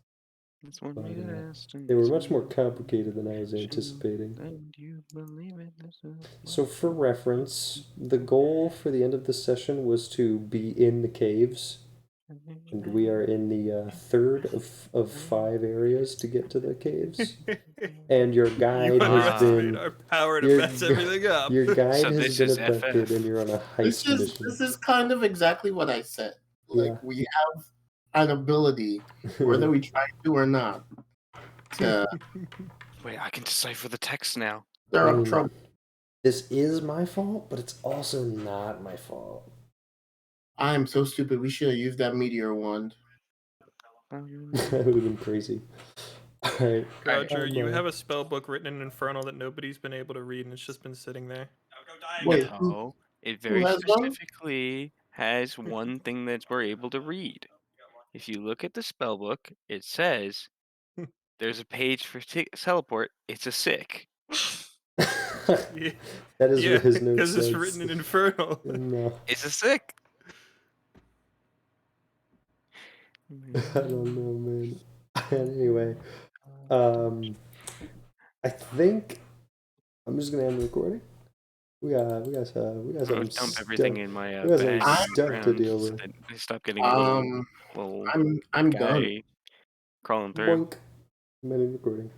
S6: That's what
S1: But,
S6: we asked. and
S1: They were
S6: that's
S1: much
S6: what
S1: more
S6: we
S1: complicated than I was
S6: should.
S1: anticipating.
S6: And you believe it, this is
S1: So for reference, the goal for the end of the session was to be in the caves. And we are in the third of 5 areas to get to the caves. And your
S5: You
S1: guide has
S5: underestimate
S1: been...
S5: our power to
S1: your
S5: mess everything up.
S1: Your guide
S6: So
S1: has
S6: this
S1: been
S6: is
S1: abducted
S6: FF.
S1: and you're on a
S3: This
S1: heist
S3: is
S1: mission.
S3: this is kind of exactly what I said. Like
S1: Yeah.
S3: we have an ability, whether we try to or not, to
S6: Wait, I can decipher the text now.
S3: stir up trouble.
S1: This is my fault, but it's also not my fault.
S3: I'm so stupid. We should have used that meteor wand.
S1: That would have been crazy. Alright.
S5: Roger, you have a spell book written in Infernal that nobody's been able to read, and it's just been sitting there.
S3: Wait,
S6: No, it very
S3: has one?
S6: specifically has one thing that we're able to read. If you look at the spell book, it says there's a page for teleport. It's a sick.
S5: Yeah,
S1: That is what his note
S5: because
S1: says.
S5: it's written in Infernal.
S1: No,
S6: It's a sick.
S1: I don't know, man. I Anyway, I think I'm just gonna end the recording. We got some
S6: Dump everything
S1: stuff.
S6: in my
S1: We got some
S6: bag on the
S1: stuff to
S6: ground
S1: deal
S6: so
S1: with.
S6: that they stop getting little
S3: I'm done.
S6: guy crawling through.
S1: Boink. I'm ending recording.